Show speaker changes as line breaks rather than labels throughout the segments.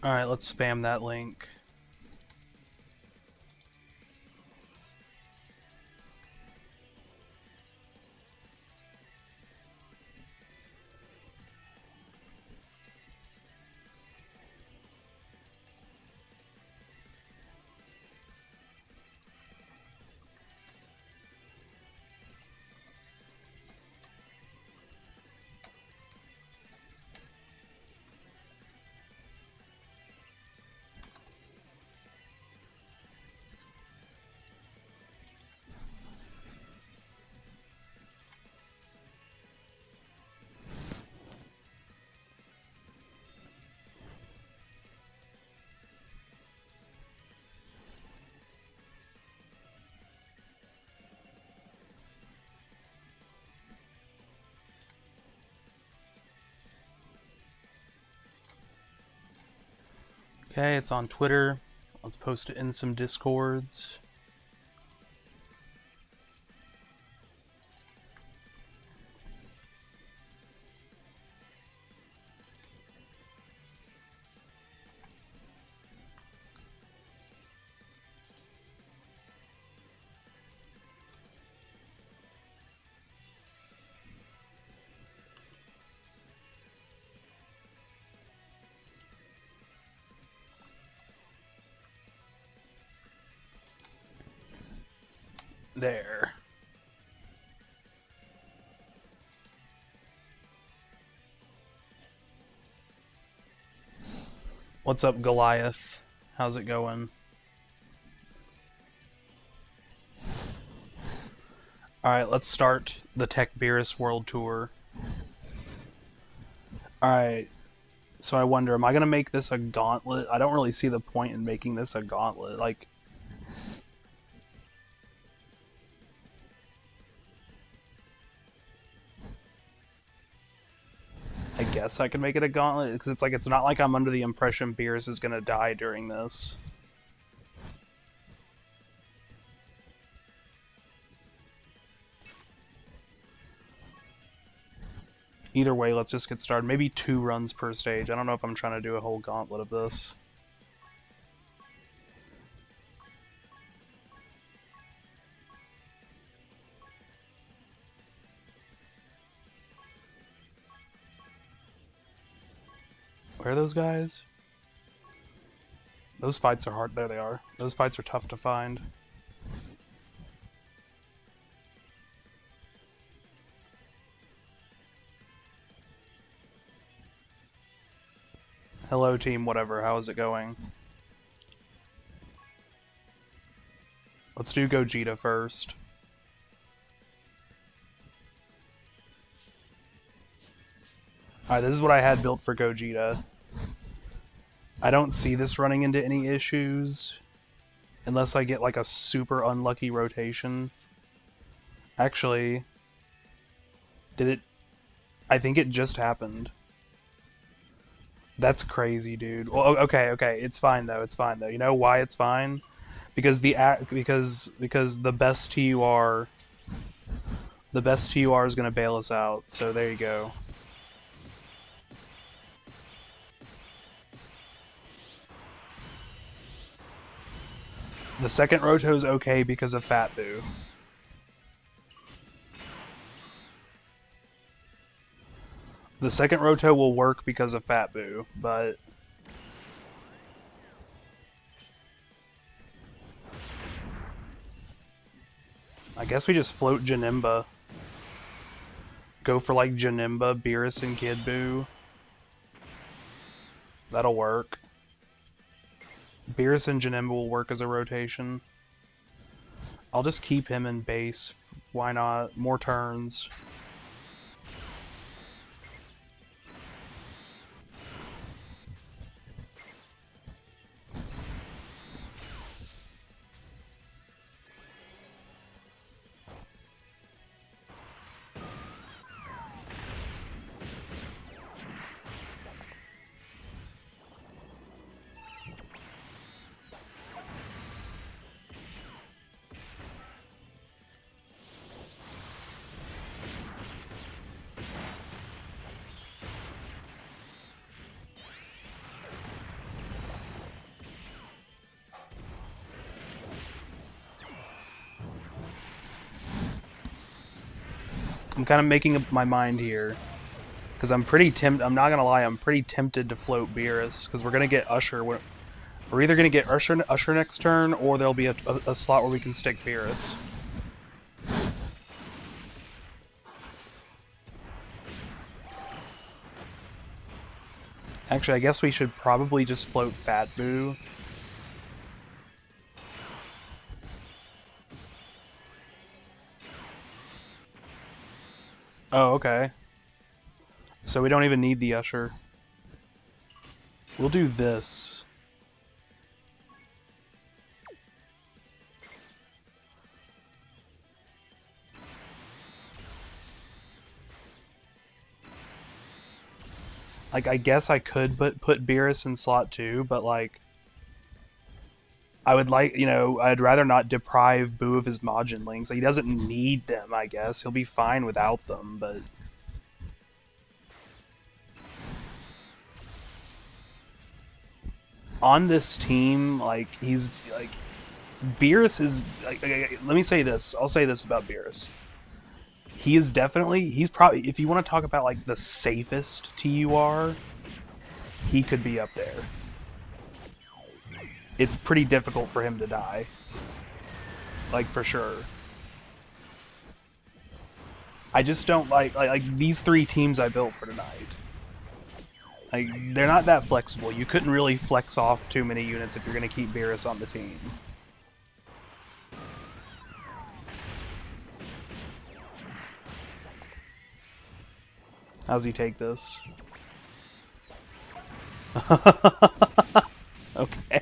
Alright, let's spam that link. Okay, it's on Twitter. Let's post it in some Discords. There. What's up, Goliath? How's it going? Alright, let's start the TEQ Beerus World Tour. Alright, so I wonder, am I going to make this a gauntlet? I don't really see the point in making this a gauntlet. Like, I guess I can make it a gauntlet, because it's like, it's not like I'm under the impression Beerus is going to die during this. Either way, let's just get started. Maybe 2 runs per stage. I don't know if I'm trying to do a whole gauntlet of this. Where are those guys? Those fights are hard. There they are. Those fights are tough to find. Hello, team, whatever. How is it going? Let's do Gogeta first. Alright, this is what I had built for Gogeta. I don't see this running into any issues. Unless I get like a super unlucky rotation. Actually, did it... I think it just happened. That's crazy, dude. Well, okay, it's fine though. It's fine though. You know why it's fine? Because the best TUR is gonna bail us out. So there you go. The second Roto's okay because of Fat Boo. The second Roto will work because of Fat Boo, but... I guess we just float Janemba. Go for like Janemba, Beerus, and Kid Boo. That'll work. Beerus and Janemba will work as a rotation. I'll just keep him in base. Why not? More turns. I'm kind of making up my mind here. Because I'm pretty tempted, I'm not going to lie, I'm pretty tempted to float Beerus. Because we're going to get Usher. We're either going to get Usher next turn, or there'll be a slot where we can stick Beerus. Actually, I guess we should probably just float Fat Boo. Oh, okay. So we don't even need the Usher. We'll do this. Like, I guess I could put Beerus in slot 2, but like... I would like, you know, I'd rather not deprive Boo of his Majin Links. Like, he doesn't need them, I guess. He'll be fine without them, but... On this team, like, he's, like... Beerus is... Like, let me say this. I'll say this about Beerus. He is definitely... He's probably... If you want to talk about, like, the safest TUR, he could be up there. It's pretty difficult for him to die. Like, for sure. I just don't like these 3 teams I built for tonight. Like, they're not that flexible. You couldn't really flex off too many units if you're going to keep Beerus on the team. How's he take this? Okay.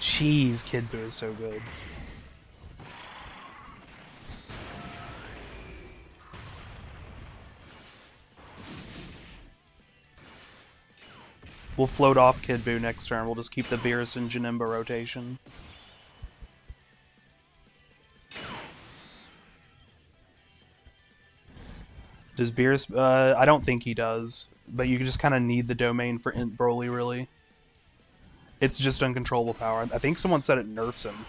Jeez, Kid Buu is so good. We'll float off Kid Buu next turn. We'll just keep the Beerus and Janemba rotation. Does Beerus... I don't think he does. But you just kind of need the domain for Int Broly, really. It's just uncontrollable power. I think someone said it nerfs him.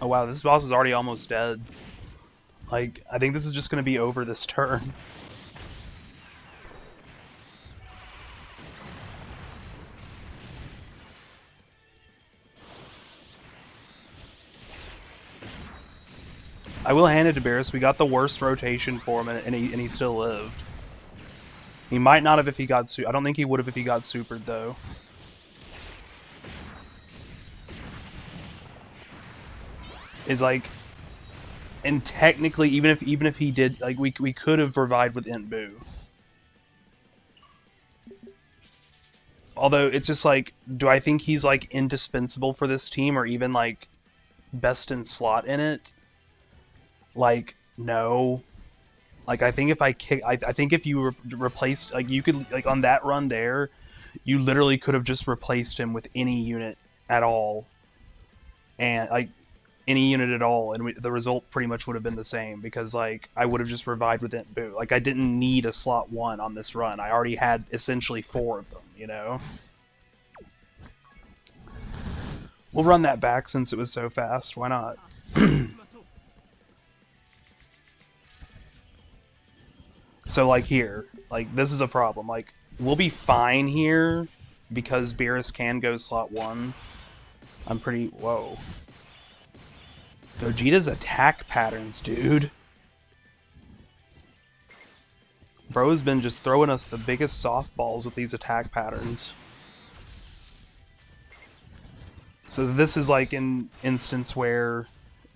Oh wow, this boss is already almost dead. Like, I think this is just going to be over this turn. I will hand it to Beerus. We got the worst rotation for him, and he still lived. He might not have if he got I don't think he would have if he got supered, though. Is like, and technically, even if he did, like, we could have revived with Int Buu. Although it's just like, do I think he's like indispensable for this team, or even like best in slot in it? Like, no. Like, I think if I think if you replaced, like, you could, like, on that run there, you literally could have just replaced him with any unit at all, and like any unit at all, and the result pretty much would have been the same, because like I would have just revived with Int Buu. Like, I didn't need a slot 1 on this run. I already had essentially 4 of them, you know? We'll run that back since it was so fast. Why not? So, like, here, like, this is a problem. Like, we'll be fine here because Beerus can go slot 1. I'm pretty... Whoa. Gogeta's attack patterns, dude. Bro's been just throwing us the biggest softballs with these attack patterns. So this is like an instance where,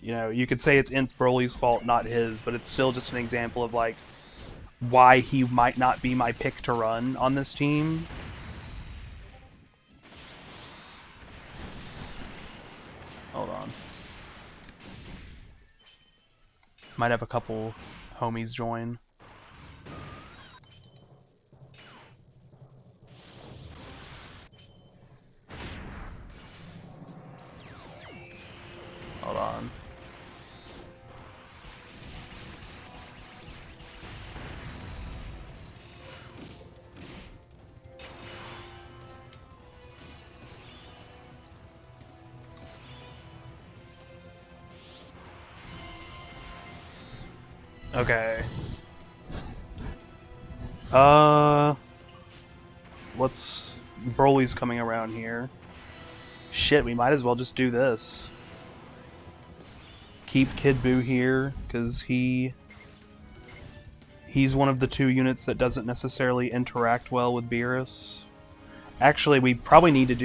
you know, you could say it's Int Broly's fault, not his, but it's still just an example of, like, why he might not be my pick to run on this team. on. Might have a couple homies join. Hold on. Okay. What's... Broly's coming around here. Shit, we might as well just do this. Keep Kid Buu here, because he's one of the two units that doesn't necessarily interact well with Beerus. Actually, we probably need to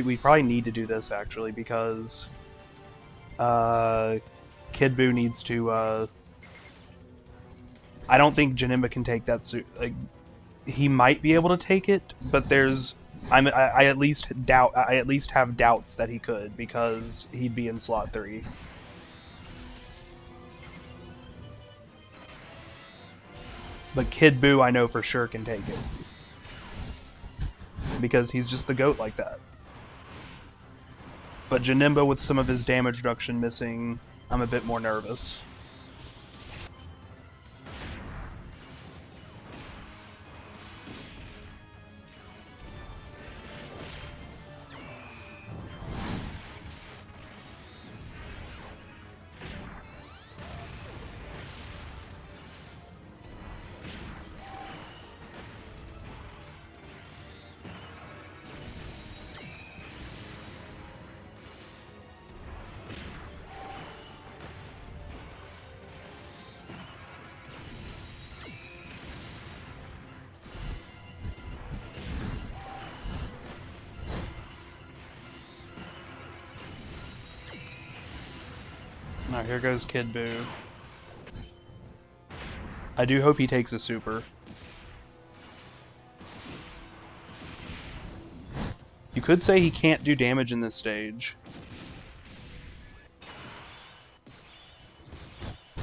do this actually, because Kid Buu needs to I don't think Janemba can take that suit. Like, he might be able to take it, but I at least have doubts that he could, because he'd be in slot 3. But Kid Buu, I know for sure can take it, because he's just the GOAT like that. But Janemba, with some of his damage reduction missing, I'm a bit more nervous. Alright, here goes Kid Buu. I do hope he takes a super. You could say he can't do damage in this stage.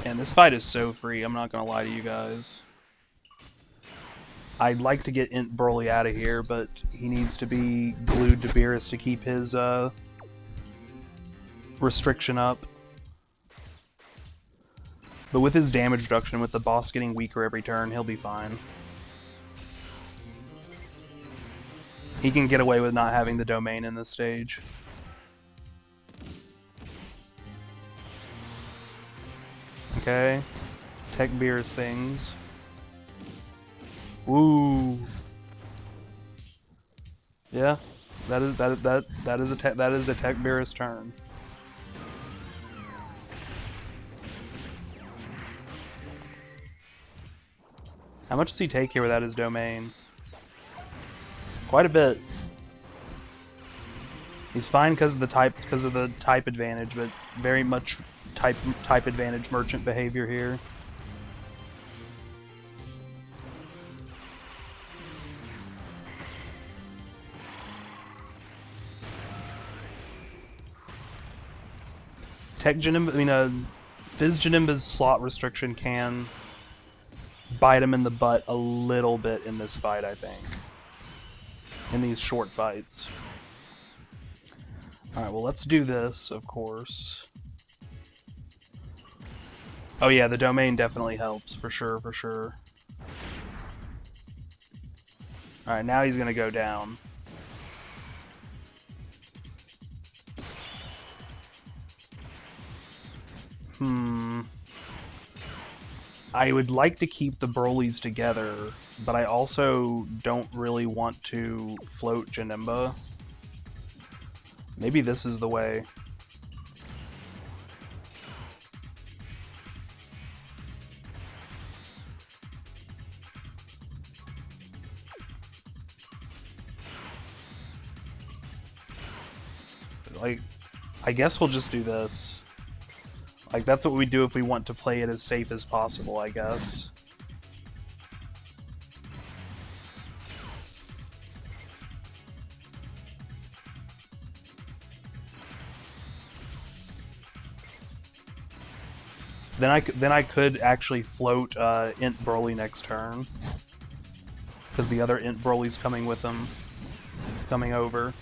And this fight is so free, I'm not gonna lie to you guys. I'd like to get Int Broly out of here, but he needs to be glued to Beerus to keep his restriction up. But with his damage reduction, with the boss getting weaker every turn, he'll be fine. He can get away with not having the domain in this stage. Okay. TEQ Beerus things. Ooh. Yeah. That is a TEQ Beerus turn. How much does he take here without his domain? Quite a bit. He's fine because of the type advantage, but very much type advantage merchant behavior here. TEQ Janemba, Fizz Janemba's slot restriction can bite him in the butt a little bit in this fight, I think. In these short fights. Alright, well, let's do this, of course. Oh yeah, the domain definitely helps, for sure, for sure. Alright, now he's gonna go down. I would like to keep the Brolys together, but I also don't really want to float Janemba. Maybe this is the way. Like, I guess we'll just do this. Like, that's what we do if we want to play it as safe as possible, I guess. Then I could actually float Int Broly next turn, because the other Int Broly's coming with them, coming over.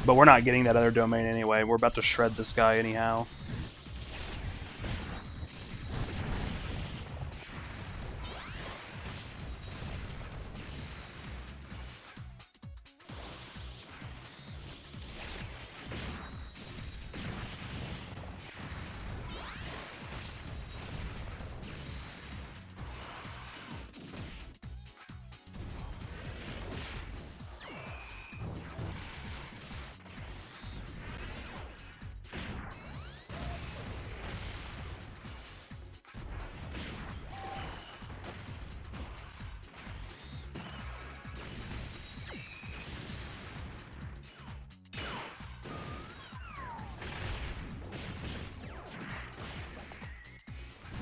But we're not getting that other domain anyway. We're about to shred this guy anyhow.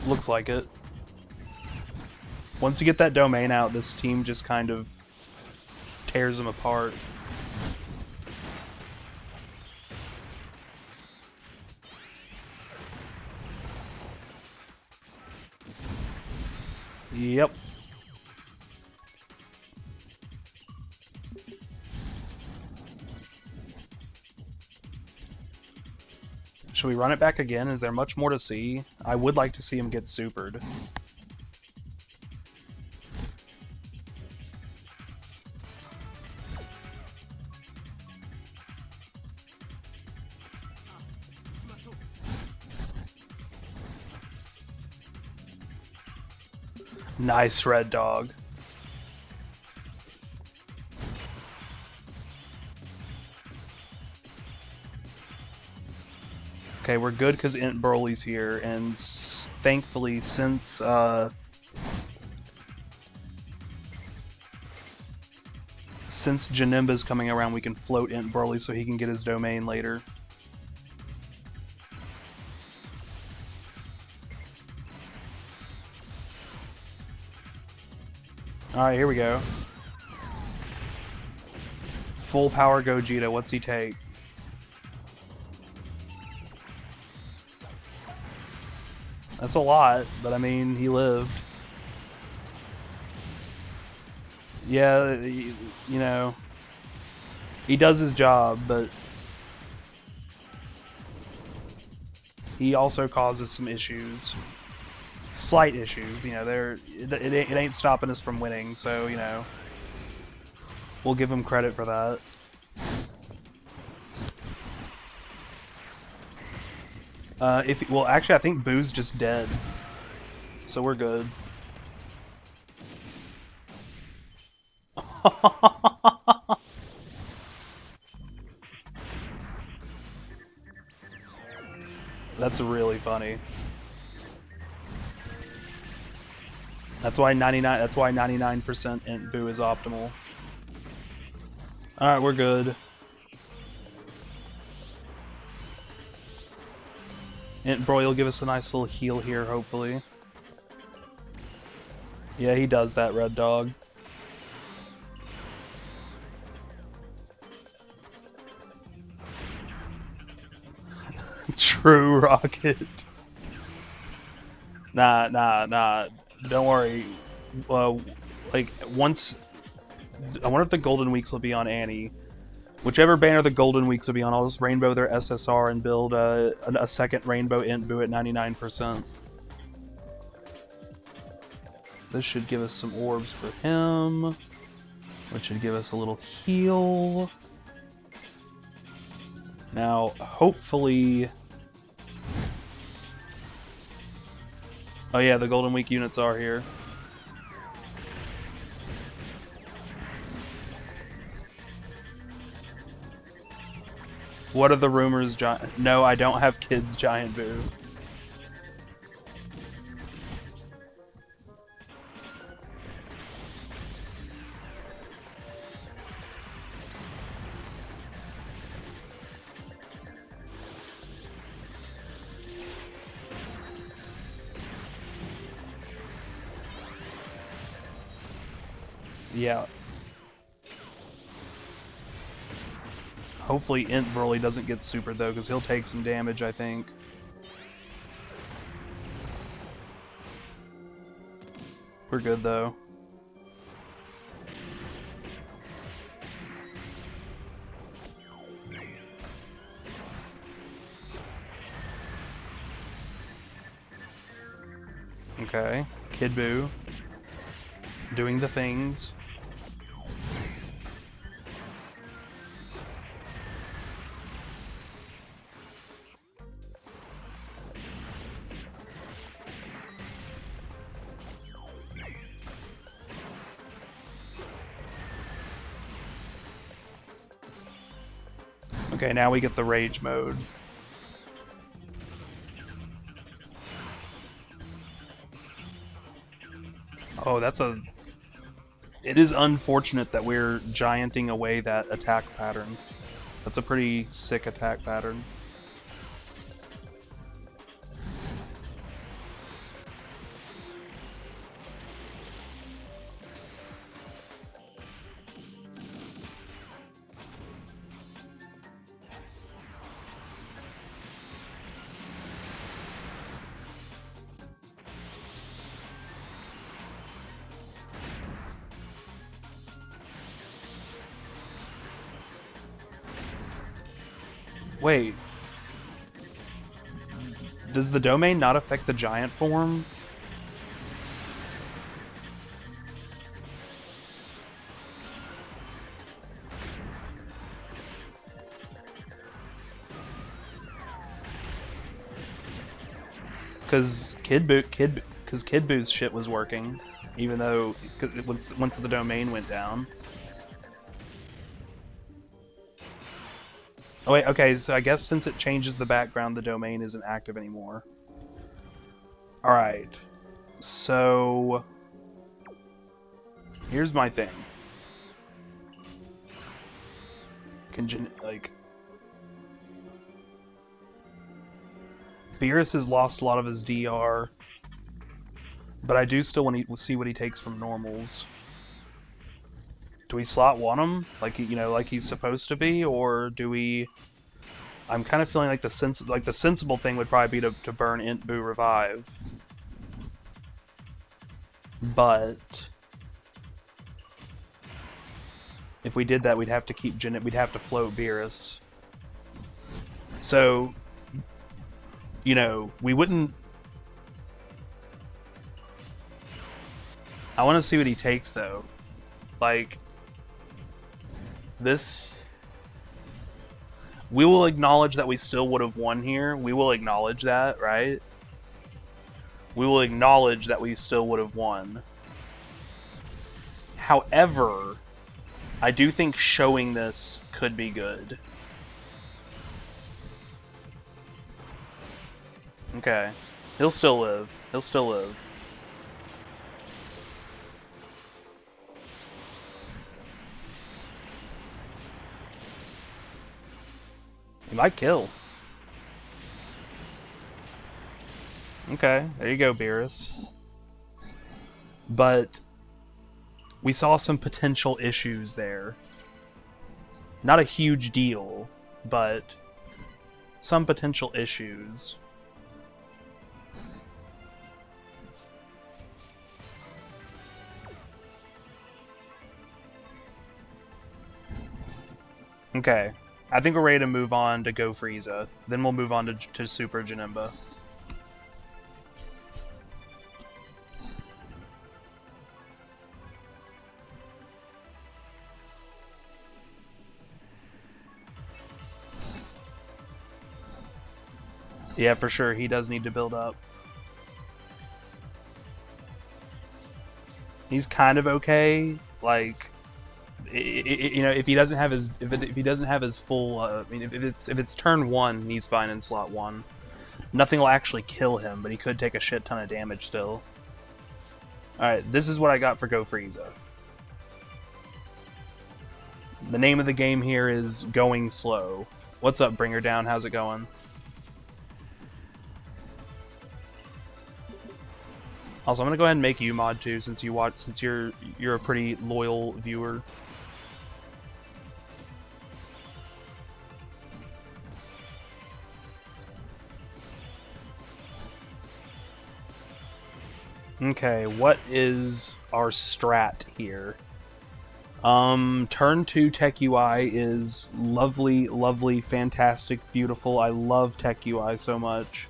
Looks like it. Once you get that domain out, this team just kind of tears them apart. Yep. Should we run it back again? Is there much more to see? I would like to see him get supered. Nice, Red Dog. Okay, we're good because Int Broly's here, and thankfully, since Janemba's coming around, we can float Int Broly so he can get his domain later. Alright, here we go. Full power Gogeta, what's he take? That's a lot, but I mean, he lived. Yeah, you know, he does his job, but he also causes some issues. Slight issues, you know, it ain't stopping us from winning, so, you know, we'll give him credit for that. Well, actually, I think Boo's just dead, so we're good. That's really funny. That's why 99% Int Boo is optimal. All right, we're good. Int Broly will give us a nice little heal here, hopefully. Yeah, he does that, Red Dog. True, Rocket. Nah. Don't worry. Like, once... I wonder if the Golden Weeks will be on Annie. Whichever banner the Golden Weeks will be on, I'll just rainbow their SSR and build a second Rainbow Int Boo at 99%. This should give us some orbs for him, which should give us a little heal. Now, hopefully... Oh yeah, the Golden Week units are here. What are the rumors, Giant? No, I don't have kids, Giant Boo. Yeah. Hopefully Int Broly doesn't get super though, because he'll take some damage, I think. We're good though. Okay, Kid Buu doing the things. Okay, now we get the rage mode. Oh, it is unfortunate that we're gianting away that attack pattern. That's a pretty sick attack pattern. Wait. Does the domain not affect the giant form? Because Kid Buu's shit was working, even though once the domain went down. Oh wait, okay, so I guess since it changes the background, the domain isn't active anymore. Alright. So here's my thing. Beerus has lost a lot of his DR, but I do still want to see what he takes from normals. Do we slot one him like like he's supposed to be, or do we? I'm kind of feeling like the sensible thing would probably be to burn Int Buu Revive, but if we did that, we'd have to we'd have to float Beerus. So, we wouldn't. I want to see what he takes though, like. This, we will acknowledge that we still would have won here. We will acknowledge that, right? We will acknowledge that we still would have won. However, I do think showing this could be good. Okay. He'll still live. He'll still live. He might kill. Okay, there you go, Beerus. But we saw some potential issues there. Not a huge deal, but some potential issues. Okay. I think we're ready to move on to Go Frieza. Then we'll move on to Super Janemba. Yeah, for sure. He does need to build up. He's kind of okay. Like, if he doesn't have his if he doesn't have his full, I mean, if it's turn 1, he's fine in slot 1. Nothing will actually kill him, but he could take a shit ton of damage still. All right, this is what I got for Go Frieza. The name of the game here is Going Slow. What's up, Bringer Down? How's it going? Also, I'm gonna go ahead and make you mod too, since you're a pretty loyal viewer. Okay, what is our strat here? Turn 2 TEQ UI is lovely, lovely, fantastic, beautiful. I love TEQ UI so much.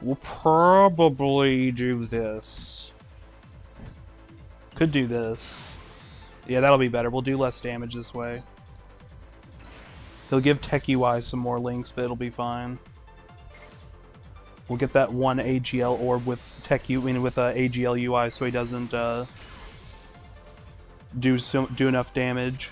We'll probably do this. Could do this. Yeah, that'll be better. We'll do less damage this way. He'll give TEQ UI some more links, but it'll be fine. We'll get that one AGL orb with AGL UI, so he doesn't do enough damage.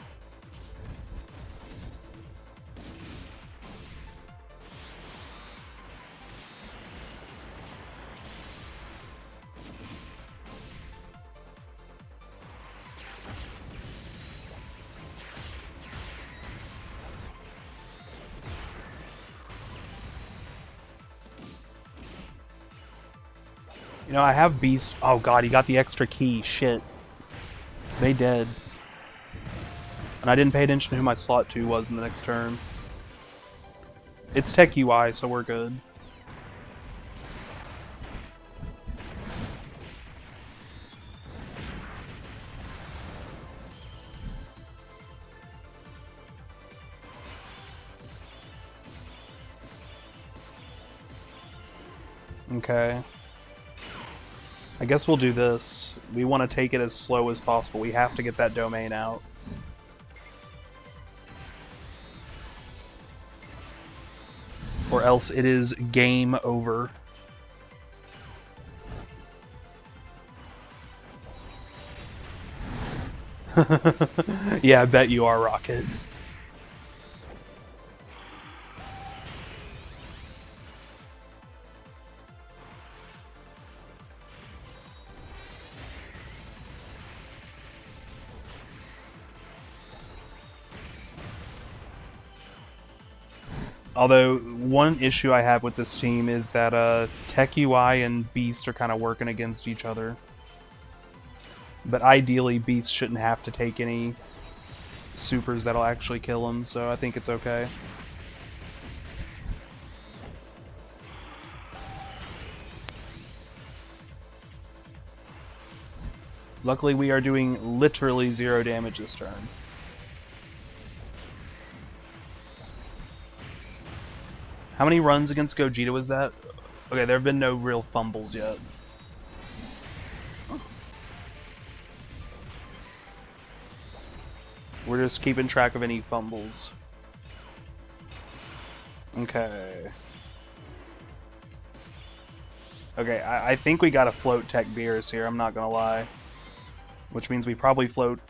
You know, I have Beast. Oh god, he got the extra key. Shit. They dead. And I didn't pay attention to who my slot 2 was in the next turn. It's TEQ UI, so we're good. Okay. I guess we'll do this. We want to take it as slow as possible. We have to get that domain out. Or else it is game over. Yeah, I bet you are, Rocket. Although, one issue I have with this team is that TEQ UI and Beast are kind of working against each other. But ideally, Beast shouldn't have to take any supers that'll actually kill him, so I think it's okay. Luckily, we are doing literally 0 damage this turn. How many runs against Gogeta was that? Okay, there have been no real fumbles yet. We're just keeping track of any fumbles. Okay. Okay, I think we gotta float TEQ Beerus here, I'm not gonna lie. Which means we probably float,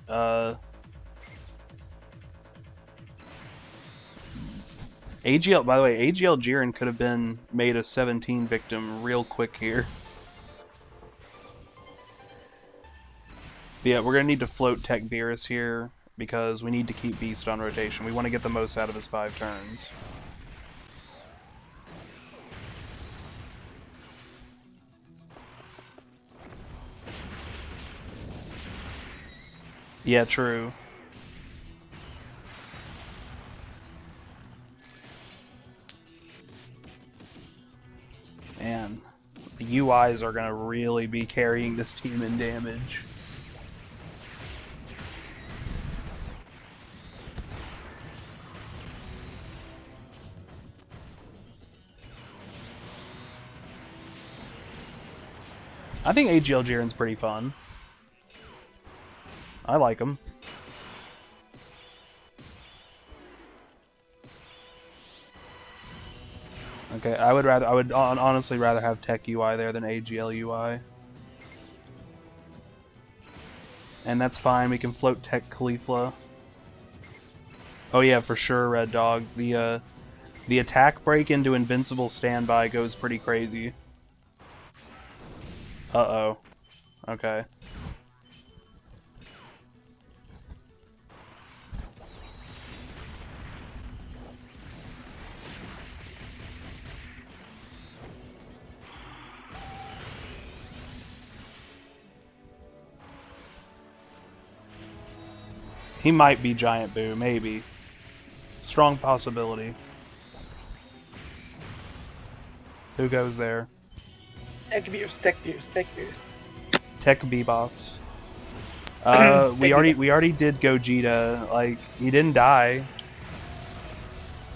AGL, by the way, AGL Jiren could have been made a 17 victim real quick here. But yeah, we're gonna need to float TEQ Beerus here, because we need to keep Beast on rotation. We want to get the most out of his 5 turns. Yeah, true. Man, the UIs are gonna really be carrying this team in damage. I think AGL Jiren's pretty fun. I like him. Okay, I would honestly rather have TEQ UI there than AGL UI. And that's fine, we can float TEQ Caulifla. Oh yeah, for sure, Red Dog. The attack break into invincible standby goes pretty crazy. Uh-oh. Okay. He might be Giant Boo, maybe. Strong possibility. Who goes there?
TEQ Beerus, TEQ Beerus, TEQ Beerus.
TEQ Beerus. We
TEQ Beerus.
already did Gogeta. Like, he didn't die.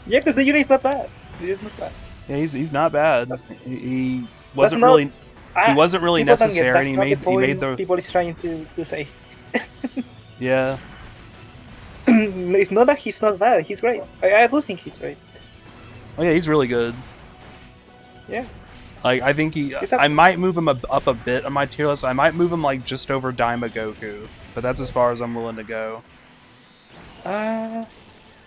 Yeah, because the unit is not bad. It is not bad.
Yeah, he's not bad.
That's,
He
that's
wasn't
not.
really
People don't get.
necessary, and
That's not the
he made
point
the
people is trying to say.
yeah.
It's not that he's not bad. He's great. I do think he's great.
Oh yeah, he's really good.
Yeah.
Like, I think I might move him up a bit on my tier list. I might move him like just over Daima Goku, but that's as far as I'm willing to go.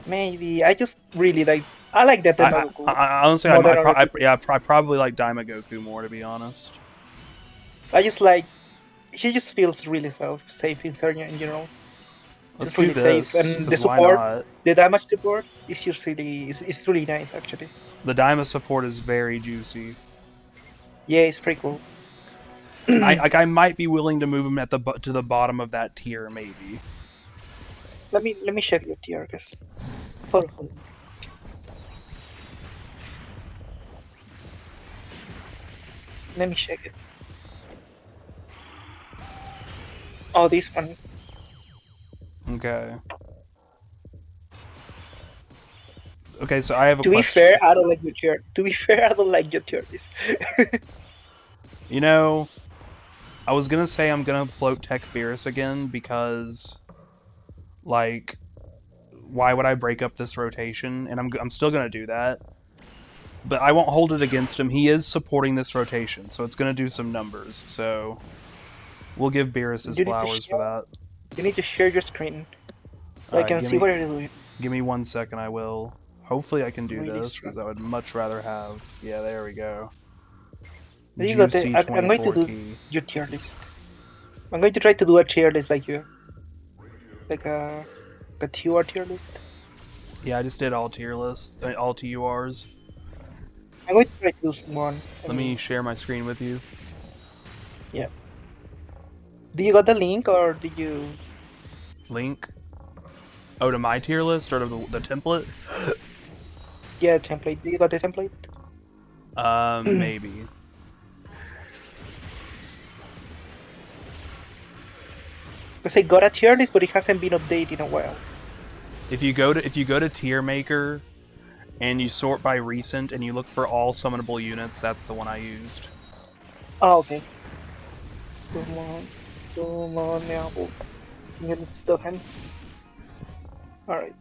Maybe I just really like. I like that Goku.
Honestly, I probably like Daima Goku more, to be honest.
I just like. He just feels really safe in Sernia in general.
Let's
just really
do this,
safe, and the
why
support,
not?
the damage support is just really, it's really nice actually.
The Daima support is very juicy.
Yeah, it's pretty cool.
I might be willing to move him to the bottom of that tier, maybe.
Let me check your tier, guys. Let me check it. Oh, this one.
Okay. Okay, so I have a
question. To be fair, I don't like your tier. To be fair, I don't like your tier.
You know, I was gonna say I'm gonna float TEQ Beerus again because, like, why would I break up this rotation? And I'm still gonna do that, but I won't hold it against him. He is supporting this rotation, so it's gonna do some numbers. So we'll give Beerus his flowers for that.
You need to share your screen. So I can see what you're doing.
Give me 1 second. I will. Hopefully I can do this because I would much rather have. Yeah, there we go.
I'm going to do your tier list. I'm going to try to do a tier list like you. Like a TUR tier list.
Yeah, I just did all tier lists, all TURs.
I'm going to try to do one.
Let me share my screen with you.
Yeah. Do you got the link or did you...
Link? Oh, to my tier list or to the template?
Yeah, template. Do you got the template?
Maybe.
Because I got a tier list, but it hasn't been updated in a while.
If you go to Tier Maker, and you sort by recent, and you look for all summonable units, that's the one I used.
Oh, okay. Come on now. Units dokkan. Alright.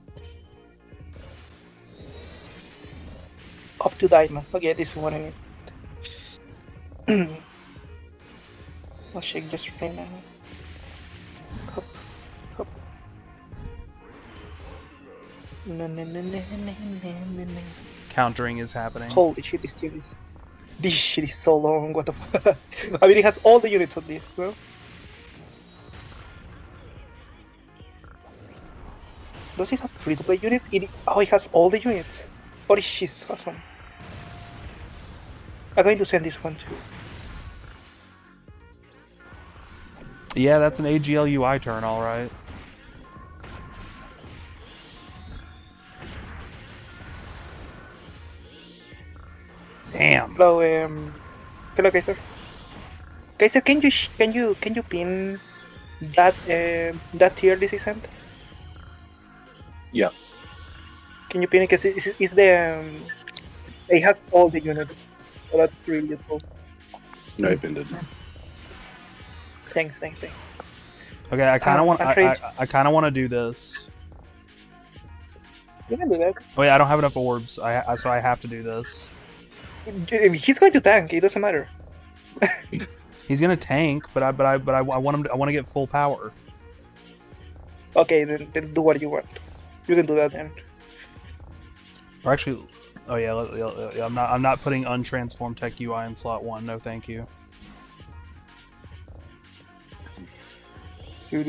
Up to Daima. Okay, this is what I need. Let's check just right now. Hop.
Countering is happening.
Holy shit, this shit is so long, what the fuck? I mean, it has all the units on this, no? Does it have free-to-play units? Oh, it has all the units. Holy shit, it's awesome. I'm going to send this one too.
Yeah, that's an AGL UI turn, alright. Damn.
Hello, hello, Kaiser. Kaiser, can you pin that that tier list is sent?
Yeah.
Can you pin it? Because it's the it has all the units, so that's really useful.
No, I pinned it.
Thanks.
Okay, I kind of want. I kind of want to do this.
You can do that.
Oh yeah, I don't have enough orbs. So I have to do this.
He's going to tank. It doesn't matter.
He's gonna tank, but I want him. I want to get full power.
Okay, then do what you want. You can do that then.
Or actually, oh yeah, I'm not putting untransformed TEQ UI in slot 1. No, thank you.
He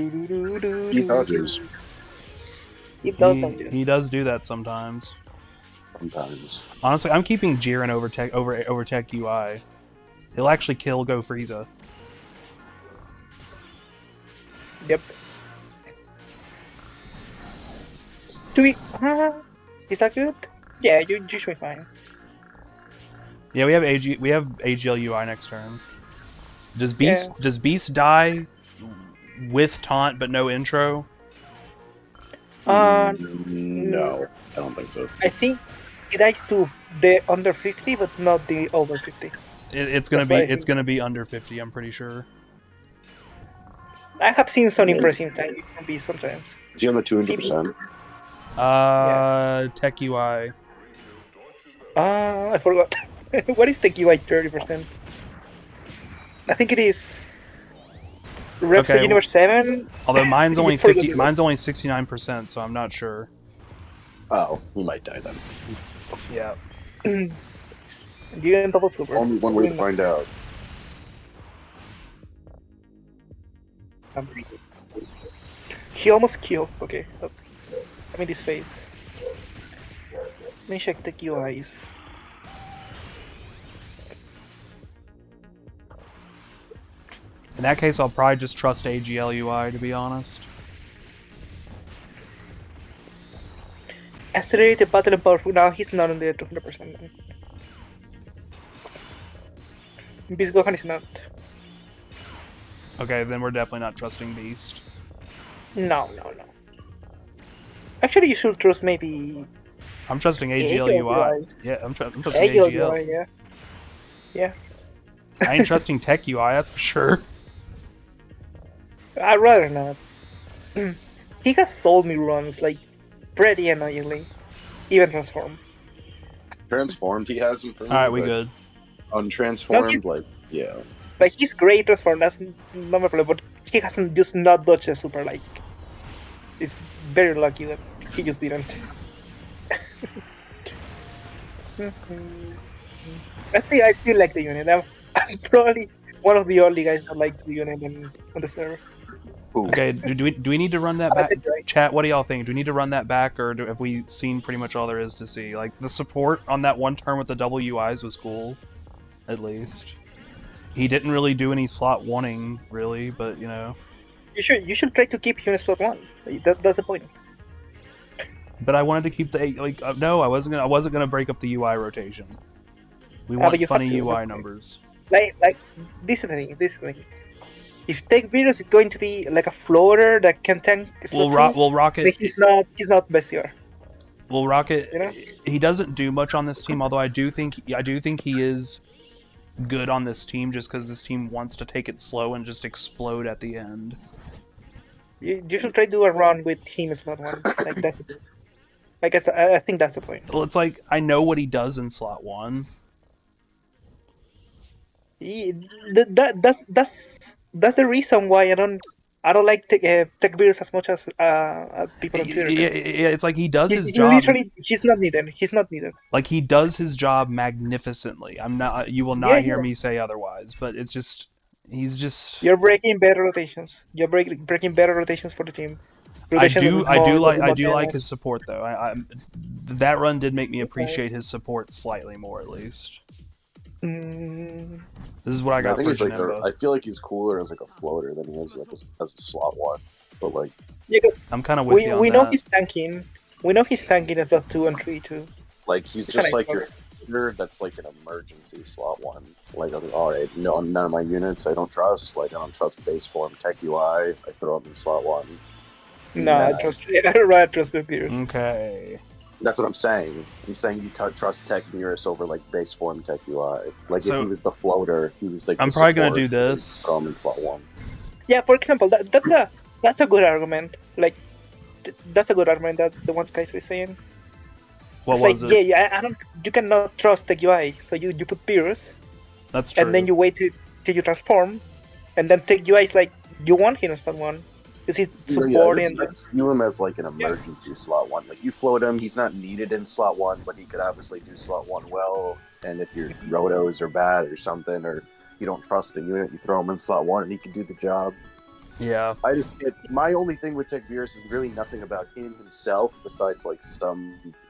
dodges.
He does.
He does do that sometimes.
Sometimes.
Honestly, I'm keeping Jiren over TEQ UI. He'll actually kill Go Frieza.
Yep. Is that good? Yeah, you should be fine.
Yeah, we have AGL UI next turn. Does Beast die with taunt but no intro?
No, I don't think so.
I think it dies to the under 50, but not the over 50.
It's gonna be under 50. I'm pretty sure.
I have seen some impressive time from Beast sometimes.
Is he on the 200%?
TEQ UI.
I forgot. What is the UI 30%? I think it is Reps
Okay,
Universe 7.
Although mine's only
For the
50. Mine's only 69%, so I'm not sure.
Oh, he might die then.
Yeah.
You didn't double super.
Only one way to find out.
He almost killed. Okay. I mean this phase. Let me check the QIs.
In that case, I'll probably just trust AGL UI, to be honest.
Accelerated battle and powerful. Now he's not on the 200%. Beast Gohan is not.
Okay, then we're definitely not trusting Beast.
No. Actually, you should trust maybe.
I'm trusting AGL UI. Yeah, I'm trusting AGL.
UI, yeah.
I ain't trusting TEQ UI, that's for sure.
I'd rather not. He has sold me runs like pretty annoyingly. Even transform.
Transformed, he hasn't.
Alright, we good.
Untransformed, yeah.
Like he's great transformed, that's not my problem, but he hasn't just not dodged a super like. It's very lucky that he just didn't. I still like the unit. I'm probably one of the only guys that likes the unit on the server.
Okay, do we need to run that back? Chat, what do y'all think? Do we need to run that back, or have we seen pretty much all there is to see? Like, the support on that one turn with the double UIs was cool, at least. He didn't really do any slot wanting, really, but, you know.
You should try to keep him in slot 1. That's the point.
But I wanted to keep the no, I wasn't gonna break up the UI rotation. We want funny UI numbers.
Like this is the thing. If TEQ Beerus is going to be like a floater that can tank,
we'll Rocket.
He's not best here.
Well, Rocket, you know? He doesn't do much on this team. Although I do think he is good on this team, just because this team wants to take it slow and just explode at the end.
You should try to do a run with him as slot 1. Like that's. I guess I think that's the point.
Well, it's like I know what he does in slot 1.
That's the reason why I don't like TEQ Beerus as much as people on Twitter.
Yeah, it's like he does his job.
Literally, he's not needed.
Like he does his job magnificently. You will not hear me say otherwise. But it's just he's just.
You're breaking better rotations. You're breaking better rotations for the team.
I do like his support though. That run did make me appreciate his support slightly more, at least. This is what I got.
I feel like he's cooler as like a floater than he is like as a slot 1. But like,
I'm kind of with you on
we know
that.
he's tanking. We know he's tanking at slot 2 and 3 too.
Like he's just like your figure that's like an emergency slot 1. Like, all right, no, none of my units I don't trust. Like I don't trust base form TEQ UI. I throw him in slot 1.
No, I'd rather trust the Beerus.
Okay.
That's what I'm saying. I'm saying you trust TEQ Beerus over like base form TEQ UI. Like if he was the floater, he was like.
I'm probably gonna do this.
Throw him in slot 1.
Yeah, for example, that's a good argument. Like, that's a good argument that the one guys were saying.
What was it?
Yeah, you cannot trust TEQ UI, so you put Beerus.
That's true.
And then you wait till you transform, and then TEQ UI is like you want him in slot 1. Is he supporting?
Let's view him as like an emergency slot 1. Like you float him, he's not needed in slot 1, but he could obviously do slot 1 well. And if your rotos are bad or something, or you don't trust the unit, you throw him in slot 1 and he can do the job.
Yeah.
My only thing with TEQ Beerus is really nothing about him himself, besides like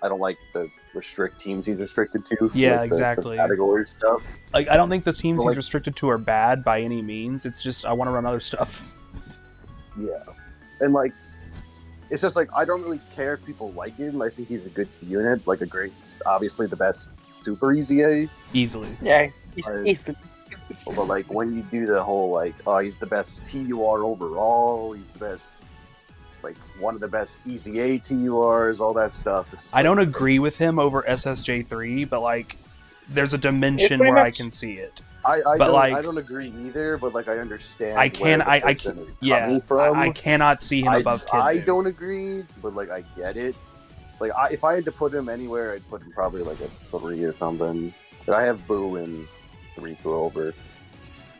I don't like the restrict teams he's restricted to.
Yeah,
like
exactly.
The category stuff.
Like I don't think the teams he's restricted to are bad by any means. It's just I want to run other stuff.
Yeah, and like, it's just like I don't really care if people like him. I think he's a good unit, like obviously the best super easy A.
Easily.
Yeah, easily.
But like when you do the whole like, oh, he's the best TUR overall, he's the best, like one of the best EZA TURs, all that stuff. It's just
I don't agree with him over SSJ3, but like, there's a dimension where I can see it.
I don't agree either, but like I understand.
I cannot see him above Kid
I
Buu.
don't agree, but like I get it. Like if I had to put him anywhere, I'd put him probably like a 3 or something. But I have Buu in 3 for over.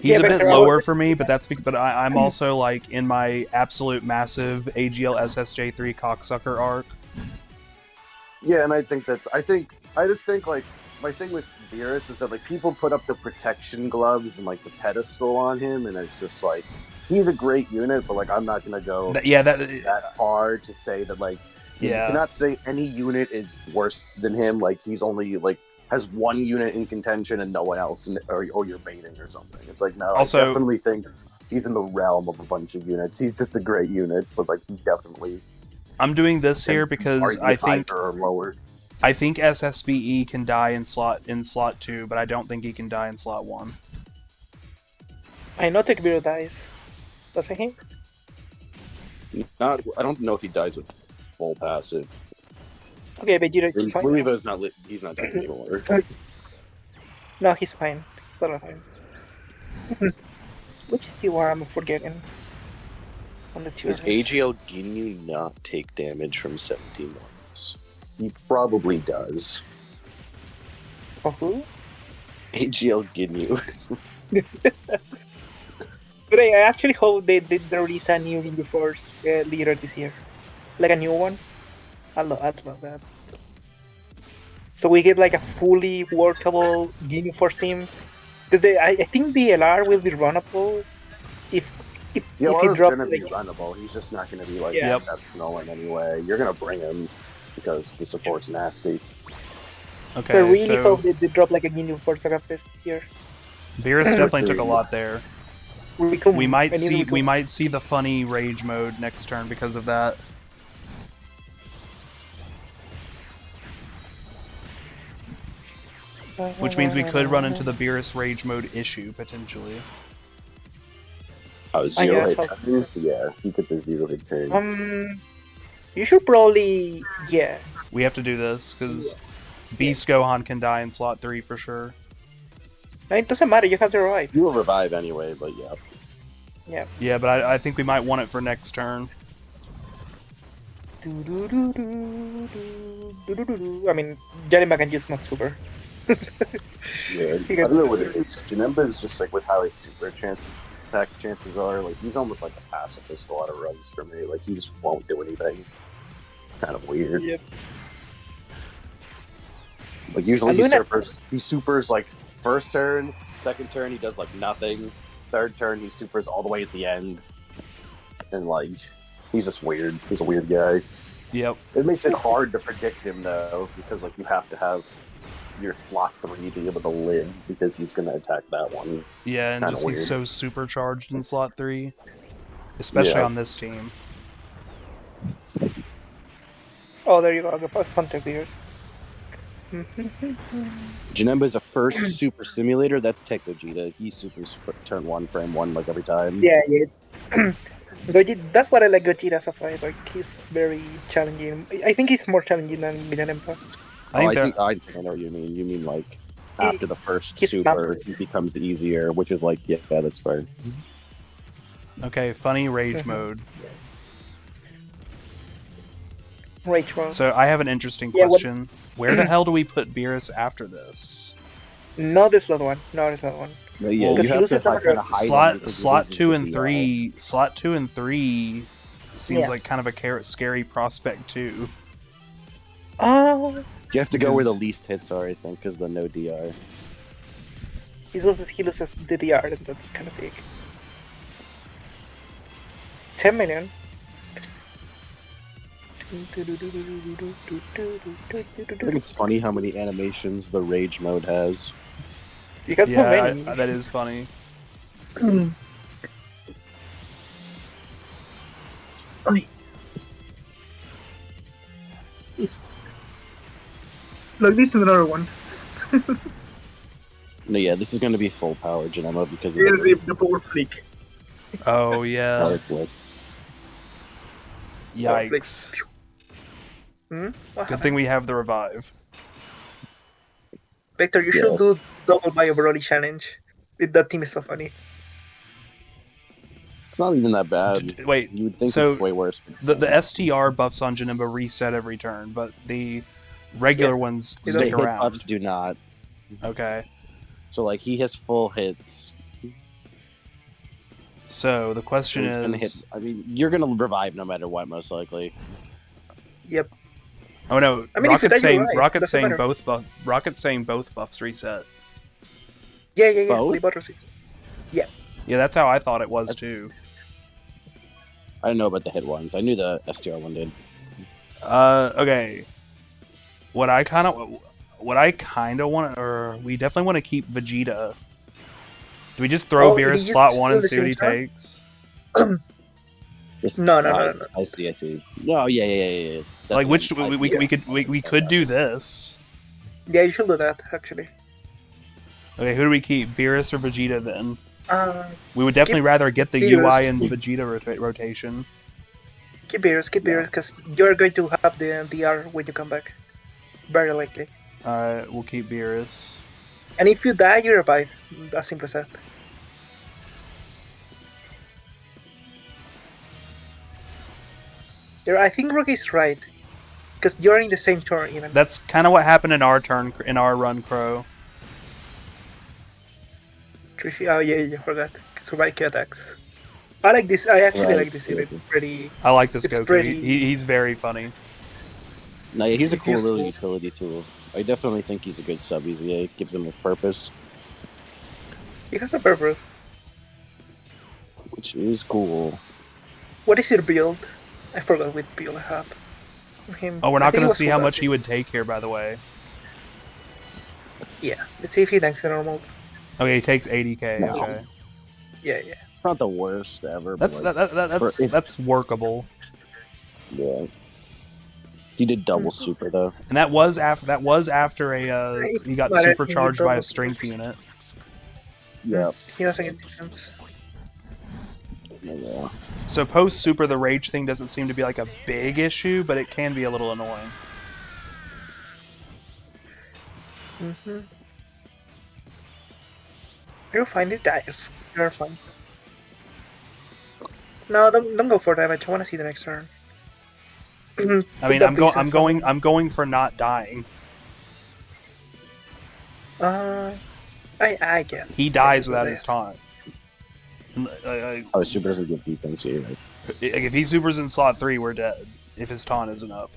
He's a bit lower for me, but I'm also like in my absolute massive AGL SSJ3 cocksucker arc.
Yeah, and I just think like my thing with Beerus is that like people put up the protection gloves and like the pedestal on him, and it's just like he's a great unit, but like I'm not gonna go that far to say that like you cannot say any unit is worse than him. Like he's only like has one unit in contention and no one else, or you're baiting or something. It's like, no, also, I definitely think he's in the realm of a bunch of units. He's just a great unit, but like he definitely.
I'm doing this here because I think
lower.
I think SSBE can die in slot 2, but I don't think he can die in slot 1.
I know TEQ Beerus dies. Does he?
I don't know if he dies with full passive.
Okay, but Vegeta is fine.
He's not dead anymore.
No, he's fine. Totally fine. Which TUR am I forgetting? On the
Does AGL Ginyu not take damage from 17 ones? He probably does.
For who?
AGL Ginyu.
But I actually hope they release a new Ginyu Force leader this year. Like a new one. I'd love that. So we get like a fully workable Ginyu Force team. Because I think the LR will be runnable if he drops.
Gonna be runnable. He's just not gonna be like exceptional in any way. You're gonna bring him because the support's nasty.
Okay,
so I really hope they drop like a Ginyu Force this year.
Beerus definitely took a lot there. We might see the funny rage mode next turn because of that. Which means we could run into the Beerus rage mode issue potentially.
Oh, 0 hit turn? Yeah, he could do 0 hit turn.
You should probably
We have to do this because Beast Gohan can die in slot 3 for sure.
No, it doesn't matter. You have to revive.
You will revive anyway, but yeah.
Yeah.
Yeah, but I think we might want it for next turn.
I mean, Janemba can just not super.
Yeah, I don't know what it is. Janemba is just like with how his super attack chances are. Like he's almost like a pacifist a lot of runs for me. Like he just won't do anything. It's kind of weird.
Yep.
Like usually he supers like first turn, second turn he does like nothing, third turn he supers all the way at the end, and like he's just weird. He's a weird guy.
Yep.
It makes it hard to predict him though, because like you have to have your slot 3 be able to live because he's gonna attack that one.
Yeah, and just he's so supercharged in slot 3, especially on this team.
Oh, there you go. The first contact here.
Janemba is a first super simulator. That's TEQ Gogeta. He supers turn 1, frame 1 like every time.
Yeah. Gogeta, that's what I like Gogeta so far. Like he's very challenging. I think he's more challenging than Janemba.
I know what you mean. You mean like after the first super, he becomes the easier, which is like, yeah, that's fair.
Okay, funny rage mode.
Rage mode.
So I have an interesting question. Where the hell do we put Beerus after this?
No, there's another one.
Yeah, you have to kind of hide
slot 2 and 3. Slot 2 and 3 seems like kind of a scary prospect too.
Oh.
You have to go where the least hits are, I think, because the no DR.
He loses the DR, and that's kind of big. 10 million.
I think it's funny how many animations the rage mode has.
Because so many.
That is funny.
Look, this is another one.
No, yeah, this is going to be full power Janemba because of
The power flick.
Oh yeah.
power flip.
Yikes.
What
Good
happened?
thing we have the revive.
Vector, you should do double bio Broly challenge. That team is so funny.
It's not even that bad.
Wait,
You would think
so
it's way worse.
the STR buffs on Janemba reset every turn, but the regular
Yes,
ones
they
the
stick
hit
around.
buffs do not.
Okay.
So like he has full hits.
So the question
He's gonna
is,
hit. I mean, you're gonna revive no matter what, most likely.
Yep.
oh no,
I mean, if you die, you're right.
Rocket's
Doesn't
saying
matter.
Rocket's saying both buffs reset.
Yeah.
Both?
They both receive.
Yeah, that's how I thought it was too.
I don't know about the hit ones. I knew the STR one did.
Okay. What I kind of want, or we definitely want to keep Vegeta. Do we just throw
Oh,
Beerus
he just
slot 1 and
still
see what he
the same
takes?
Just
No.
I see. No, yeah. That's
Like which
what I-
we could do this.
Yeah, you should do that actually.
Okay, who do we keep, Beerus or Vegeta then? We would definitely
Keep
rather get the
Beerus.
UI and Vegeta rotation.
Keep Beerus, because you're going to have the DR when you come back. Very likely.
Alright, we'll keep Beerus.
And if you die, you revive. As simple as that. I think Rookie's right. Because you're in the same turn even.
That's kind of what happened in our run, Crow.
Oh yeah, I forgot. Survive attacks. I like this. I actually
Right,
like this. It's pretty.
I like this
It's
Goku.
pretty-
He's very funny.
No, yeah, he's a
It's
cool little
useful.
utility tool. I definitely think he's a good sub. It gives him a purpose,
It has a purpose.
which is cool.
What is your build? I forgot what build I have. Him.
Oh, we're
I
not
think
going
it
to
was
see how
full
much
damage.
he would take here, by the way.
Yeah. Let's see if he tanks the normal.
Okay, he takes 80k.
No.
Okay,
Yeah.
Not the worst ever. But
that's workable.
Yeah. He did double
Mm-hmm.
super though.
And that was after a he got
But I think
supercharged
he
by a
double-
strength unit.
Yeah.
He doesn't get defense.
Yeah.
So post super, the rage thing doesn't seem to be like a big issue, but it can be a little annoying.
Mm-hmm. You'll find it dies. You're fine. No, don't go for damage. I want to see the next turn.
I mean, I'm going for not dying.
I get.
He dies
Yeah,
without
that
his
is.
taunt.
Oh, super doesn't give defense here. Right?
If he supers in slot 3, we're dead. If his taunt isn't up.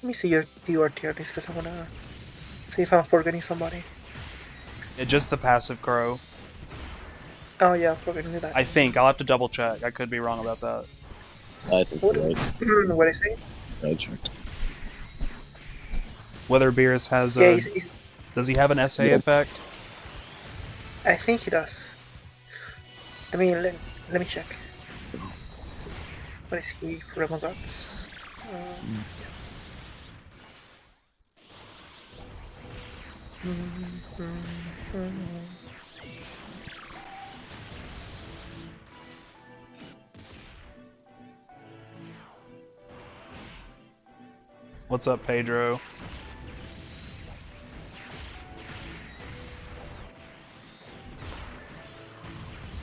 Let me see your tier list because I wanna see if I'm forgetting somebody.
Just the passive Crow.
Oh yeah, I'm forgetting that.
I think. I'll have to double check. I could be wrong about that.
I think
What?
you're right.
What I say?
I checked.
Whether Beerus has
Yeah,
a...
he's,
Does he have an SA
Yep.
effect?
I think he does. Let me check. What is he? Realm of Gods.
What's up, Pedro?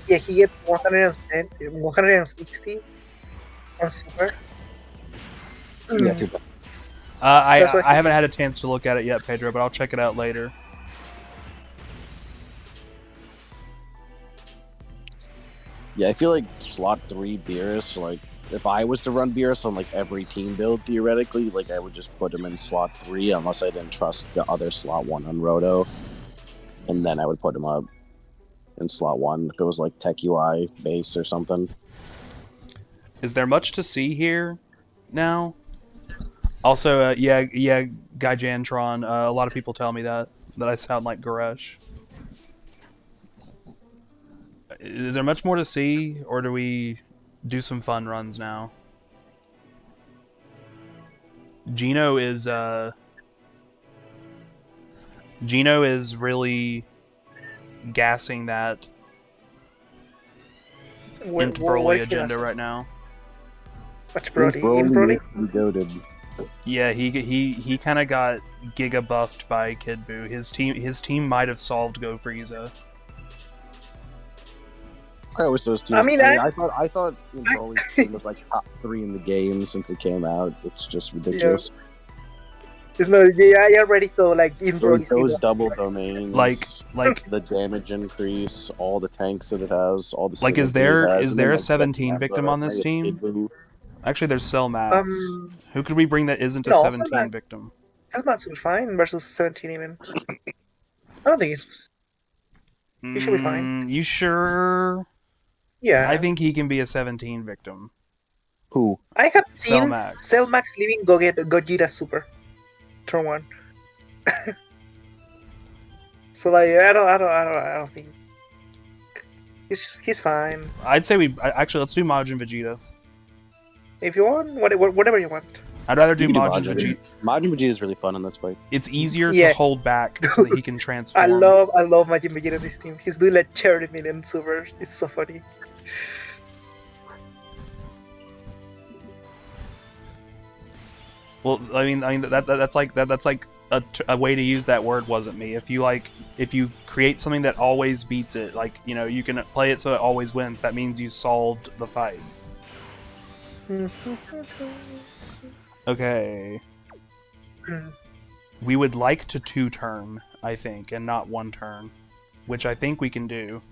Yeah, he gets 110, 160 on super.
Yeah, too bad.
That's what
I haven't had a chance to look at it yet, Pedro, but I'll check it out later.
Yeah, I feel like slot 3 Beerus, like if I was to run Beerus on like every team build theoretically, like I would just put him in slot 3 unless I didn't trust the other slot 1 on Roto. And then I would put him up in slot 1 if it was like TEQ UI base or something.
Is there much to see here now? Also, yeah, Guy Jantron. A lot of people tell me that I sound like Goresh. Is there much more to see, or do we do some fun runs now? Gino is really gassing that Int Broly agenda right now.
What's Brody? In Brody?
Goated.
Yeah, he kind of got giga buffed by Kid Buu. His team might have solved Go Frieza.
I wish those teams. I thought Broly's team was like top 3 in the game since it came out. It's just ridiculous.
Yeah. It's not, yeah, ready to like in
those double domains,
like
the damage increase, all the tanks that it has, all the
like is there a 17 victim on this team? Actually, there's Cell Max. Who could we bring that isn't a 17 victim?
Cell Max will be fine versus 17 even. I don't think he should be fine.
You sure?
Yeah.
I think he can be a 17 victim.
Who?
I have seen
Cell
Max leaving Gogeta Super. Turn 1. So like I don't think he's fine.
I'd say let's do Majin Vegeta.
If you want, whatever you want.
I'd rather do Majin Vegeta.
Majin Vegeta is really fun in this fight.
It's easier to hold back so that he can transform.
I love Majin Vegeta in this team. He's doing like 30 million super. It's so funny.
Well, I mean that's like a way to use that word wasn't me. If you create something that always beats it, like you can play it so it always wins. That means you solved the fight. Okay. We would like to 2-turn, I think, and not 1 turn, which I think we can do.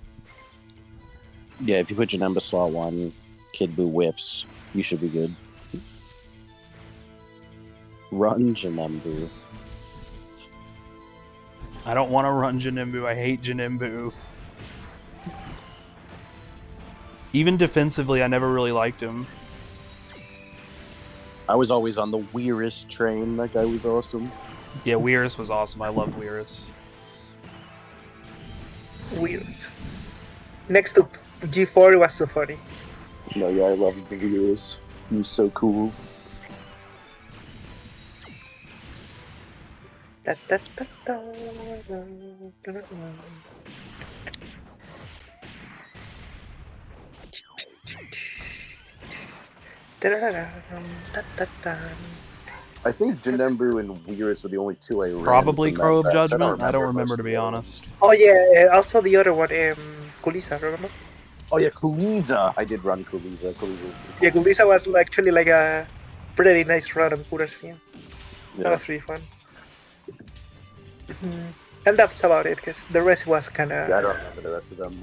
Yeah, if you put Janemba slot 1, Kid Buu whiffs, you should be good. Run Janembu.
I don't want to run Janembu. I hate Janembu. Even defensively, I never really liked him.
I was always on the Beerus train. That guy was awesome.
Yeah, Beerus was awesome. I loved Beerus.
Weird. Next to G4, it was so funny.
No, yeah, I loved the Beerus. He was so cool. I think Janembu and Beerus were the only 2 I ran.
Probably Crow of Judgment. I don't remember, to be honest.
Oh yeah, also the other one, Kulisa, remember?
Oh yeah, Kulisa. I did run Kulisa.
Yeah, Kulisa was actually like a pretty nice run on Kura's team.
Yeah.
That was really fun. And that's about it, because the rest was kind of...
Yeah, I don't remember the rest of them.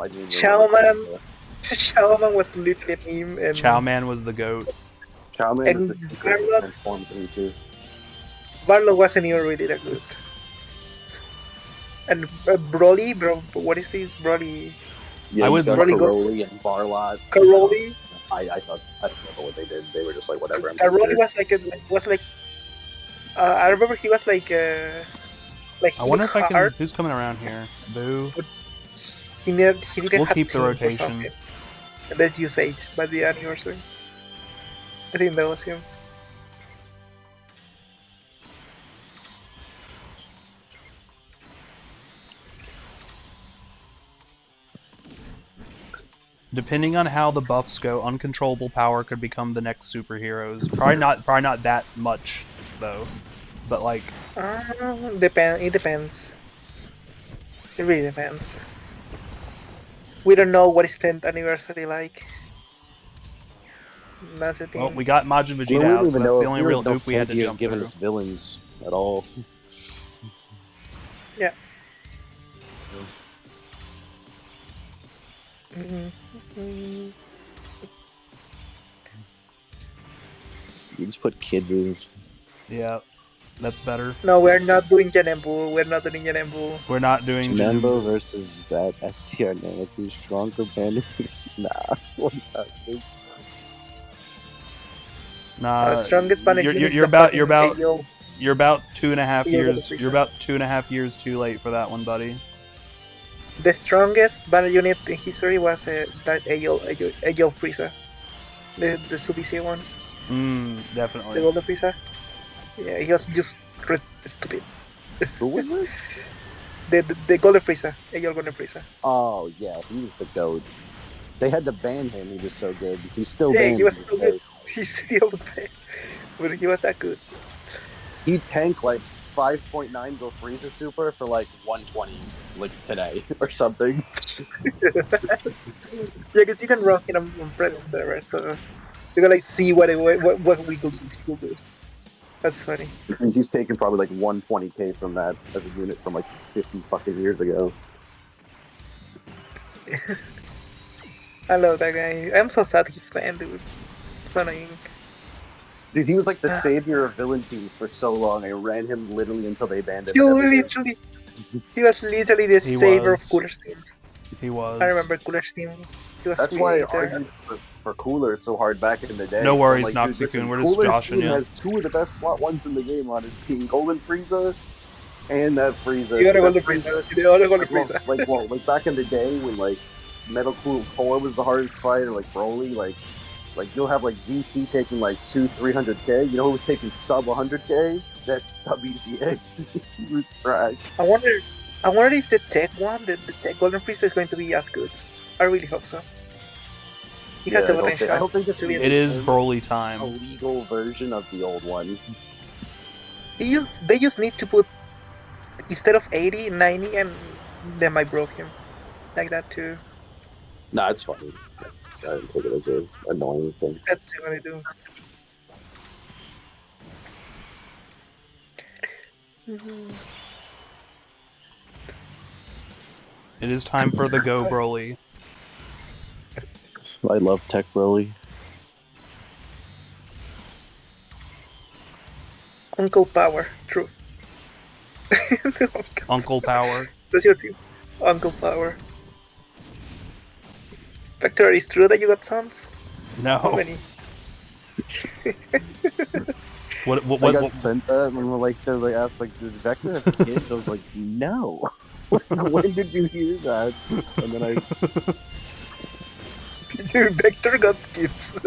Chowman was literally a meme. And...
Chowman was the GOAT.
Chowman is the secret to transform 3-2.
Barlow wasn't even really that good. And Broly, what is this? Broly...
Yeah,
I would
Karoli and Barlot.
Karoli?
I don't know what they did. They were just like, whatever.
Karoli was like... I remember he was like
I wonder if I can... Who's coming around here? Boo.
He didn't
we'll
have
keep the rotation.
And that's Usage by the anniversary. I think that was him.
Depending on how the buffs go, uncontrollable power could become the next superheroes. Probably not that much though. But like
it depends. It really depends. We don't know what is 10th anniversary like. That's the thing.
Well, we got Majin Vegeta out, so that's the only real hoop we had to jump
given
through.
us villains at all.
Yeah.
You just put Kid Buu.
Yeah, that's better.
No, we're not doing Janembu. We're not doing Janembu.
We're not doing
Janembu versus that STR name. Who's stronger, man? Nah, what not, dude.
Nah,
strongest
you're about 2.5 years. You're about 2.5 years too late for that one, buddy.
The strongest battle unit in history was that Ayo Frieza, the Subisi one.
Definitely.
The Golden Frieza. Yeah, he was just stupid.
Who was it?
The Golden Frieza, your Golden Frieza.
Oh yeah, he was the goat. They had to ban him. He was so good. He's still
Yeah,
banned.
he was
To this
so good.
day.
He's still bad, but he was that good.
He tanked like 5.9 Go Frieza Super for like 120 like today or something.
Yeah, because you can rock it on private server, so you can like see what we could do. That's funny.
He's taken probably like 120K from that as a unit from like 50 fucking years ago.
I love that guy. I'm so sad he's banned, dude. So annoying.
Dude, he was like the savior of villain teams for so long. I ran him literally until they banned him
He
in every game.
literally, he was literally the
He
savior of
was.
Cooler's team.
He was.
I remember Cooler's team. He was
That's why I
really there.
argued for Cooler it's so hard back in the day.
No
'cause I'm
worries,
like,
Noxy
dude, listen,
Kun, we're just
Cooler's
joshing
team
you.
has two of the best slot ones in the game on it, being Golden Frieza and that Frieza.
You gotta go
That
to Frieza. You gotta go to Frieza.
like back in the day when like Metal Cool Core was the hardest fight, or like Broly, like you'll have like VT taking like 300K. You know who was taking sub 100K? That WBA. He was trash.
I wonder if the tech one, the tech Golden Frieza is going to be as good. I really hope so. He has the potential.
I hope they just
to be
It is
him
Broly
a
time.
legal version of the old one.
They just need to put, instead of 80, 90, and they might broke him. Like that too.
Nah, it's funny. I didn't take it as an annoying thing.
That's what I do.
It is time for the Go Broly.
I love Tech Broly.
Uncle Power, true.
Uncle Power.
That's your team. Uncle Power. Vector, is true that you got sons? How
No.
many?
I got sent that and we're like, they asked like, did Vector have kids? I was like, no. When did you hear that? And then I
Dude, Vector got kids.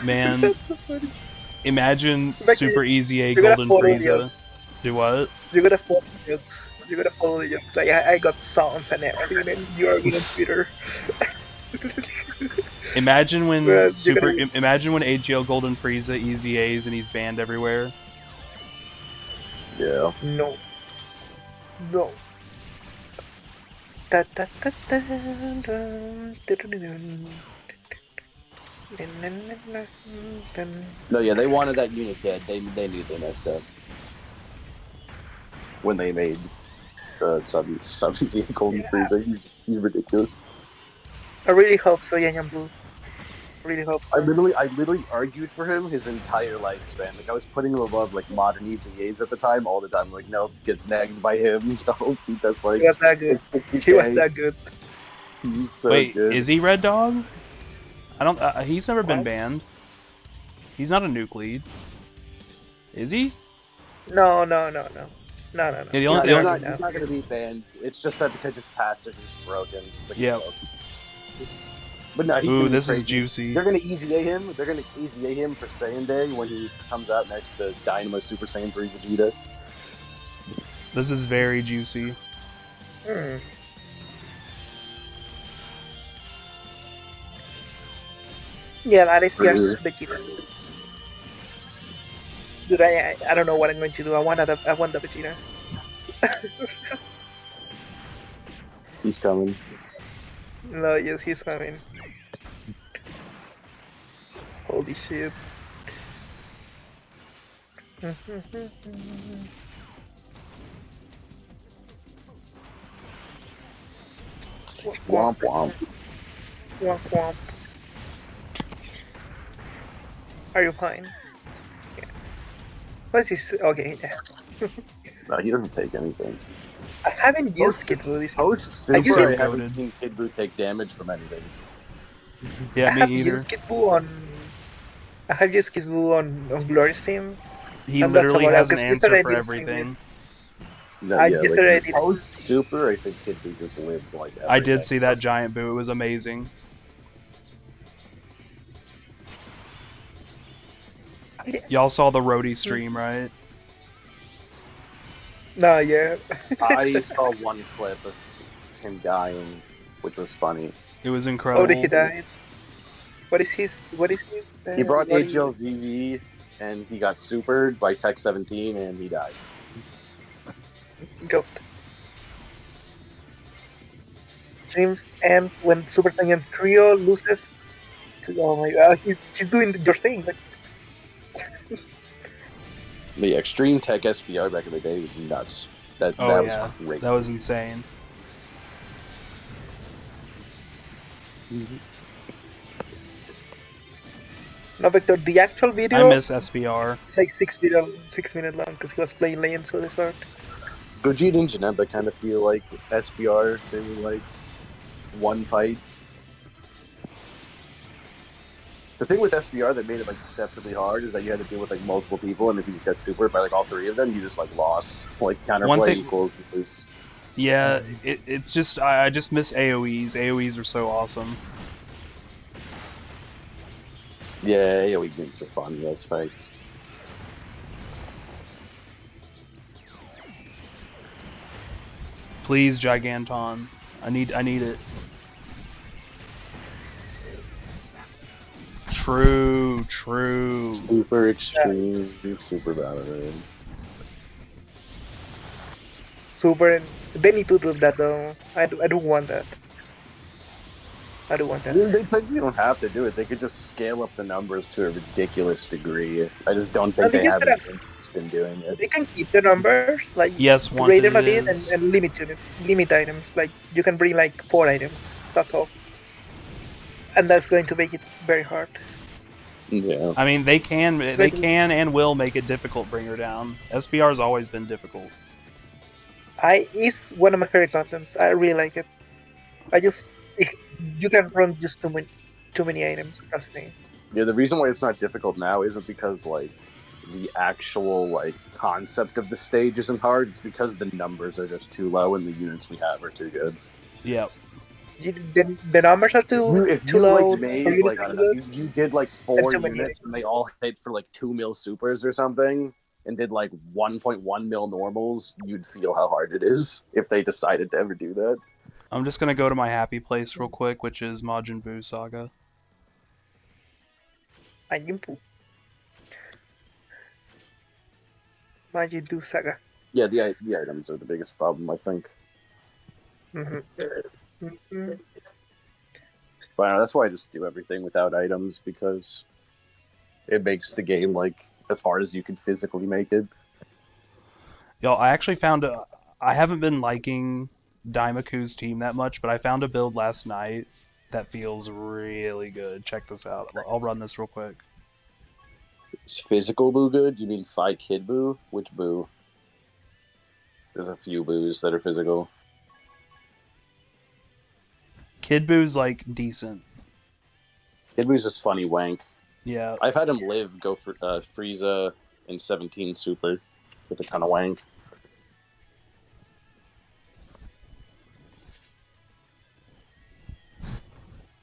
Man, imagine
Vector,
Super Easy A
you gotta
Golden
follow
Frieza. Do what?
You gotta follow the jokes. You gotta follow the jokes. Like I got songs and everything, and you are good on Twitter.
Imagine when
Well, you're gonna-
Imagine when AGL Golden Frieza Easy A's and he's banned everywhere.
yeah.
No. No. Ta ta ta ta dun, dun, dun, dun.
No, yeah, they wanted that unit dead. They knew they messed up when they made Sub-Zero Golden Frieza. He's ridiculous.
I really hope so, Yang and Blue. Really hope.
I literally argued for him his entire lifespan. Like I was putting him above like modern EZAs at the time all the time. Like nope, gets nagged by him. So he does like
He was that good.
60K.
He was that good.
He's so
Wait,
good.
is he Red Dog? I don't. He's never been
What?
banned. He's not a nuke lead. Is he?
No.
Yeah, the
No,
only,
he's,
the
not,
only,
he's not going to be banned. It's just that because his passive is broken. Like,
Yeah.
But no, he's
ooh,
gonna be
this is
crazy.
juicy.
They're going to EZA him. They're going to EZA him for Saiyan Day when he comes out next to Dynamo Super Saiyan 3 Vegeta.
This is very juicy.
Yeah, that is just Vegeta. Dude, I don't know what I'm going to do. I want the Vegeta.
He's coming.
No, yes, he's coming. Holy shit.
Womp womp.
Womp womp. Are you fine? Yeah. What's this? Okay, yeah.
No, he doesn't take anything.
I haven't used Kid Buu this
Post
I use
Super, I
it-
haven't seen Kid Buu take damage from anything.
Yeah,
I
me
have
either.
used Kid Buu on. I have used Kid Buu on Glorious team.
He
and that's
literally
about it,
has an
'cause
answer
yesterday
for
I did stream
everything.
No,
I
yeah,
just
like,
already-
post Super, I think Kid Buu just lives like that.
I did see that giant boo. It was amazing. Y'all saw the roadie stream, right?
No, yeah.
I saw one clip of him dying, which was funny.
It was
Oh,
incredible.
he died. What is his?
He brought
what is-
HLVV and he got supered by TEQ 17 and he died.
Goat. Dreams end when Super Saiyan Trio loses. Oh my god, he's doing your thing. Like,
The Extreme Tech SPR back in the day was nuts. That
Oh
was
yeah,
great.
that was insane.
no, Victor, the actual
I
video
miss SBR.
is like 6 minutes long because he was playing lanes so the start.
Gogeta and Janemba kind of feel like SPR. They were like one fight. The thing with SPR that made it like deceptively hard is that you had to deal with like multiple people, and if you got super by like all three of them, you just like lost. Like counterplay
thing-
equals lose.
Yeah, it's just I just miss AoEs. AoEs are so awesome.
Yeah, we games are fun in those fights.
Please, Giganton. I need it. True.
Super extreme, super valid.
Super, and they need to do that though. I don't want that. I don't want
I
that.
mean, they technically don't have to do it. They could just scale up the numbers to a ridiculous degree. I just don't think
they
they
just
have any interest in doing it.
They can keep the numbers, like
Yes,
rate them a
wanted
bit
is.
and limit items. Like you can bring like 4 items. That's all. And that's going to make it very hard.
Yeah.
I mean, they can and will make it difficult. Bring her down. SBR's always been difficult.
It's one of my favorite contents. I really like it. You can run just too many items. That's the thing.
Yeah, the reason why it's not difficult now isn't because like the actual like concept of the stage isn't hard. It's because the numbers are just too low and the units we have are too good.
Yep.
The numbers are
If
too
you
low.
like made
units
like
are
I don't
too
know,
good.
you did like 4
too many
units and they all hit for like 2 mil supers or something, and did like 1.1 mil normals, you'd feel how hard it is if they decided to ever do that.
I'm just gonna go to my happy place real quick, which is Majin Buu Saga.
Majin Buu. Majin Buu Saga.
Yeah, the items are the biggest problem, I think.
Mm-hmm.
But that's why I just do everything without items, because it makes the game like as hard as you can physically make it.
Yo, I actually found I haven't been liking Daimaku's team that much, but I found a build last night that feels really good. Check this out. I'll run this real quick.
Is physical Boo good? You mean Phi Kid Boo? Which Boo? There's a few Boos that are physical.
Kid Boo's like decent.
Kid Boo's just funny wank.
Yeah.
I've had him live go for Frieza in 17 Super with a ton of wank.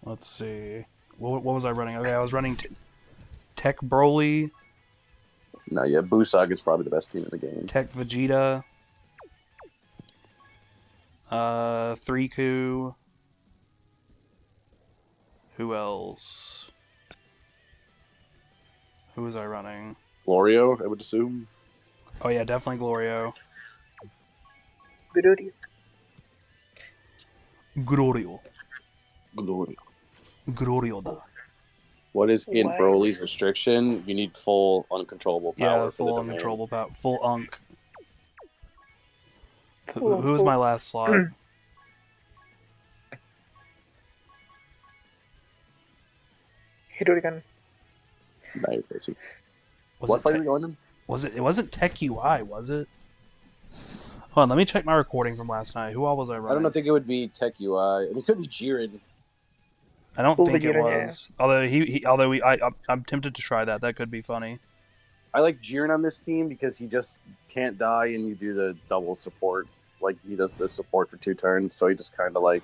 Let's see. What was I running? Okay, I was running TEQ Broly,
No, yeah, Boo Saga is probably the best team in the game.
TEQ Vegeta, 3Ku. Who else? Who was I running?
Glorio, I would assume.
Oh yeah, definitely Glorio.
Good.
Glorio.
Glorio.
Glorio da.
What is in
Why?
Broly's restriction? You need full uncontrollable power.
Yeah,
for
full
the domain.
uncontrollable power. Full unk.
Full-
Who was
full-
my last slot?
Hidorigan.
Now you're crazy.
Was
What
it
fight are we going in?
It wasn't Tech UI, was it? Hold on, let me check my recording from last night. Who all was I running?
I don't think it would be Tech UI. I mean, it could be Jiren.
I don't
Full
think it
Vegeta, yeah.
was. Although I'm tempted to try that. That could be funny.
I like Jiren on this team because he just can't die and you do the double support. Like, he does the support for 2 turns, so he just kind of like...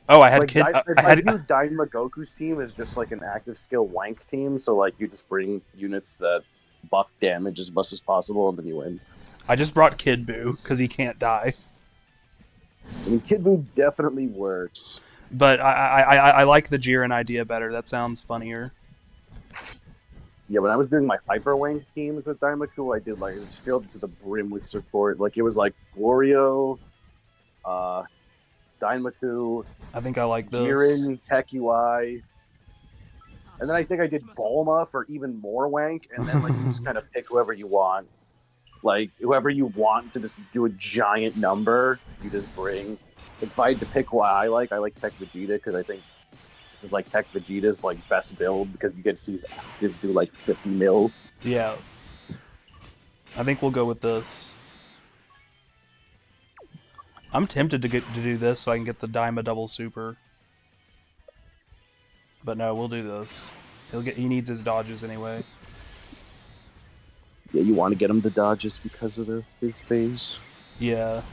Oh, I had
like,
kid.
I
I had.
use Daima Goku's team as just like an active skill wank team, so like you just bring units that buff damage as much as possible, and then you win.
I just brought Kid Buu because he can't die.
I mean, Kid Buu definitely works.
But I like the Jiren idea better. That sounds funnier.
Yeah, when I was doing my Hyper Wing teams with Daimaku, I did like it was filled to the brim with support. Like it was like Wario, Daimaku,
I think I like this.
Jiren, TEQ, and then I think I did Bulma for even more wank, and then like you just kind of pick whoever you want. Like whoever you want to just do a giant number, you just bring. If I had to pick what I like TEQ Vegeta because I think this is like TEQ Vegeta's like best build because you get to see his active do like 50 mil.
Yeah. I think we'll go with this. I'm tempted to do this so I can get the Daima double super. But no, we'll do this. He needs his dodges anyway.
Yeah, you want to get him to dodges because of the fizz phase.
Yeah.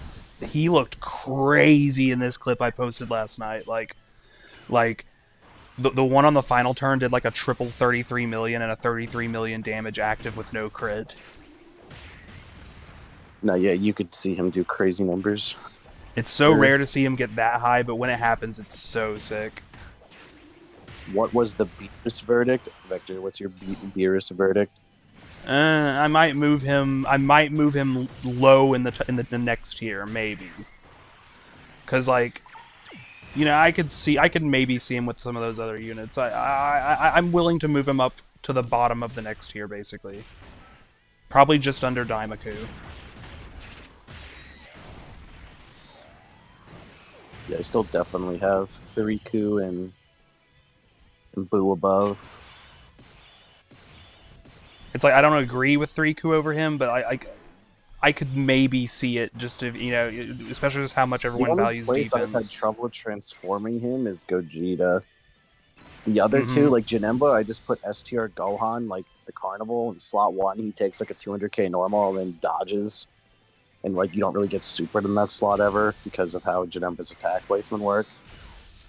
He looked crazy in this clip I posted last night. Like the one on the final turn did like a triple 33 million and a 33 million damage active with no crit.
No, yeah, you could see him do crazy numbers.
It's so rare to see him get that high, but when it happens, it's so sick.
What was the Beerus verdict? Vector, what's your Beerus verdict?
I might move him. I might move him low in the next tier, maybe. Cause like, you know, I could maybe see him with some of those other units. I'm willing to move him up to the bottom of the next tier, basically. Probably just under Daimaku.
Yeah, I still definitely have Riku and Boo above.
It's like I don't agree with Riku over him, but I could maybe see it just to, you know, especially just how much everyone values defense.
The only place I've had trouble transforming him is Gogeta. The other two, like Janemba, I just put STR Gohan, like the Carnival, in slot 1. He takes like a 200k normal and then dodges. And like you don't really get supered in that slot ever because of how Janemba's attack placement work.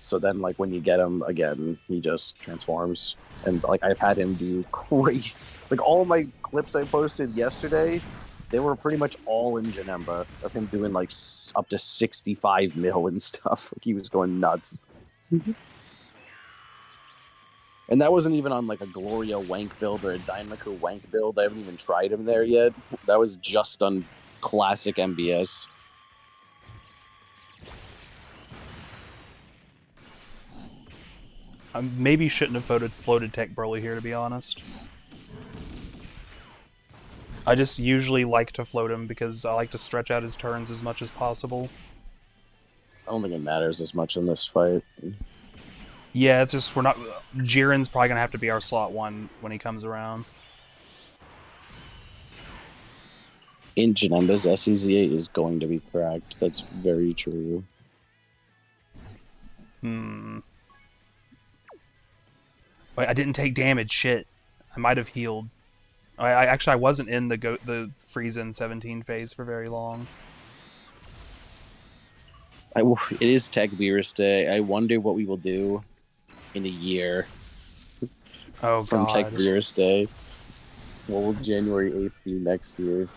So then like when you get him again, he just transforms. And like I've had him do crazy. Like all of my clips I posted yesterday, they were pretty much all in Janemba of him doing like up to 65 mil and stuff. Like he was going nuts. And that wasn't even on like a Gloria wank build or a Daimaku wank build. I haven't even tried him there yet. That was just on classic MBS.
I maybe shouldn't have floated TEQ Broly here, to be honest. I just usually like to float him because I like to stretch out his turns as much as possible.
I don't think it matters as much in this fight.
Yeah, it's just we're not... Jiren's probably going to have to be our slot 1 when he comes around.
In Janemba's SEZA is going to be cracked. That's very true.
Wait, I didn't take damage. Shit. I might have healed. I wasn't in the Frieza 17 phase for very long.
It is TEQ Beerus Day. I wonder what we will do in a year.
Oh,
from
God.
TEQ Beerus Day. What will January 8th be next year?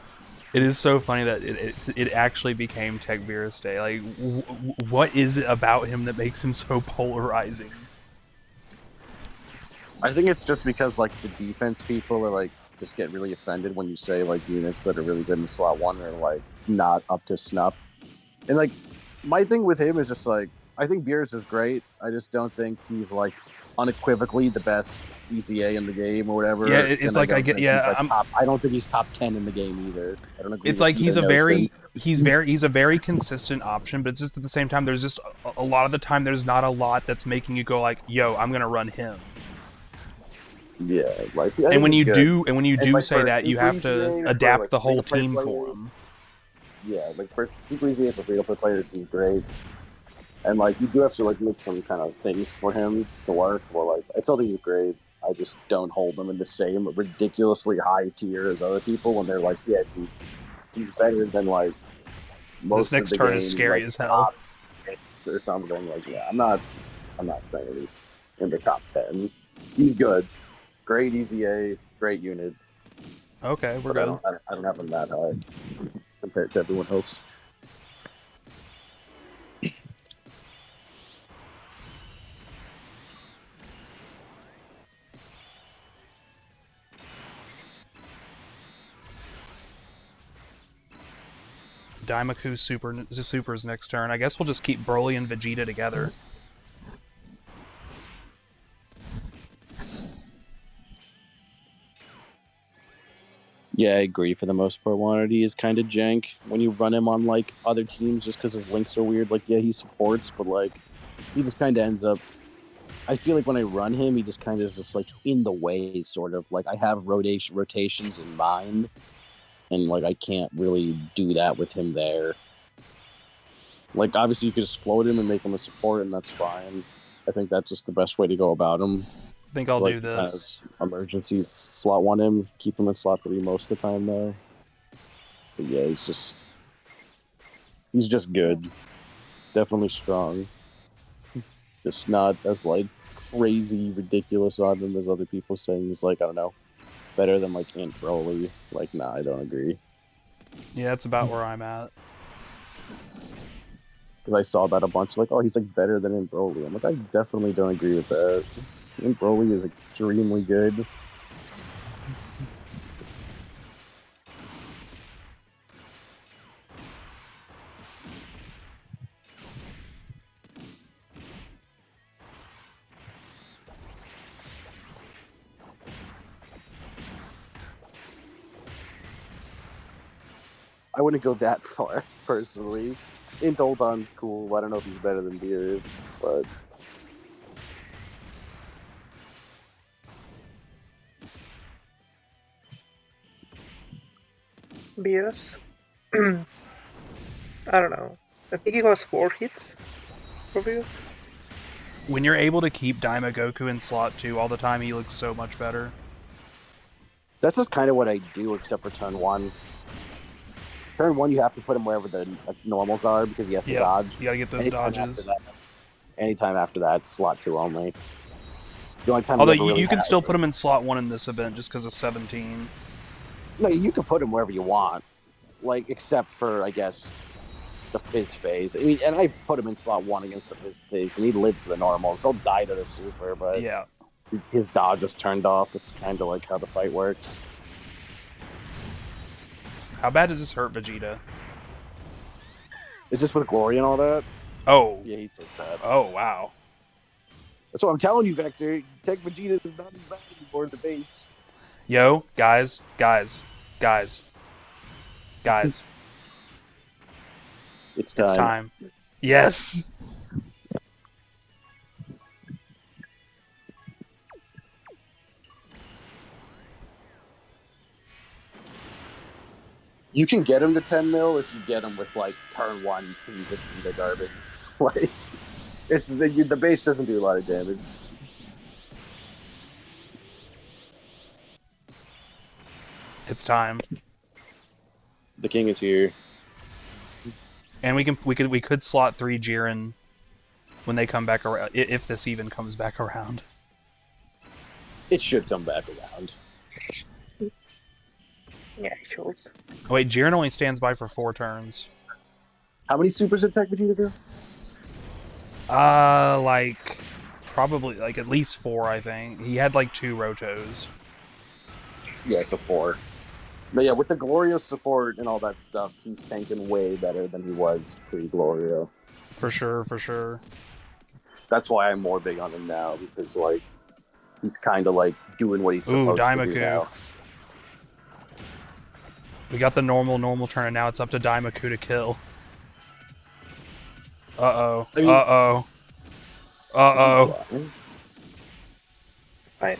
It is so funny that it actually became TEQ Beerus Day. Like, what is it about him that makes him so polarizing?
I think it's just because like the defense people are like just get really offended when you say like units that are really good in slot 1 are like not up to snuff. And like my thing with him is just like I think Beerus is great. I just don't think he's like unequivocally the best EZA in the game or whatever.
Yeah, it's like I get. Yeah,
like I don't think he's top 10 in the game either. I don't agree.
It's like he's a very consistent option, but it's just at the same time there's just a lot of the time there's not a lot that's making you go like, yo, I'm gonna run him.
Yeah, like
and when you do say that, you have to adapt the whole team for him.
Yeah, like for Super EZA for free-to-play players, he's great. And like you do have to like make some kind of things for him to work. Well, like I still think he's great. I just don't hold him in the same ridiculously high tier as other people when they're like, yeah, he's better than like most.
This next
of the
turn
game,
is scary
like,
as hell.
Or something like I'm not saying he's in the top 10. He's good, great EZA, great unit.
Okay, we're
but
good.
I don't have him that high compared to everyone else.
Daimaku supers next turn. I guess we'll just keep Broly and Vegeta together.
Yeah, I agree. For the most part, Wanity is kind of jank when you run him on like other teams just because his links are weird. Like, yeah, he supports, but like he just kind of ends up. I feel like when I run him, he just kind of is just like in the way, sort of. Like I have rotations in mind, and like I can't really do that with him there. Like obviously, you could just float him and make him a support, and that's fine. I think that's just the best way to go about him.
I think I'll
like
do
kind of
this.
emergencies slot one him, keep him in slot 3 most of the time though. But yeah, he's just good. Definitely strong. Just not as like crazy ridiculous on him as other people saying he's like, I don't know, better than like Aunt Broly. Like, nah, I don't agree.
Yeah, that's about where I'm at.
Because I saw that a bunch, like, oh, he's like better than Aunt Broly. I'm like, I definitely don't agree with that. Aunt Broly is extremely good. I wouldn't go that far, personally. Intolton's cool. I don't know if he's better than Beerus, but
Beerus. I don't know. I think it was 4 hits for Beerus.
When you're able to keep Daima Goku in slot 2 all the time, he looks so much better.
that's just kind of what I do, except for turn 1. Turn 1, you have to put him wherever the normals are because he has to dodge.
You gotta get those dodges.
Anytime after that, slot 2 only. The only time
Although
really
you can still put him in slot 1 in this event just because of 17.
No, you can put him wherever you want, like except for I guess the Fizz phase. I mean, and I've put him in slot 1 against the Fizz phase, and he lives the normals. He'll die to the super, but
yeah,
his dodge is turned off. It's kind of like how the fight works.
How bad does this hurt Vegeta?
Is this with Glory and all that?
Oh.
Yeah, he takes that.
Oh, wow.
That's what I'm telling you, Vector. TEQ Vegeta is not as bad anymore in the base.
Yo, guys.
It's
time. Yes!
You can get him to 10-0 if you get him with like turn 1 Vegeta garbage. Like, it's the base doesn't do a lot of damage.
It's time.
The king is here.
And we could slot 3 Jiren when they come back around, if this even comes back around.
It should come back around.
Yeah, sure.
Wait, Jiren only stands by for 4 turns.
How many supers did TEQ Vegeta do?
Like probably like at least 4, I think. He had like 2 Rotos.
Yeah, so 4. But yeah, with the Glorio support and all that stuff, he's tanking way better than he was pre-Glorio.
For sure.
That's why I'm more big on him now, because like he's kind of like doing what he's supposed to do now.
We got the normal turn, and now it's up to Daimaku to kill. Uh-oh.
Fine.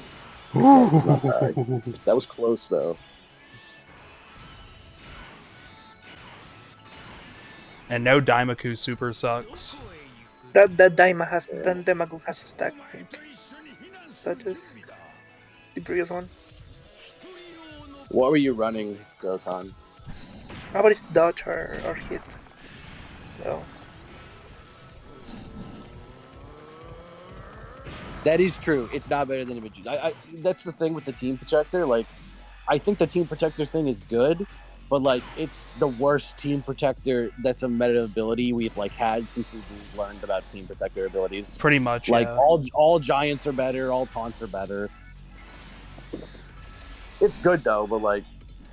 That was close, though.
And
no Daimaku super sucks.
That Daimaku has a stack, I think. That is the previous one.
What were you running, Dokkan?
How about his dodge or hit? No.
That is true. It's not better than Vegeta. That's the thing with the team projector. Like, I think the Team Protector thing is good, but like it's the worst Team Protector that's a meta ability we've like had since we've learned about Team Protector abilities.
Pretty much,
Like
yeah.
all giants are better, all taunts are better. It's good though, but like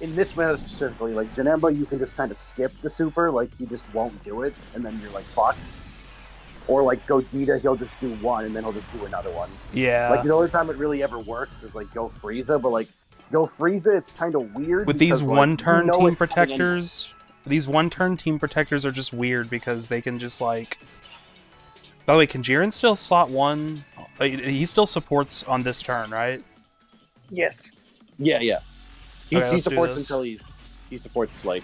in this meta specifically, like Janemba, you can just kind of skip the super, like he just won't do it, and then you're like fucked. Or like Gogeta, he'll just do one, and then he'll just do another one.
Yeah.
Like the only time it really ever works is like Go Frieza, but like Go Frieza, it's kind of weird
With
because,
these
like,
one-turn
you know
team
it's coming anyway.
protectors, these one-turn team protectors are just weird because they can just like. By the way, can Jiren still slot 1? He still supports on this turn, right?
Yes.
Yeah.
Okay,
He
let's do
supports
this.
until he supports like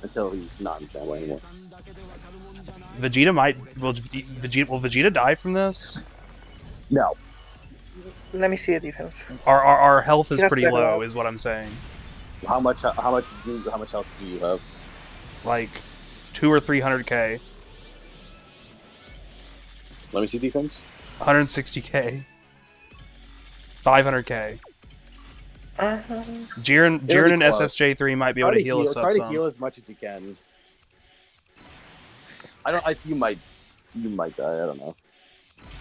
until he's not in standby anymore.
Vegeta might. Will Vegeta die from this?
No,
Let me see the defense.
Our health is
He has
pretty
better
low,
odds.
is what I'm saying.
how much health do you have?
Like 200 or 300k,
Let me see defense.
160k, 500k. Jiren
It'll be
and
close.
SSJ3 might be able to heal us up
Try to
some.
heal as much as you can. You might die. I don't know.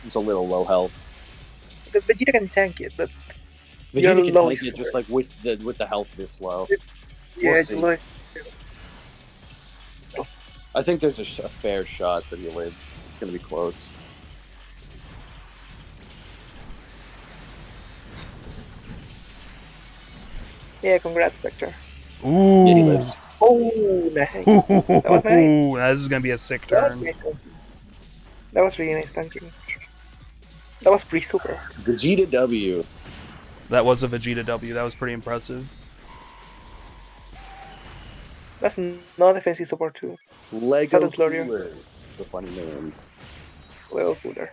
It's a little low health.
Because Vegeta can tank it, but
Vegeta
You're
can
low
tank it just like with the health this low.
yeah,
see.
low.
I think there's a fair shot that he lives. It's gonna be close.
Yeah, congrats, Vector.
Ooh.
Yeah, he lives.
Oh, nice.
That
was nice.
This is gonna be a sick
That was
turn.
nice tanking. That was really nice tanking. That was pre-super.
Vegeta W.
That was a Vegeta W. That was pretty impressive.
That's not defensive support too.
Lego
Salute, Gloria.
Cooler. It's a funny name.
Well, cooler.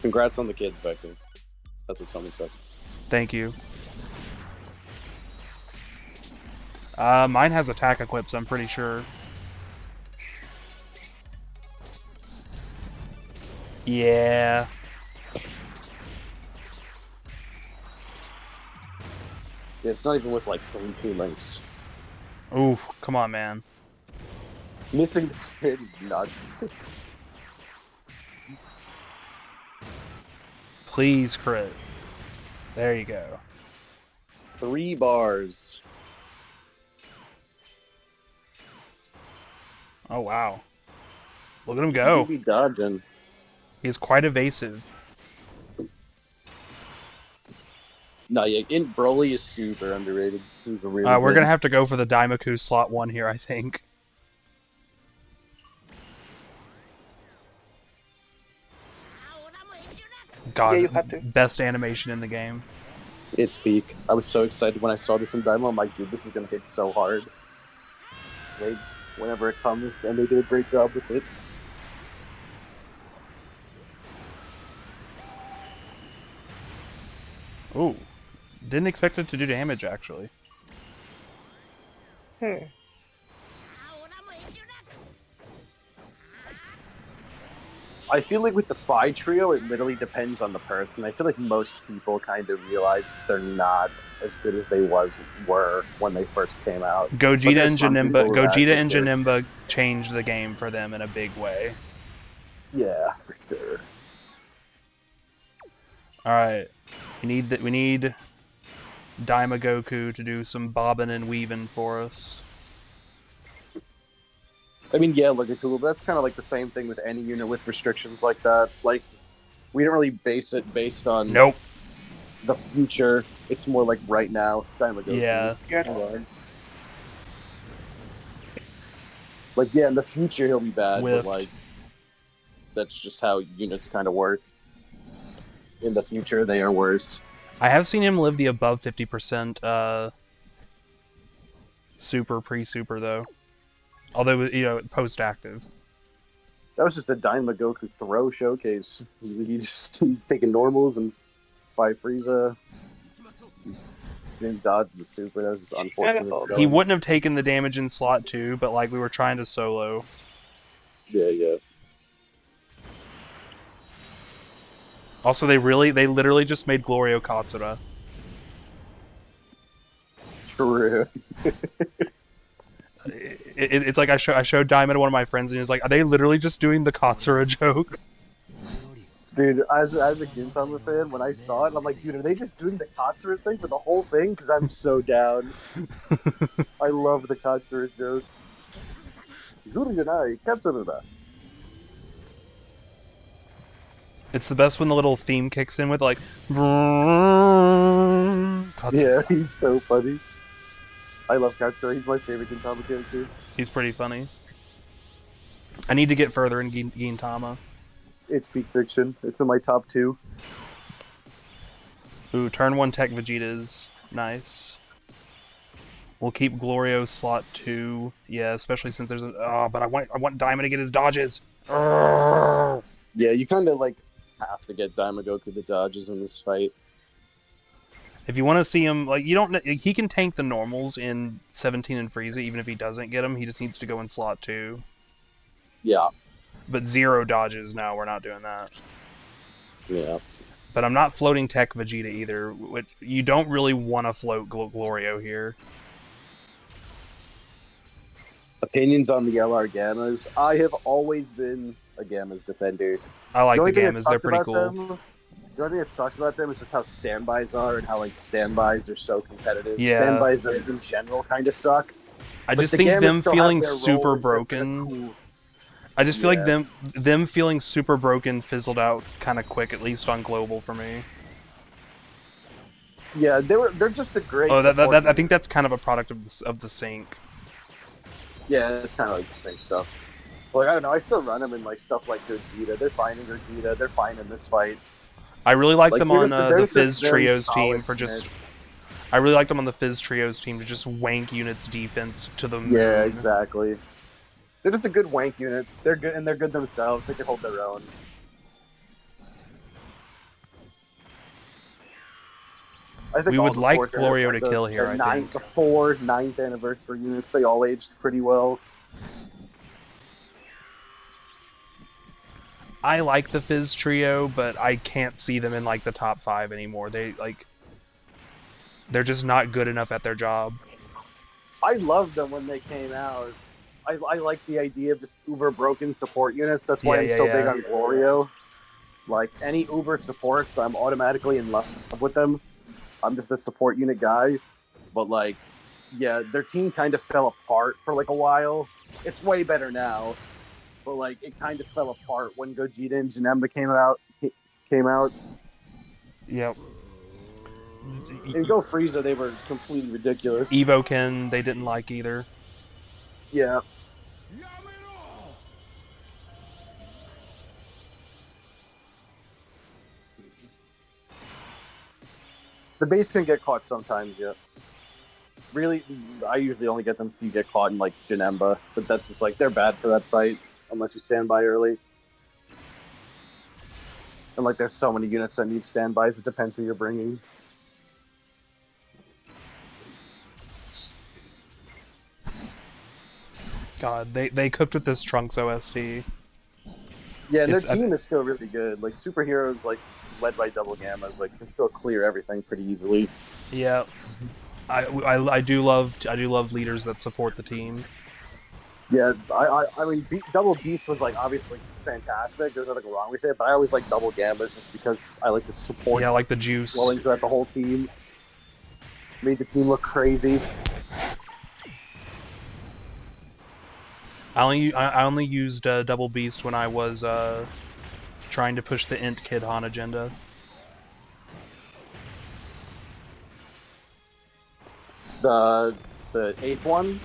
Congrats on the kids, Vector. That's what someone said.
Thank you. Mine has attack equips, I'm pretty sure. Yeah.
Yeah, it's not even with like 3 links.
Oof, come on, man.
Missing the kid is nuts.
Please crit. There you go.
3 bars.
Oh, wow. Look at him
You
go.
be dodging.
He's quite evasive.
No, yeah, Broly is super underrated. He's a really
We're
good.
gonna have to go for the Daimaku slot 1 here, I think. God,
Yeah, you have to.
best animation in the game.
It's peak. I was so excited when I saw this in Daimo. I'm like, dude, this is gonna hit so hard. Whenever it comes, and they did a great job with it.
Ooh. Didn't expect it to do damage, actually.
I feel like with the Phi trio, it literally depends on the person. I feel like most people kind of realize they're not as good as they were when they first came out. But
Gogeta
there's
and
some people who
Gogeta and
actually care.
Janemba changed the game for them in a big way.
Yeah, for sure.
Alright. We need Daima Goku to do some bobbing and weaving for us.
I mean, yeah, look at cool. But that's kind of like the same thing with any unit with restrictions like that. Like, we don't really base it based on
Nope.
the future. It's more like right now.
Yeah.
Like, yeah, in the future he'll be bad,
Whiffed.
but like, that's just how units kind of work. In the future, they are worse.
I have seen him live the above 50% super pre-super though. Although, you know, post-active.
That was just a Daima Goku throw showcase. He's taking normals and fight Frieza. Didn't dodge the super. That was just unfortunate.
He wouldn't have taken the damage in slot 2, but like we were trying to solo.
Yeah.
Also, they literally just made Glorio Katsura.
True.
It's like I showed Diamond to one of my friends, and he's like, "Are they literally just doing the Katsura joke?"
Dude, as a Gintama fan, when I saw it, I'm like, dude, are they just doing the Katsura thing for the whole thing? Because I'm so down. I love the Katsura joke. Katsura.
It's the best when the little theme kicks in with like,
Yeah,
Katsura.
he's so funny. I love Katsura. He's my favorite Gintama character.
He's pretty funny. I need to get further in Gintama.
It's peak fiction. It's in my top 2.
Ooh, turn 1 tech Vegeta's nice. We'll keep Glorio slot 2. Yeah, especially since there's a. Oh, but I want Diamond to get his dodges.
Yeah, you kind of like have to get Daimogoku the dodges in this fight.
If you want to see him, like, you don't. He can tank the normals in 17 and Frieza, even if he doesn't get them. He just needs to go in slot 2.
Yeah.
But 0 dodges. No, we're not doing that.
Yeah.
But I'm not floating Tech Vegeta either. Which you don't really want to float Glorio here.
Opinions on the LR Gammas. I have always been a Gammas defender.
I like the
only thing that
Gammas. They're
sucks
pretty
about
cool.
the only thing that sucks about them is just how standbys are and how like standbys are so competitive.
Yeah.
Standbys in general kind of suck.
I
But
just
the
think
Gammas
them
still have
feeling
their
super
roles. They're
broken.
cool.
I just feel like
Yeah.
them feeling super broken fizzled out kind of quick, at least on global for me.
Yeah, they're just a great.
Oh,
support
I
unit.
think that's kind of a product of the sync.
Yeah, it's kind of like the same stuff. Like I don't know, I still run them in like stuff like Gogeta. They're fine in Gogeta. They're fine in this fight.
I really like
Like,
them
they're
on
just- they're
the
just a
Fizz
very
Trios team
solid
for just.
unit.
I really like them on the Fizz Trios team to just wank units defense to the moon.
Yeah, exactly. They're just a good wank unit. They're good and they're good themselves. They can hold their own. I think
We
all
would
the
like
fourth
Glorio
units,
to kill here, I think.
The 4 9th anniversary units, they all aged pretty well.
I like the Fizz Trio, but I can't see them in like the top 5 anymore. They're just not good enough at their job.
I loved them when they came out. I like the idea of just uber broken support units. That's why I'm so big on Glorio. Like any uber supports, I'm automatically in love with them. I'm just a support unit guy. But like, yeah, their team kind of fell apart for like a while. It's way better now. But like, it kind of fell apart when Gogeta and Janemba came out.
Yep.
In Go Frieza, they were completely ridiculous.
Evoken, they didn't like either.
Yeah. The base can get caught sometimes, yeah. Really, I usually only get them if you get caught in like Janemba, but that's just like they're bad for that fight unless you stand by early. And like there's so many units that need standbys, it depends who you're bringing.
God, they cooked with this Trunks OST.
Yeah, and their team is still really good. Like superheroes, like led by Double Gamma, like can still clear everything pretty easily.
Yeah, I do love leaders that support the team.
Yeah, I mean, Double Beast was like obviously fantastic. There's nothing wrong with it, but I always like Double Gammas just because I like to support.
Yeah, I like the juice.
Flowing throughout the whole team, made the team look crazy.
I only used Double Beast when I was trying to push the Int Kid Han agenda.
The 8th one,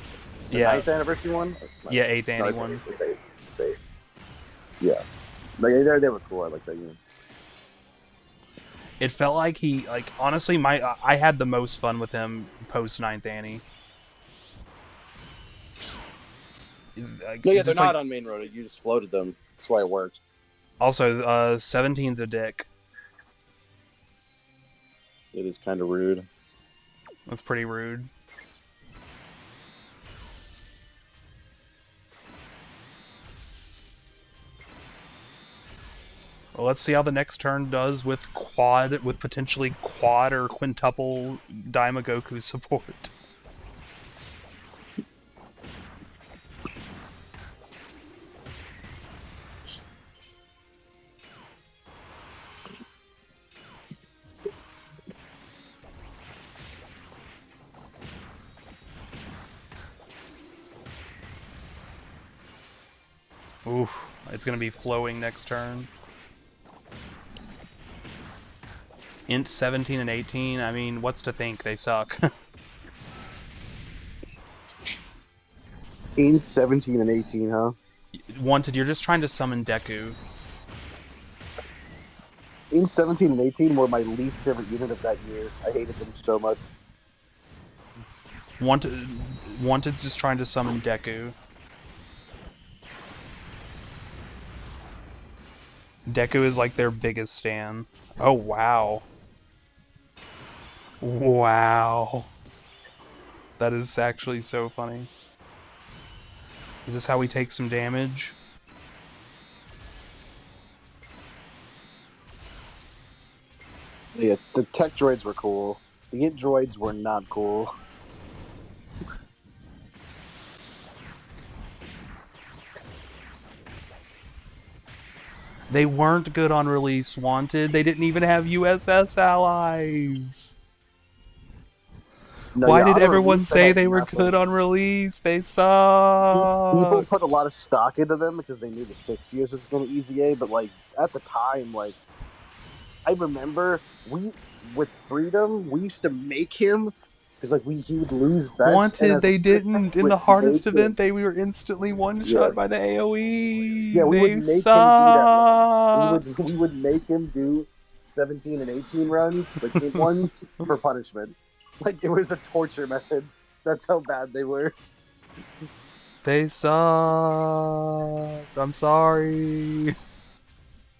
the
Yeah.
9th anniversary one.
Yeah, 8th Annie one.
Yeah, they were cool. I like that unit.
It felt like honestly, I had the most fun with him post 9th Annie.
Yeah, they're not on main road. You just floated them. That's why it worked.
Also, 17's a dick.
It is kind of rude.
That's pretty rude. Well, let's see how the next turn does with potentially quad or quintuple Daimagoku support. Oof, it's gonna be flowing next turn. Int 17 and 18, I mean, what's to think? They suck.
In 17 and 18, huh?
Wanted, you're just trying to summon Deku.
In 17 and 18 were my least favorite unit of that year. I hated them so much.
Wanted's just trying to summon Deku. Deku is like their biggest stan. Oh, wow. Wow. That is actually so funny. Is this how we take some damage?
Yeah, the tech droids were cool. The int droids were not cool.
They weren't good on release, Wanted. They didn't even have USS allies.
No,
Why
yeah,
did
on
everyone
release,
say
had
they were
nothing.
good on release? They
People
suck.
put a lot of stock into them because they knew the 6 years was going to easy A, but like at the time, like I remember with Freedom, we used to make him because like he would lose bets. And
Wanted,
as a
they didn't. In the hardest event,
him.
they were instantly
Yeah.
one-shot by the AoE.
Yeah, we would
They
make him do that
suck.
run. We would make him do 17 and 18 runs, like int ones, for punishment. Like it was a torture method. That's how bad they were.
They suck. I'm sorry.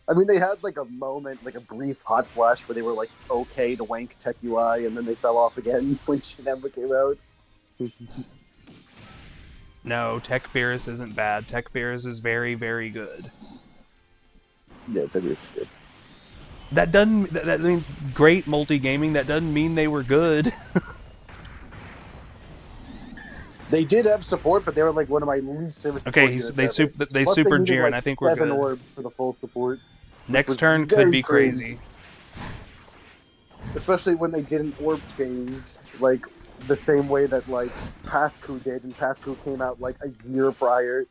I mean, they had like a moment, like a brief hot flash where they were like okay to wank Tech UI, and then they fell off again when Shinemba came out.
No, TEQ Beerus isn't bad. TEQ Beerus is very, very good.
Yeah, it's good.
That doesn't. I mean, great multi-gaming. That doesn't mean they were good.
They did have support, but they were like one of my least favorite support
Okay,
units
they
ever.
they
Plus,
super
needed,
Jiren.
like,
I think we're
7
good.
orbs for the full support.
Next
was
turn could
very
be crazy.
Especially when they didn't orb change, like the same way that like Pascu did, and Pascu came out like a year prior.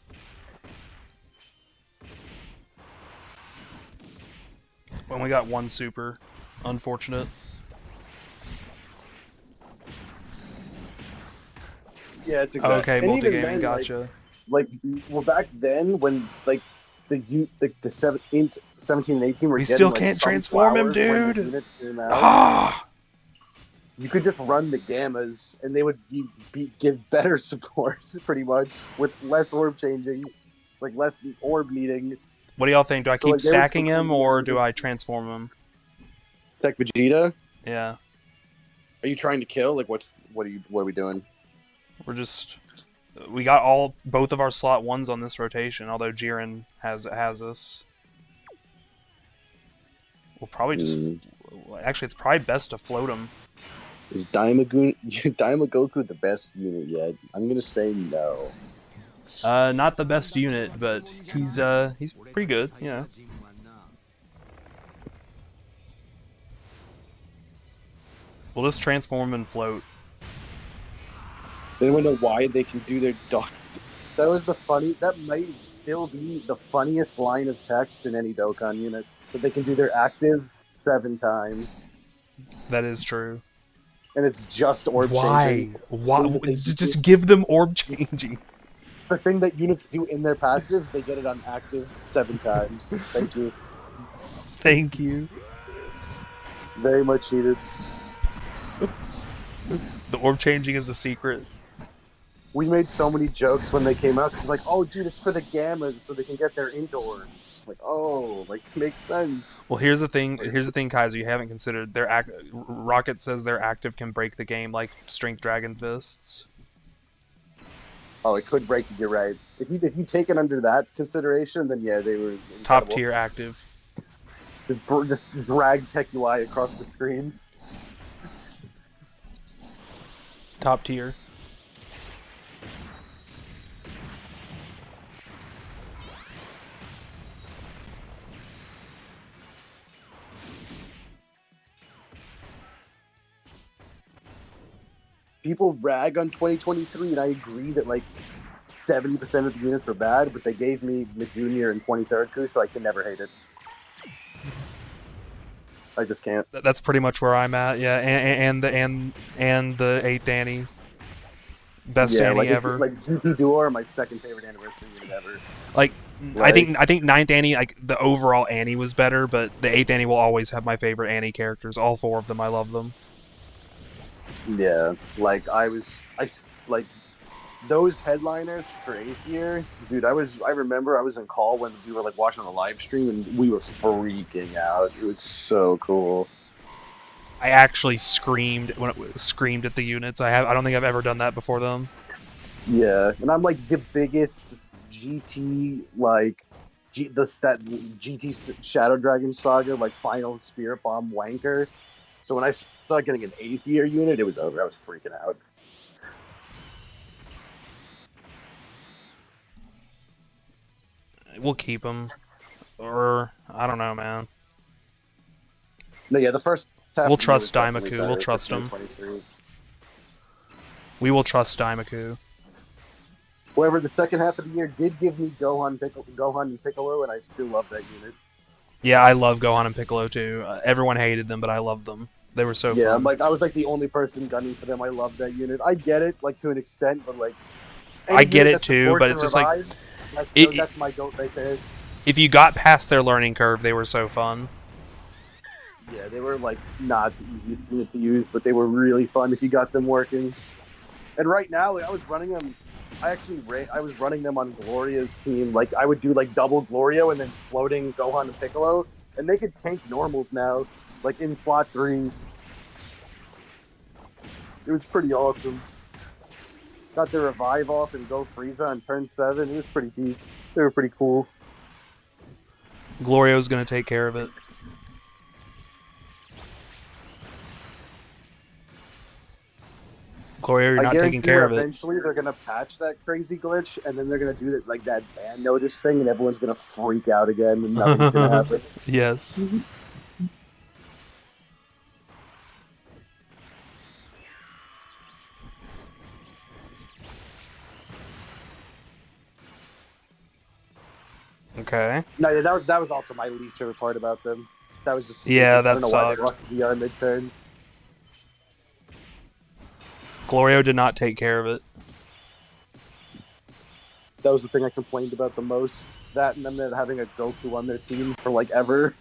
When we got one super, unfortunate.
Yeah, it's exactly.
Okay,
And
multi-gaming,
even then,
gotcha.
Like well, back then when like the 17 and 18 were
We
getting,
still
like,
can't
some
transform him,
flowers when the
dude.
unit came out.
Ah!
You could just run the gammas, and they would give better support, pretty much, with less orb changing, like less orb needing.
What do y'all think? Do I
So,
keep
like, they would
stacking
still
him,
be
or
able
do
to-
I transform him?
Tech Vegeta,
Yeah,
are you trying to kill? Like, what are we doing?
we're just... We got both of our slot ones on this rotation, although Jiren has us. We'll probably just... Actually, it's probably best to float him.
Is Daimagoku the best unit yet? I'm gonna say no.
Not the best unit, but he's pretty good, you know. We'll just transform and float.
Does anyone know why they can do their dog? That was that might still be the funniest line of text in any Dokkan unit. That they can do their active 7 times.
That is true.
And it's just orb
Why?
changing.
Why? Just give them orb changing.
The thing that units do in their passives, they get it on active 7 times. Thank you.
Thank you.
Very much needed.
The orb changing is a secret.
We made so many jokes when they came out. Cause like, oh, dude, it's for the gammas, so they can get their indoors. Like, oh, like makes sense.
Well, here's the thing. Here's the thing, Kaiser. You haven't considered Rocket says their active can break the game like Strength Dragon Fists.
Oh, it could break it. You're right. If you take it under that consideration, then yeah, they were
Top
incredible.
tier active.
Just drag TEQ across the screen.
Top tier.
People rag on 2023, and I agree that like 70% of the units were bad, but they gave me Junior and 23rd Coup, so I can never hate it. I just can't.
That's pretty much where I'm at. Yeah, and the 8th Annie, best Annie ever.
Like GT Duo are my second favorite anniversary unit ever.
Like
Right?
I think 9th Annie, like the overall Annie was better, but the 8th Annie will always have my favorite Annie characters. All 4 of them, I love them.
Yeah, like like those headliners for 8th year, dude. I remember I was in call when we were like watching the live stream, and we were freaking out. It was so cool.
I actually screamed screamed at the units. I don't think I've ever done that before them.
Yeah, and I'm like the biggest GT that GT Shadow Dragon Saga like final Spirit Bomb wanker. So when I started getting an 8th year unit, it was over. I was freaking out.
We'll keep them, or I don't know, man.
No, yeah, the first half
We'll
of the year was
trust
definitely
Daimaku.
better
We'll
for
trust him.
2023.
We will trust Daimaku.
However, the second half of the year did give me Gohan and Piccolo, and I still love that unit.
Yeah, I love Gohan and Piccolo too. Everyone hated them, but I loved them. They were so
Yeah,
fun.
I was like the only person gunning for them. I love that unit. I get it, like to an extent, but like
I get it too, but it's just like
that's my goat right there.
If you got past their learning curve, they were so fun.
Yeah, they were like not the easiest unit to use, but they were really fun if you got them working. And right now, like, I was running them. I was running them on Gloria's team. Like I would do like double Glorio and then floating Gohan and Piccolo, and they could tank normals now, like in slot 3. It was pretty awesome. Got the revive off and go Frieza on turn 7. It was pretty deep. They were pretty cool.
Glorio's gonna take care of it. Glorio, you're not taking care of it.
Eventually, they're gonna patch that crazy glitch, and then they're gonna do that like that ban notice thing, and everyone's gonna freak out again, and nothing's gonna happen.
Yes. Okay.
No, that was also my least favorite part about them. That was just
yeah, that
I don't know
sucked.
why they lost VR mid-turn.
Glorio did not take care of it.
That was the thing I complained about the most. That and them having a Goku on their team for like ever.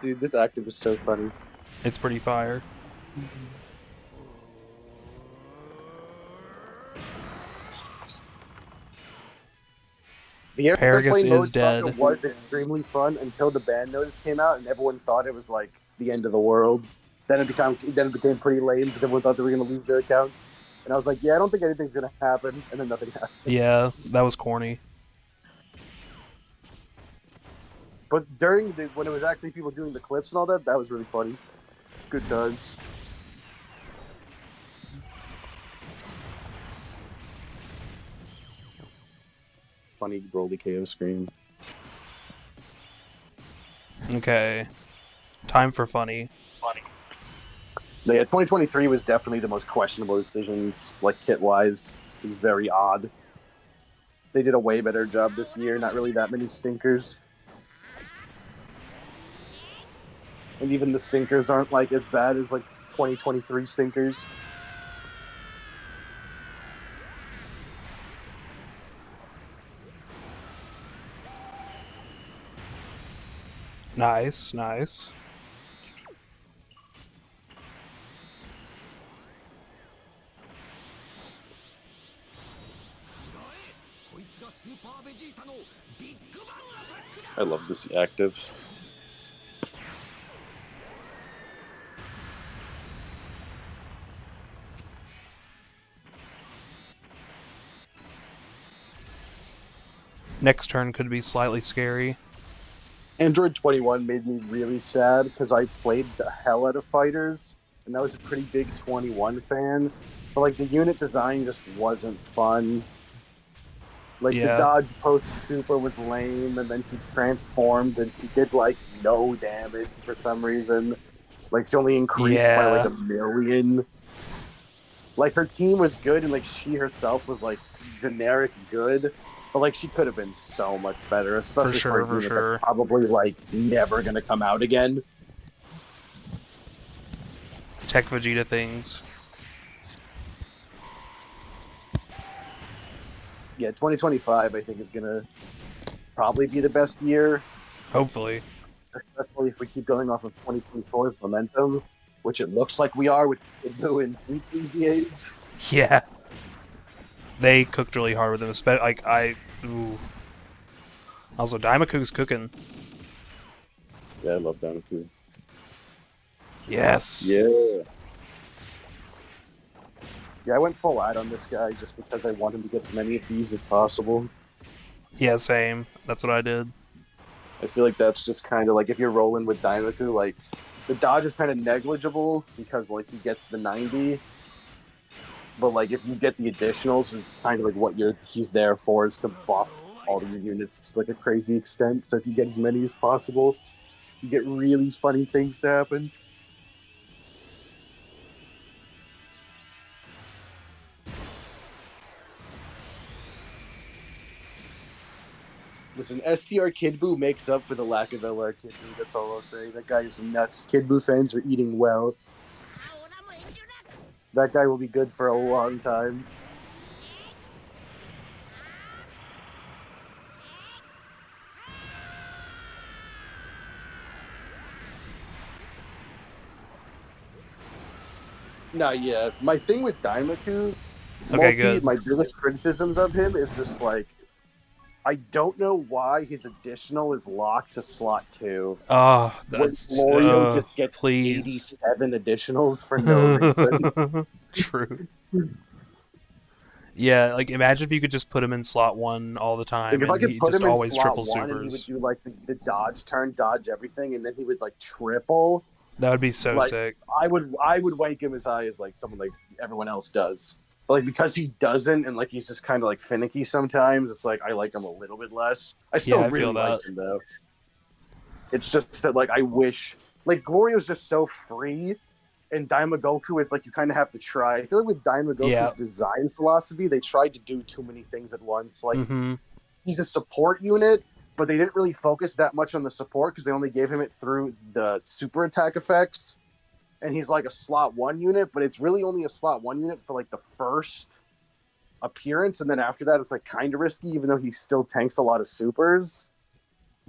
Dude, this active is so funny.
It's pretty fire.
The
Paragus
airplane
is
mode saga
dead.
was extremely fun until the ban notice came out, and everyone thought it was like the end of the world. Then it became pretty lame because everyone thought they were going to lose their accounts. And I was like, yeah, I don't think anything's going to happen. And then nothing happened.
Yeah, that was corny.
But when it was actually people doing the clips and all that, that was really funny. Good times. Funny Broly KO scream.
Okay. Time for funny.
No, yeah, 2023 was definitely the most questionable decisions, like kit-wise. It was very odd. They did a way better job this year, not really that many stinkers. And even the stinkers aren't like as bad as like 2023 stinkers.
Nice, nice.
I love this active.
Next turn could be slightly scary.
Android 21 made me really sad because I played the hell out of fighters, and I was a pretty big 21 fan. But like the unit design just wasn't fun. Like the
Yeah.
dodge post super was lame, and then she transformed and she did like no damage for some reason. Like she only increased by like
Yeah.
1,000,000. Like her team was good, and like she herself was like generic good, but like she could have been so much better, especially for a unit
sure.
that's probably like never gonna come out again.
Tech Vegeta things.
Yeah, 2025 I think is gonna probably be the best year,
Hopefully.
especially if we keep going off of 2024's momentum, which it looks like we are with Kidbu and Sweet EZAs.
Yeah. They cooked really hard with them. Like, ooh. Also, Daimaku's cooking.
Yeah, I love Daimaku.
Yes.
Yeah. Yeah, I went full out on this guy just because I want him to get as many of these as possible.
Yeah, same. That's what I did.
I feel like that's just kind of like if you're rolling with Daimaku, like the dodge is kind of negligible because like he gets the 90, but like if you get the additionals, it's kind of like what he's there for is to buff all of your units to like a crazy extent. So if you get as many as possible, you get really funny things to happen. Listen, STR Kidbu makes up for the lack of LR Kidbu. That's all I'll say. That guy is nuts. Kidbu fans are eating well. That guy will be good for a long time. Nah, yeah. My thing with Daimaku,
Okay, good.
my biggest criticisms of him is just like, I don't know why his additional is locked to slot 2.
Oh,
When
that's...
Florio just gets
please.
87 additionals for no reason.
True. Yeah, like, imagine if you could just put him in slot 1 all the time,
Like if I
and
could
he
put
just
him in
always
slot
triple
1 and he would
supers.
do like the dodge turn, dodge everything, and then he would like triple.
That would be so
Like,
sick.
I would rank him as high as like someone like everyone else does. But like because he doesn't, and like he's just kind of like finicky sometimes. It's like I like him a little bit less. I still
Yeah, I
really
feel
like
that.
him though. It's just that like I wish like Glorio's just so free, and Daimagoku is like you kind of have to try. I feel like with Daimagoku's
Yeah.
design philosophy, they tried to do too many things at once. Like
Mm-hmm.
he's a support unit, but they didn't really focus that much on the support because they only gave him it through the super attack effects. And he's like a slot 1 unit, but it's really only a slot 1 unit for like the first appearance, and then after that it's like kind of risky, even though he still tanks a lot of supers.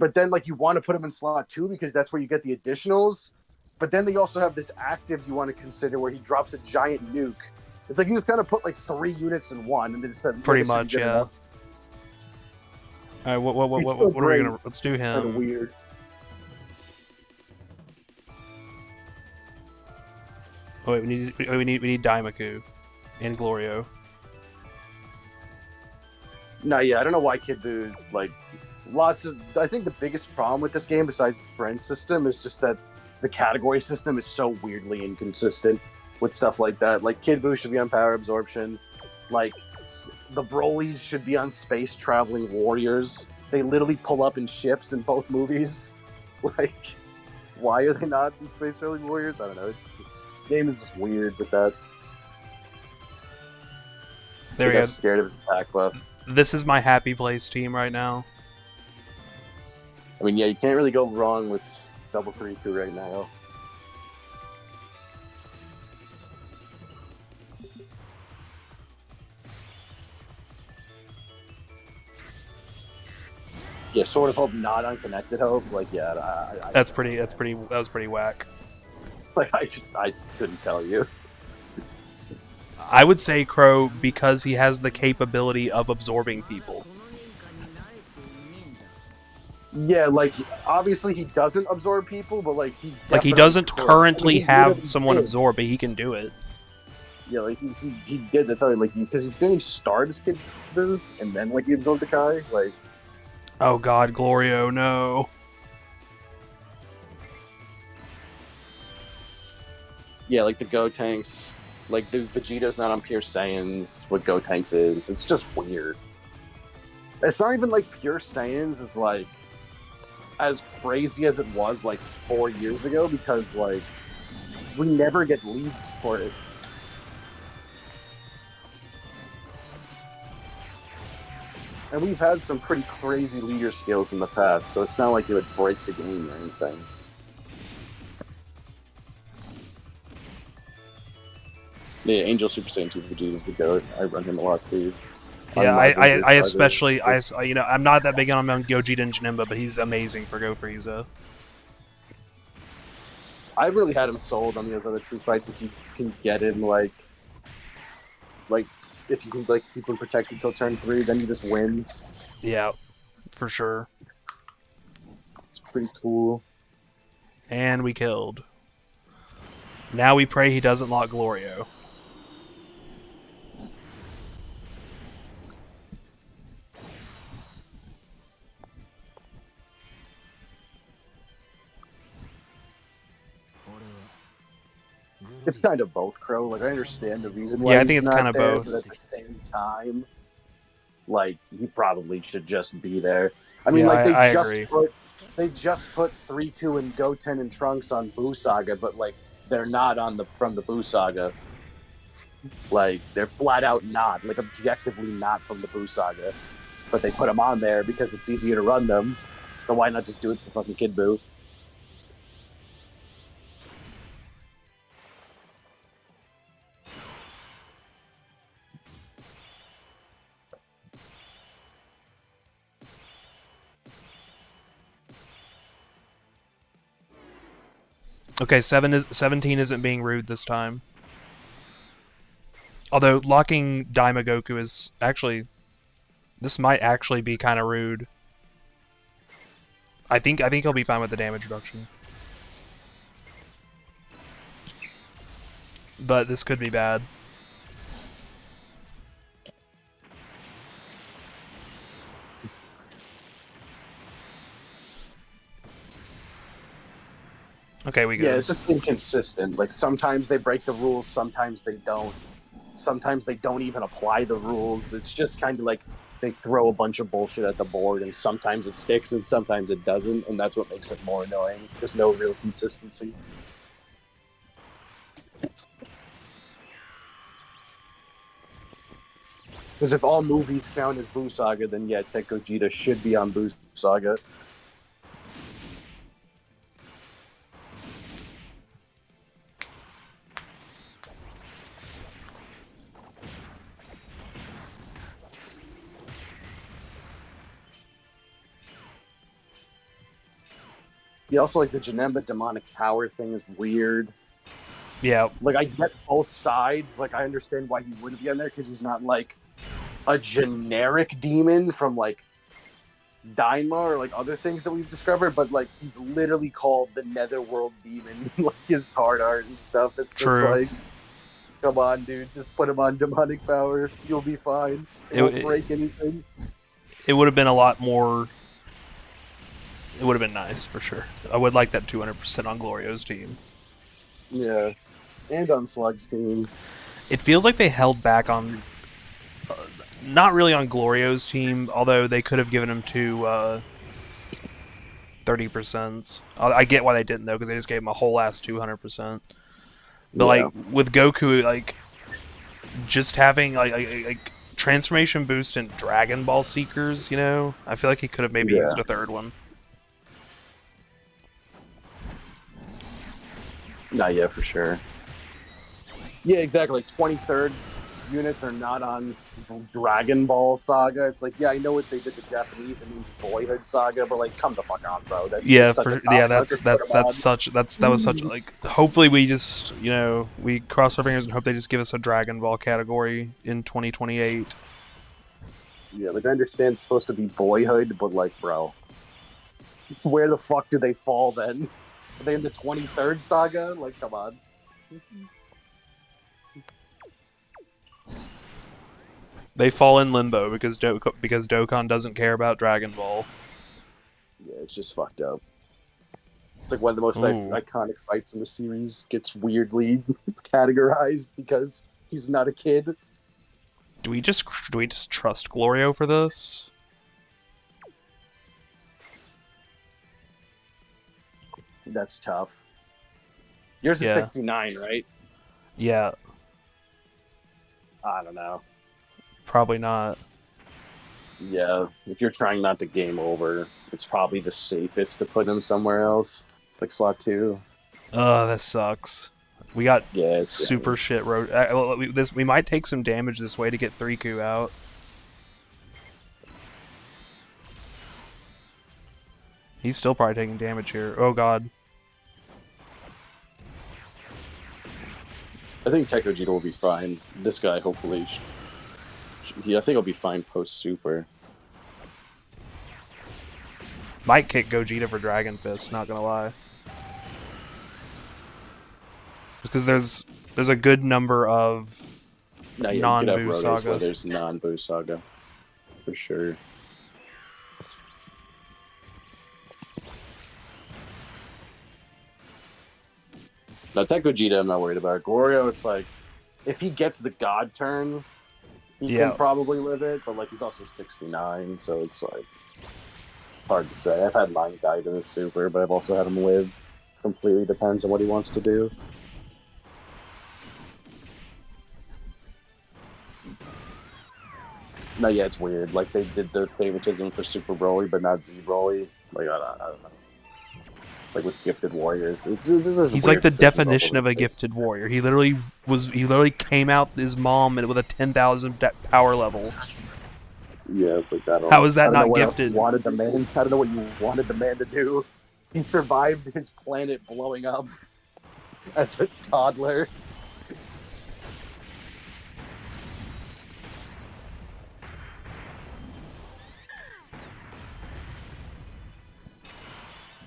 But then like you want to put him in slot 2 because that's where you get the additionals. But then they also have this active you want to consider where he drops a giant nuke. It's like you just kind of put like 3 units in one, and then said
Pretty much, yeah.
enough.
All right, what
He's
are
still
we
great.
gonna? Let's do
Kind of
him.
weird.
Oh, wait, we need Daimaku and Glorio.
No, yeah, I don't know why Kidbu like lots of. I think the biggest problem with this game, besides the friend system, is just that the category system is so weirdly inconsistent with stuff like that. Like Kidbu should be on power absorption, like the Brolys should be on space traveling warriors. They literally pull up in ships in both movies. Like, why are they not in space traveling warriors? I don't know. The game is just weird with that.
There we go.
Scared of his attack buff.
This is my happy place team right now.
I mean, yeah, you can't really go wrong with double 3-2 right now. Yeah, sort of hope, not unconnected hope. Like, yeah,
That was pretty whack.
Like, I just couldn't tell you.
I would say Crow because he has the capability of absorbing people.
Yeah, like obviously he doesn't absorb people, but like he
doesn't
could.
currently
I mean, he
have
literally
someone
did.
absorb, but he can do it.
Yeah, like he did. That's how like because he's going to start as Kid Buu and then like he absorbed the Kai. Like
Oh god, Glorio, no.
Yeah, like the Gotenks, like the Vegeta's not on Pure Saiyans. What Gotenks is, it's just weird. It's not even like Pure Saiyans is like as crazy as it was like 4 years ago because like we never get leads for it. And we've had some pretty crazy leader skills in the past, so it's not like it would break the game or anything. Yeah, Angel Super Saiyan 2 Vegeta is the GOAT. I run him a lot too.
Yeah,
On Marvel
I
Saga.
especially, you know, I'm not that big on Gogeta and Janemba, but he's amazing for Go Frieza.
I really had him sold on those other two fights if you can get him like if you can like keep him protected till turn 3, then you just win.
Yeah, for sure.
It's pretty cool.
And we killed. Now we pray he doesn't lock Glorio.
It's kind of both, Crow. Like I understand the reason why
Yeah, I think
he's
it's
not
kind of
there,
both.
but at the same time, like he probably should just be there. I mean,
Yeah,
like
I agree.
they just put 3Q and Goten and Trunks on Buu Saga, but like they're not on the from the Buu Saga. Like they're flat out not, like objectively not from the Buu Saga. But they put them on there because it's easier to run them. So why not just do it for fucking Kid Buu?
Okay, 17 isn't being rude this time. Although locking Daima Goku is actually, this might actually be kind of rude. I think he'll be fine with the damage reduction. But this could be bad. Okay, we good.
Yeah, it's just inconsistent. Like sometimes they break the rules, sometimes they don't. Sometimes they don't even apply the rules. It's just kind of like they throw a bunch of bullshit at the board, and sometimes it sticks and sometimes it doesn't, and that's what makes it more annoying. There's no real consistency. Because if all movies count as Buu Saga, then yeah, TEQ Gogeta should be on Buu Saga. Yeah, also like the Janemba demonic power thing is weird.
Yeah.
Like I get both sides. Like I understand why he wouldn't be on there because he's not like a generic demon from like Daima or like other things that we've discovered, but like he's literally called the Netherworld Demon, like his card art and stuff. It's just
True.
like, come on, dude, just put him on demonic power. You'll be fine. It won't break anything.
It would have been a lot more. It would have been nice for sure. I would like that 200% on Glorio's team.
Yeah, and on Slug's team.
It feels like they held back on. Not really on Glorio's team, although they could have given him to 30%. I get why they didn't though, because they just gave him a whole ass 200%. But like with Goku, like just having like transformation boost and Dragon Ball Seekers, you know, I feel like he could have maybe used a third one.
Not yet, for sure. Yeah, exactly. 23rd units are not on Dragon Ball Saga. It's like, yeah, I know what they did to Japanese. It means Boyhood Saga, but like, come the fuck on, bro. That's just such a
that was such like. Hopefully, we just we cross our fingers and hope they just give us a Dragon Ball category in 2028.
Yeah, like I understand it's supposed to be Boyhood, but like, bro, where the fuck do they fall then? Are they in the 23rd Saga? Like, come on.
They fall in limbo because Dokkan doesn't care about Dragon Ball.
it's just fucked up. It's like one of the most iconic fights in the series gets weirdly categorized because he's not a kid.
Do we just trust Glorio for this?
That's tough. Yours is 69, right?
Yeah.
I don't know.
Probably not.
Yeah, if you're trying not to game over, it's probably the safest to put him somewhere else, like slot 2.
That sucks. We got super shit road. We might take some damage this way to get 3Q out. He's still probably taking damage here. Oh god.
I think TEQ Gogeta will be fine. This guy, hopefully, I think he'll be fine post super.
Might kick Gogeta for Dragon Fist, not gonna lie. Because there's a good number of non-Boo Saga.
There's non-Boo Saga. For sure. Now, TEQ Gogeta, I'm not worried about. Glorio, it's like, if he gets the God turn, he can probably live it, but like he's also 69, so it's like, it's hard to say. I've had mine died in his super, but I've also had him live. Completely depends on what he wants to do. No, yeah, it's weird. Like, they did the favoritism for Super Broly, but not Z Broly. Like, I don't know. Like with gifted warriors,
he's like the definition of a gifted warrior. He literally came out his mom with a 10,000 power level.
Yeah, like that.
How is that not gifted?
I don't know what you wanted the man to do. He survived his planet blowing up as a toddler.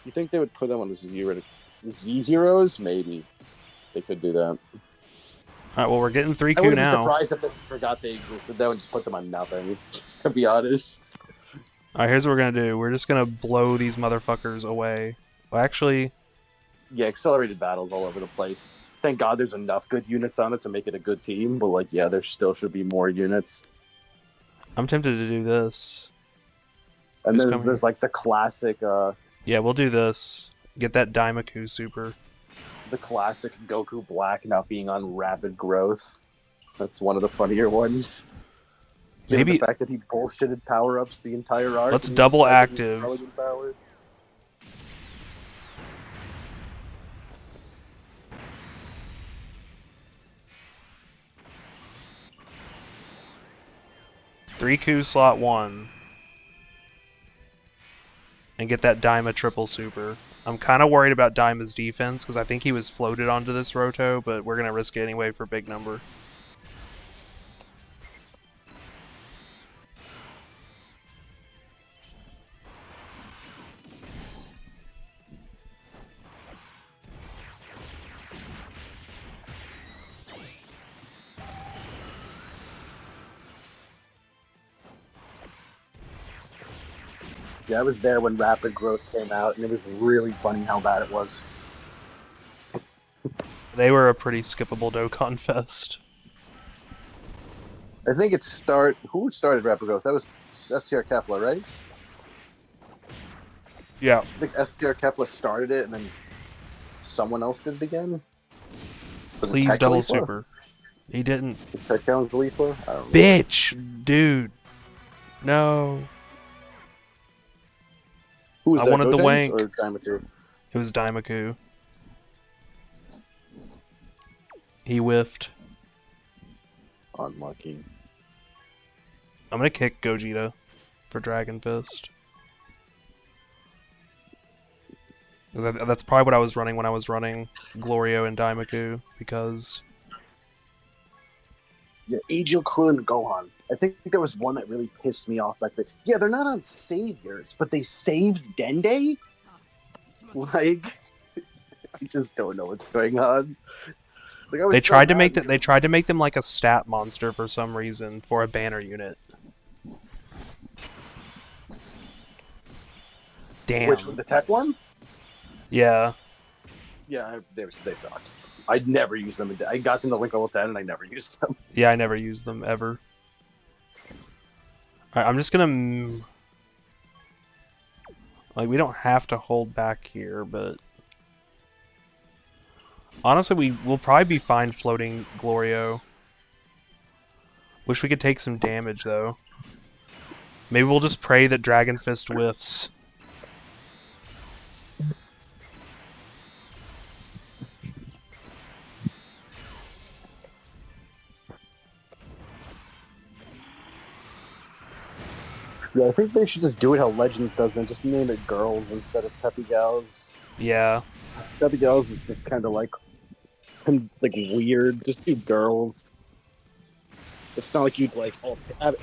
You think they would put them on the Z Heroes? Maybe. They could do that.
Alright, well, we're getting 3Q now.
I wouldn't be surprised if they forgot they existed, though, and just put them on nothing, to be honest.
Alright, here's what we're gonna do. We're just gonna blow these motherfuckers away. Well, actually...
Yeah, accelerated battles all over the place. Thank God there's enough good units on it to make it a good team, but, like, yeah, there still should be more units.
I'm tempted to do this.
And then there's like, the classic...
Yeah, we'll do this. Get that Daimaku super.
The classic Goku Black now being on rapid growth. That's one of the funnier ones. Maybe the fact that he bullshitted power-ups the entire arc.
Let's double active. 3Q slot 1. And get that Daima triple super. I'm kind of worried about Daima's defense, because I think he was floated onto this Roto, but we're going to risk it anyway for big number.
Yeah, I was there when Rapid Growth came out, and it was really funny how bad it was.
They were a pretty skippable Dokkan Fest.
I think who started Rapid Growth? That was STR Kefla, right?
Yeah.
I think STR Kefla started it, and then someone else did it again?
Please double super. He didn't.
Bitch!
Dude. No.
Who was
I
that,
wanted the
Gotenks
wank.
Or Daimaku?
It was Daimaku. He whiffed.
Unlucky.
I'm gonna kick Gogeta for Dragon Fist. That's probably what I was running when I was running Glorio and Daimaku, because...
Yeah, Agil, Krillin, Gohan. I think there was one that really pissed me off back then. Yeah, they're not on saviors, but they saved Dende? Like, I just don't know what's going on. Like,
they tried to make them like a stat monster for some reason for a banner unit. Damn.
Which the tech one?
Yeah.
Yeah, they sucked. I'd never used them. I got them to like level 10 and I never used them.
Yeah, I never used them ever. Alright, I'm just gonna... Like, we don't have to hold back here, but... Honestly, we'll probably be fine floating Glorio. Wish we could take some damage, though. Maybe we'll just pray that Dragon Fist whiffs.
Yeah, I think they should just do it how Legends does and just name it girls instead of Peppy Gals.
Yeah.
Peppy Gals is just kind of like weird. Just do girls. It's not like you'd like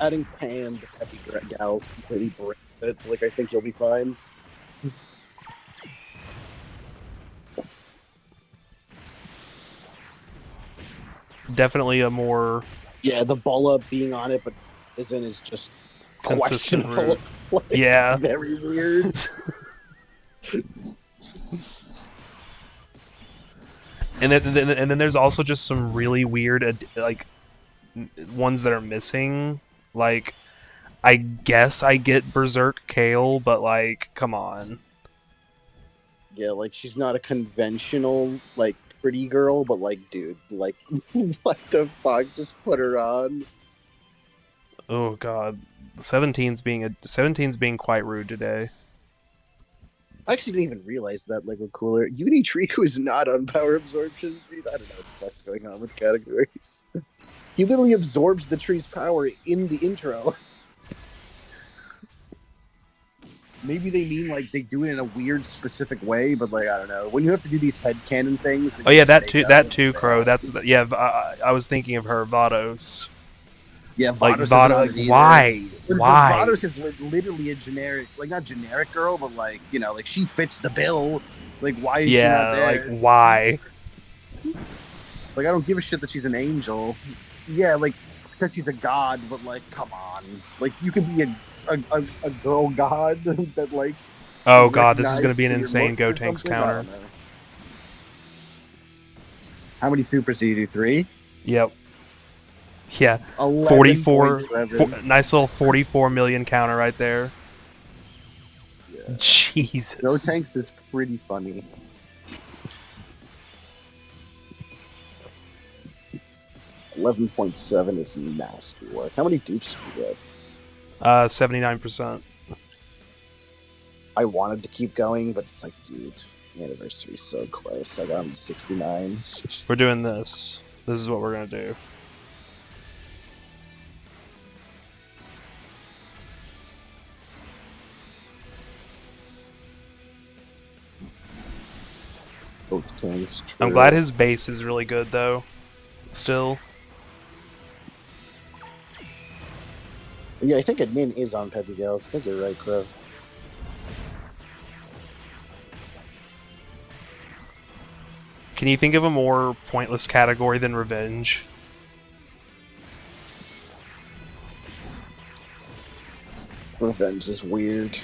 adding Pam to Peppy Gals completely breaks it. Like I think you'll be fine.
Definitely a more
Yeah, the Bola being on it, but isn't is just
consistent
questionable.
route.
Like,
Yeah.
very weird.
And then there's also just some really weird, like, ones that are missing. Like, I guess I get Berserk Kale, but, like, come on.
Yeah, like she's not a conventional like pretty girl, but like, dude, like, what the fuck? Just put her on.
Oh, God. 17's being quite rude today.
I actually didn't even realize that Lego Cooler. Unitriku is not on power absorption, dude. I don't know what the fuck's going on with categories. He literally absorbs the tree's power in the intro. Maybe they mean like they do it in a weird, specific way, but like I don't know. When you have to do these headcanon things.
Oh yeah, that too, Crow. That's yeah. I was thinking of her, Vados.
Yeah,
Like
Vados.
Vados. Like, why? Why?
Vados is literally a generic, like not generic girl, but like you know, like she fits the bill. Like why is she not there?
Like why?
Like I don't give a shit that she's an angel. Yeah, like it's because she's a god, but like come on, like you can be a girl god that like.
Oh god, this is gonna be an
recognized
insane
your
Go
looks or
Tanks
something? I
counter.
don't know. How many supers do you do? 3?
Yep. Yeah.
44.
Nice little 44 million counter right there.
Yeah.
Jesus.
Go Tanks is pretty funny. $11.7 is nasty work. How many dupes did you get?
79%.
I wanted to keep going, but it's like, dude, the anniversary's so close. I got him 69.
We're doing this. This is what we're gonna do.
Both tanks.
I'm glad his base is really good though. Still.
Yeah, I think admin is on Peppy Gals. I think you're right, Crow.
Can you think of a more pointless category than revenge?
Revenge is weird.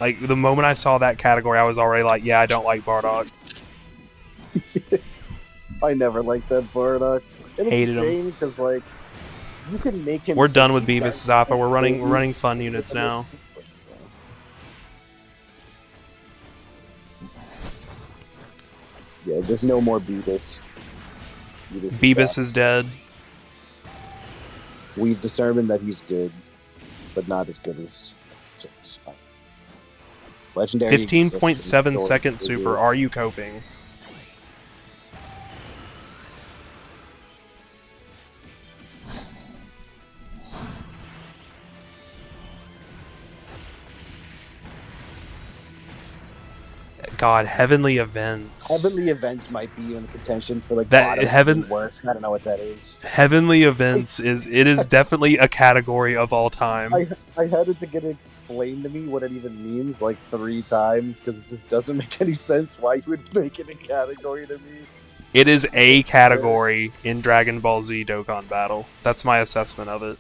Like, the moment I saw that category, I was already like, yeah, I don't like Bardock.
I never liked that Bardock. And
Hated
it's a
him.
shame because, like, you can make him.
We're done with Beavis Alpha. We're running fun units now.
Yeah, there's no more Beavis.
Beavis is dead.
We've determined that he's good, but not as good as Legendary.
15.7 second super. Are you coping? God, Heavenly Events.
Heavenly Events might be in contention for like
That
bottom worst. I don't know what that is.
Heavenly Events is definitely a category of all time.
I had it to get explained to me what it even means like 3 times because it just doesn't make any sense why you would make it a category to me.
It is a category in Dragon Ball Z Dokkan Battle. That's my assessment of it.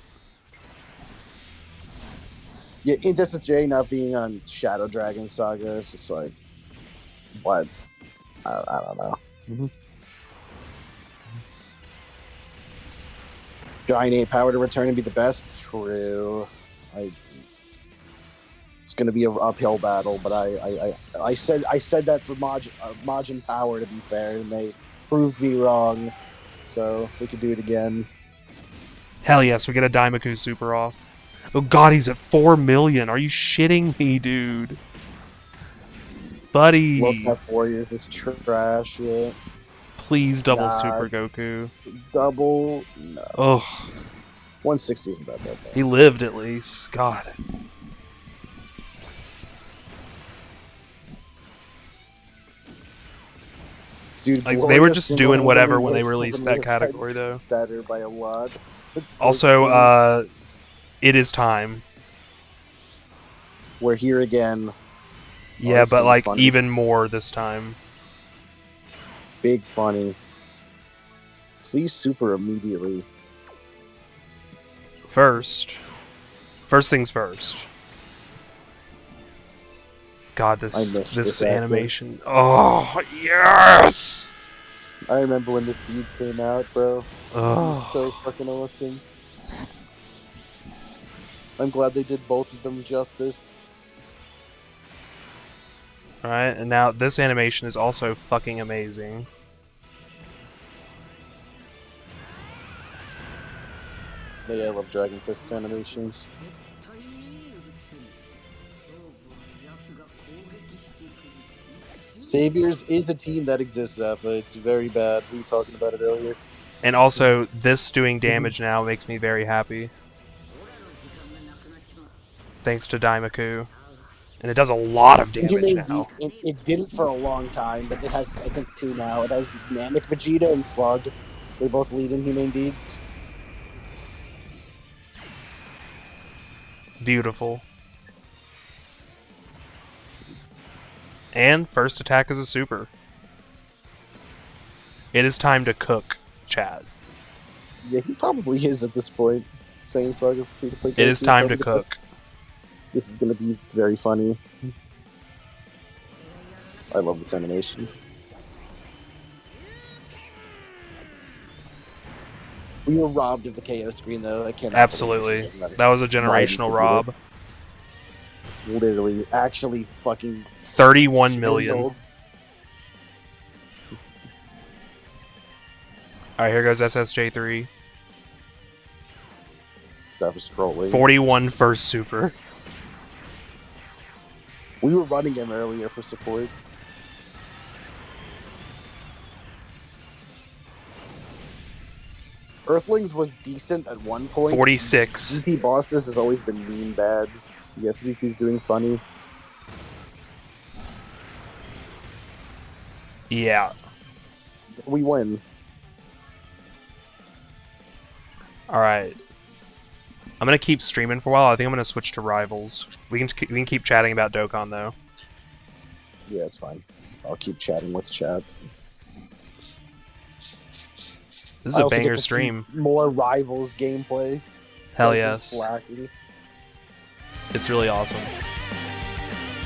Yeah, Injustice J not being on Shadow Dragon Saga is just like, what? I don't know.
Mhm.
Giant 8 power to return and be the best? True. It's going to be an uphill battle, but I said that for Majin Power, to be fair, and they proved me wrong, so we could do it again.
Hell yes, we get a Daimaku super off. Oh god, he's at 4 million. Are you shitting me, dude? Buddy.
Low Class Warriors is trash, yeah.
Please double
Nah.
Super Goku.
Double? No.
Ugh.
160 isn't that bad.
He lived at least. God.
Dude,
Like, they
Gloria
were just doing
single-handedly
whatever when they
makes
released
the
that category,
effects
though.
Better by a lot.
Also, it is time.
We're here again.
Yeah,
that's
but
gonna be
like
funny.
even more this time.
Big funny. Please super immediately.
First things first. God, this
missed this actor.
animation. Oh yes.
I remember when this dude came out, bro. He was
Oh.
so fucking awesome. I'm glad they did both of them justice.
All right, and now this animation is also fucking amazing.
Yeah, I love Dragon Fist's animations. Saviors is a team that exists, Alpha. It's very bad. We were talking about it earlier.
And also, this doing damage now makes me very happy. Thanks to Daimaku. And it does a lot of damage now.
It didn't for a long time, but it has, I think, 2 now. It has Namek Vegeta and Slug. They both lead in humane deeds.
Beautiful. And first attack is a super. It is time to cook, chat.
Yeah, he probably is at this point. Saiyan Saga free-to-play.
It is time to cook.
This is going to be very funny. I love this animation. We were robbed of the KO screen, though. I can't.
Absolutely. That was a generational rob.
Literally, actually fucking
31 million.
old.
Alright, here goes SSJ3.
That was trolling.
41 first super.
We were running him earlier for support. Earthlings was decent at one point.
46.
GP bosses has always been mean bad. Yes, GP's doing funny.
Yeah.
We win.
Alright. I'm gonna keep streaming for a while. I think I'm gonna switch to Rivals. We can keep chatting about Dokkan, though.
Yeah, it's fine. I'll keep chatting with chat.
This is
I
a
also get
banger
to see
stream.
More Rivals gameplay.
Hell
Like,
yes.
it's wacky.
It's really awesome.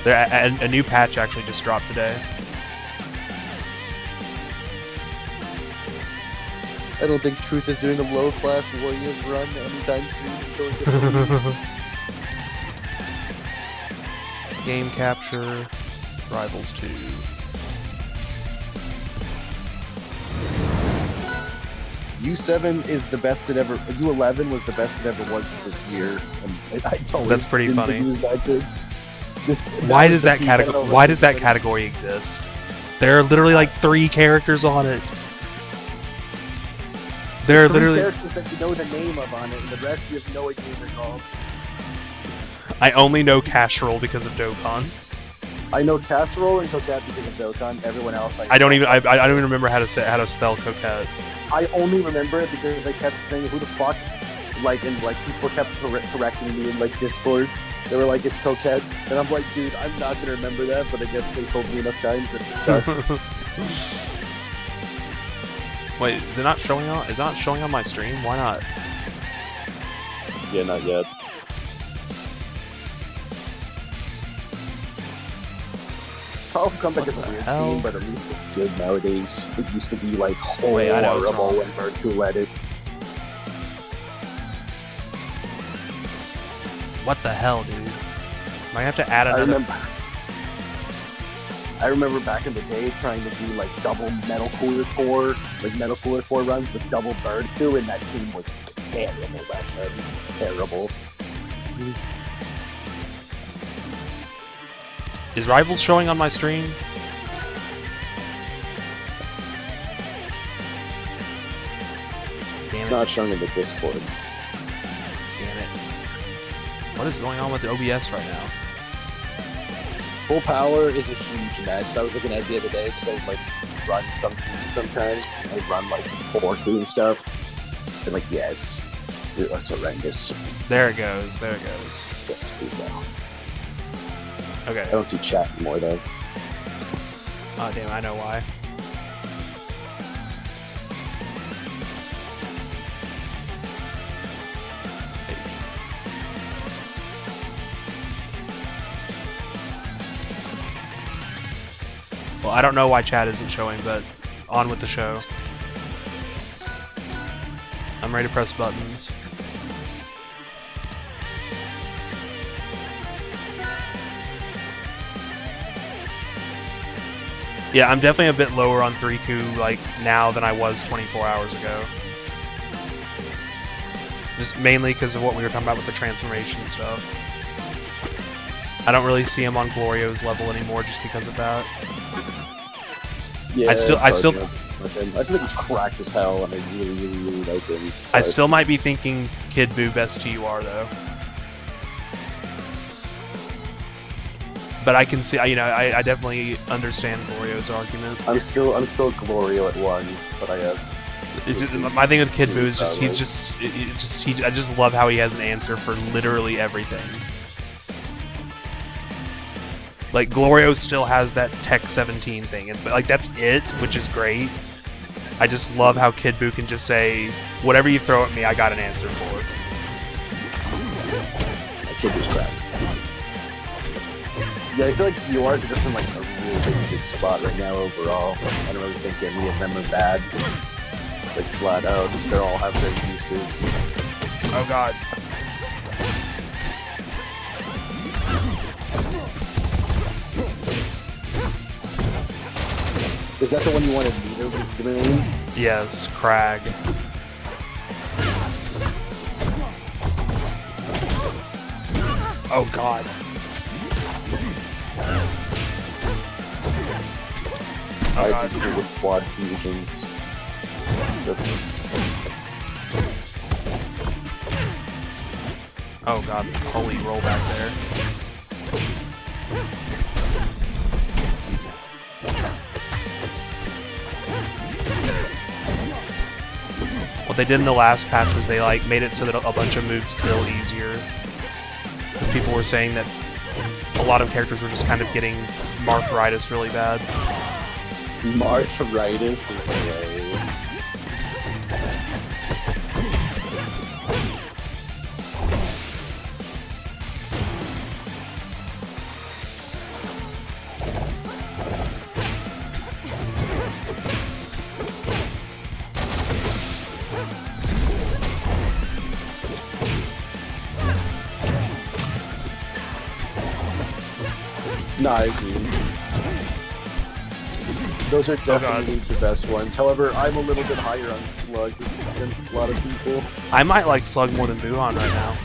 A new patch actually just dropped today.
I don't think Truth is doing a low-class Warriors run anytime soon.
Game capture. Rivals 2.
U7 is the best it ever. U11 was the best it ever was this year. And it's always
That's pretty
didn't
funny.
think it was that good.
Why
was
does
the
that
peak
category?
over
Why does that
U7.
category exist? There are literally like 3 characters on it. There are
Three
literally.
characters that you know the name of on it, and the rest you have no idea what they're called.
I only know Casserole because of Dokkan.
I know Casserole and Coquette because of Dokkan. Everyone else,
I don't even. I don't even remember how to spell Coquette.
I only remember it because I kept saying, "Who the fuck?" Like, and like people kept correcting me in like Discord. They were like, "It's Coquette," and I'm like, "Dude, I'm not gonna remember that." But I guess they told me enough times that it's stuck.
Wait, is it not showing on? Is it not showing on my stream? Why not?
Yeah, not yet.
Powerful Comeback is a
What the
weird
hell?
team, but at least it's good nowadays. It used to be like
Wait, I know it's
horrible
wrong.
when Bird led it.
What the hell, dude? Might have to add
I
another.
remember back in the day trying to do like double Metal Cooler Core, like Metal Cooler Core runs with double Bird 2, and that team was terrible back then. Terrible.
Is Rivals showing on my stream? Damn
It's
it.
not shown in the Discord.
Damn it. What is going on with the OBS right now?
Full Power is a huge mess. I was looking at it the other day because I like run some teams sometimes. I run like 4-2 and stuff. And like, yes, dude, that's horrendous.
There it goes. There it goes.
Yeah, see it now.
Okay.
I don't see chat anymore though.
Oh, damn, I know why. Well, I don't know why chat isn't showing, but on with the show. I'm ready to press buttons. Yeah, I'm definitely a bit lower on 3Q like now than I was 24 hours ago. Just mainly because of what we were talking about with the transformation stuff. I don't really see him on Glorio's level anymore just because of that.
Yeah,
I still
I think he's cracked as hell, and I really like him.
I
but-
still might be thinking Kid Buu best TUR though. But I can see, you know, I definitely understand Glorio's argument.
I'm still Glorio at 1, but I have.
It's just, my thing with Kid Buu is just I just love how he has an answer for literally everything. Like Glorio still has that TEQ 17 thing, but like that's it, which is great. I just love how Kid Buu can just say, whatever you throw at me, I got an answer for.
My kid was cracked. Yeah, I feel like TURs are just in like a really good spot right now overall. I don't really think any of them are bad. Like flat out, they all have their uses.
Oh god.
Is that the one you wanted meter with the main?
Yes, Crag. Oh god. Oh
I
god.
do it with quad fusions.
Oh god. Holy roll back there. What they did in the last patch was they like made it so that a bunch of moves kill easier. Because people were saying that a lot of characters were just kind of getting Marthritis really bad.
Marthritis is hilarious. No, I agree. Those are definitely the best ones. However, I'm a little bit higher on Slug than a lot of people.
I might like Slug more than Buhan right now.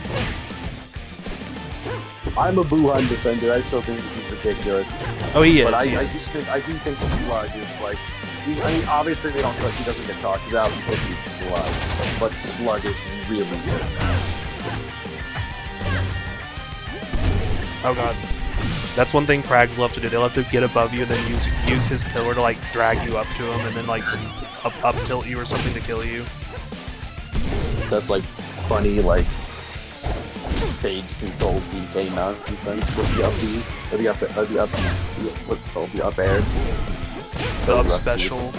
I'm a Buhan defender. I still think he's ridiculous.
Oh, he is.
But
he
I
is.
do think Slug is like. I mean, obviously they don't. He doesn't get talked about because he's Slug, but Slug is really good.
Oh god. That's one thing Krags love to do. They love to get above you and then use his pillar to like drag you up to him and then like up tilt you or something to kill you.
That's like funny, like stage control DK nonsense with the up, what's it called, the up air.
The up special.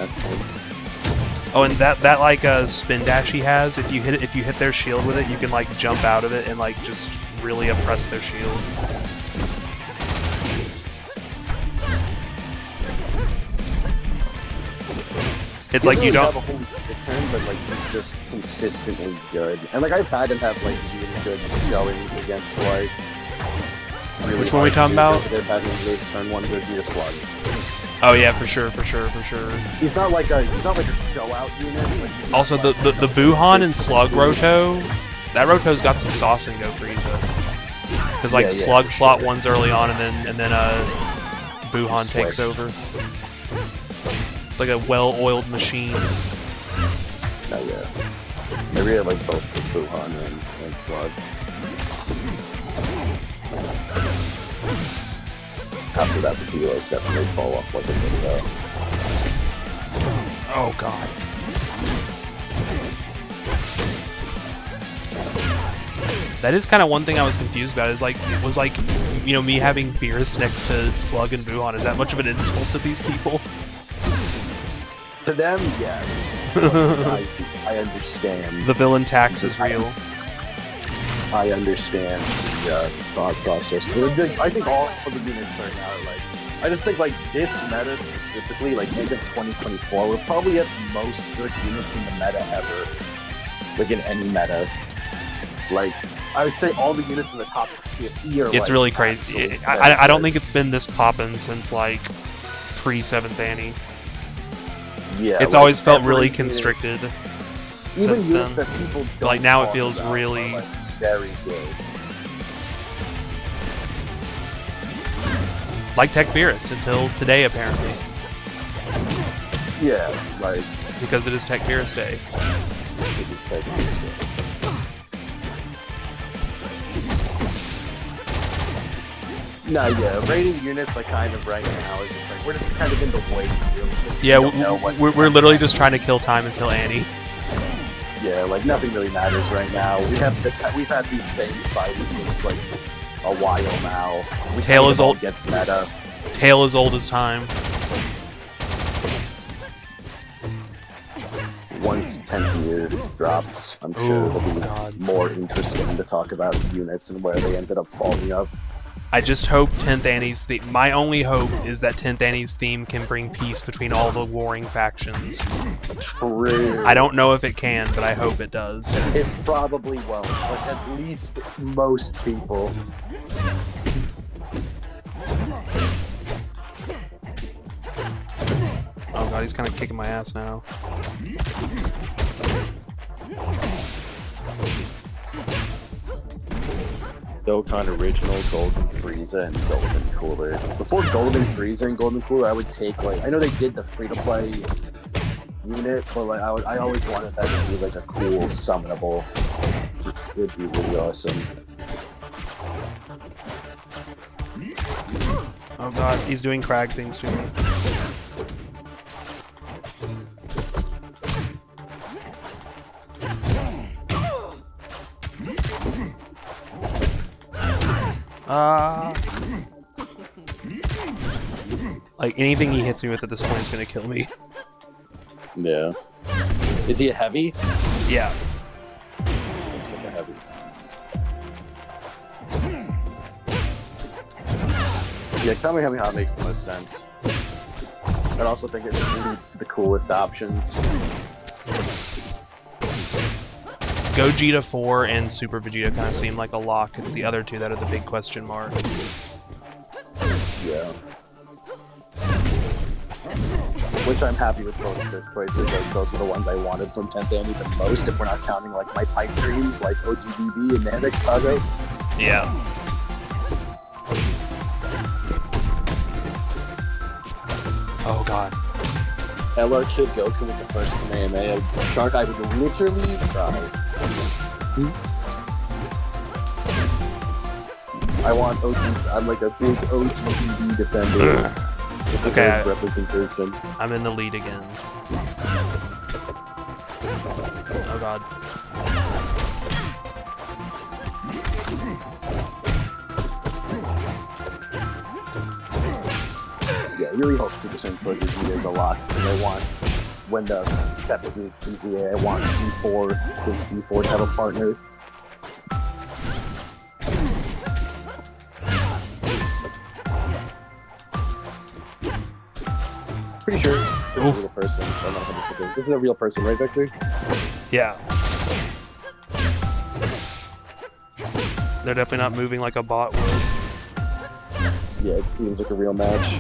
Oh, and that like spin dash he has. If you hit their shield with it, you can like jump out of it and like just really oppress their shield. It's
He
like you
doesn't
don't.
have a holy shit turn, but like he's just consistently good. And like I've had him have like really good showings against like. Really
Which one we talking
hard
about?
shooters. I've had him really turn one good Vita Slug.
Oh yeah, for sure.
He's not like a show out unit. But he's not
Also, the
like,
Buhan and Slug Roto, that Roto's got some sauce in Go Frieza. Because like
Yeah,
Slug
for
slot
sure.
ones early on, and then Buhan
Just
takes
switch.
over. It's like a well-oiled machine.
No, yeah. I really like both the Buhan and Slug. After that, the Tilos definitely fall off like a video.
Oh god. That is kind of one thing I was confused about. Is like, was like, you know, me having Beerus next to Slug and Buhan, is that much of an insult to these people?
To them, yes. I understand.
The villain tax is real.
I understand the thought process. I think all of the units right now are like. I just think like this meta specifically, like maybe in 2024, we're probably at the most good units in the meta ever. Like in any meta. Like I would say all the units in the top 50 are.
It's
like,
really crazy.
absolute
I don't
good.
think it's been this poppin' since like pre-7th Annie.
Yeah,
It's
like,
always felt
every
really
unit-
constricted
Even
since then.
units that people don't
Like, now it
talk
feels
about are,
really-
like, very good.
Like TEQ Beerus until today, apparently,
Yeah, like
because it is TEQ Beerus Day.
it is technically good. No, yeah, rating units like kind of right now is just like we're just kind of in the wait. Really, just
Yeah,
don't know what's
we're literally just trying to kill time until Annie.
Yeah, like nothing really matters right now. We've had these same fights since like a while now. We
Tail
kind
is
of all
old-
Get meta.
Tale as old as time.
Once 10th year drops, I'm sure
Oh,
it'll be
God.
more interesting to talk about units and where they ended up falling up.
I just hope 10th Annie's theme. My only hope is that 10th Annie's theme can bring peace between all the warring factions.
True.
I don't know if it can, but I hope it does.
It probably won't, but at least most people.
Oh god, he's kind of kicking my ass now.
Dokkan Original, Golden Frieza, and Golden Cooler. Before Golden Frieza and Golden Cooler, I would take like I know they did the free-to-play unit, but like I always wanted that to be like a cool summonable. It'd be really awesome.
Oh god, he's doing crag things to me. Like, anything he hits me with at this point is gonna kill me.
Yeah. Is he a heavy?
Yeah.
Looks like a heavy. Yeah, Kamehameha makes the most sense. I also think it leads to the coolest options.
Gogeta 4 and Super Vegeta kind of seem like a lock. It's the other two that are the big question mark.
Yeah. Which I'm happy with both of those choices, as those are the ones I wanted from 10th Annie the most, if we're not counting like my pipe dreams, like OGBB and Namek Saga.
Yeah. Oh god.
LR Kid Goku with the first Kamehameha. Shark, I would literally cry. I want OG, I'm like a big OGBB defender. With a
Okay,
good representation.
I'm in the lead again. Oh god.
Yeah, I really hope to descend for Vegeta is a lot, because I want, when the Separate meets TZA, I want G4, his G4 to have a partner. Pretty sure
It's a real person. I'm not 100% sure. This is a real person, right, Victor?
Yeah. They're definitely not moving like a bot would.
Yeah, it seems like a real match.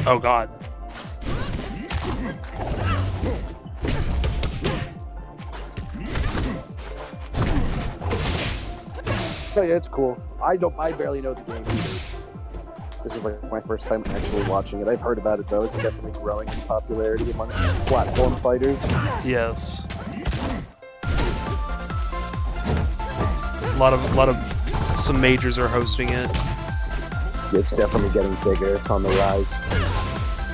Oh god.
Oh yeah, it's cool. I barely know the game either. This is like my first time actually watching it. I've heard about it though. It's definitely growing in popularity among platform fighters.
Yes. A lot of some majors are hosting it.
It's definitely getting bigger. It's on the rise.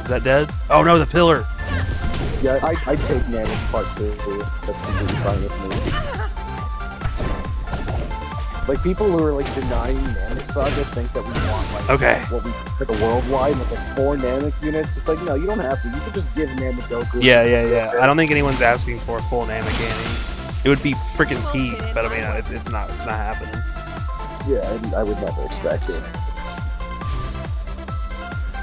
Is that dead? Oh no, the pillar!
Yeah, I'd take Namek Part 2. That's completely fine with me. Like, people who are, like, denying Namek Saga think that we want, like,
Okay.
what we for the worldwide, and it's like 4 Namek units. It's like, no, you don't have to. You could just give Namek Goku.
Yeah. I don't think anyone's asking for a full Namek anime. It would be freaking peak, but I mean, it's not happening.
Yeah, and I would never expect it.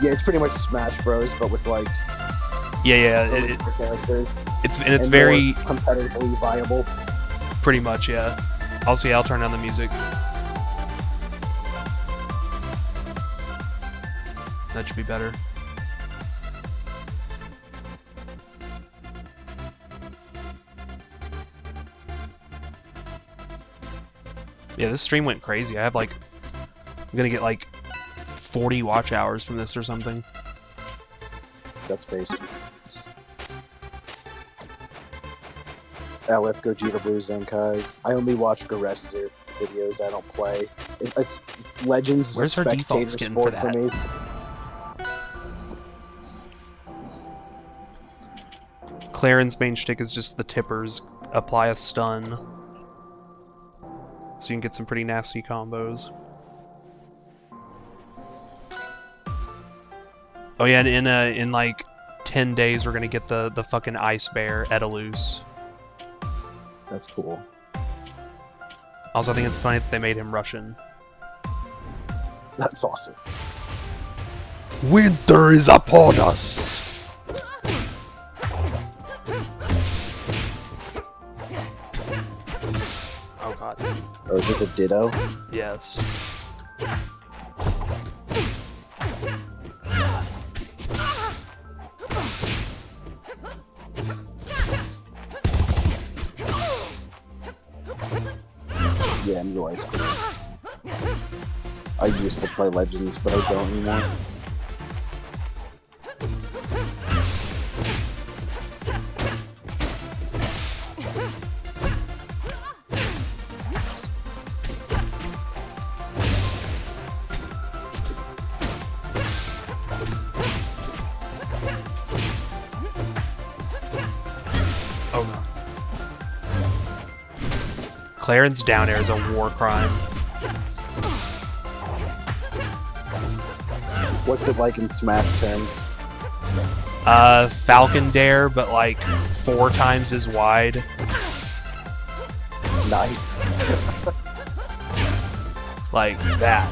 Yeah, it's pretty much Smash Bros, but with, like,
Yeah.
characters.
It's
And
very
more competitively viable.
pretty much, yeah. Also, yeah, I'll turn down the music. That should be better. Yeah, this stream went crazy. I'm gonna get like 40 watch hours from this or something.
That's basic. LF Gogeta Blue Zenkai. I only watch Garesh's videos. I don't play. It's Legends. is a
Where's her default
spectator
skin
sport
for that?
me.
Claren's main shtick is just the tippers. Apply a stun. So you can get some pretty nasty combos. Oh yeah, and in like 10 days we're gonna get the fucking ice bear Edalus.
That's cool.
Also, I think it's funny that they made him Russian.
That's awesome.
Winter is upon us! Oh god.
Oh, is this a Ditto?
Yes.
Yeah, MUI's cool. I used to play Legends, but I don't anymore.
Oh no. Claren's down air is a war crime.
What's it like in Smash terms?
Falcon Dare, but like 4 times as wide.
Nice.
Like that.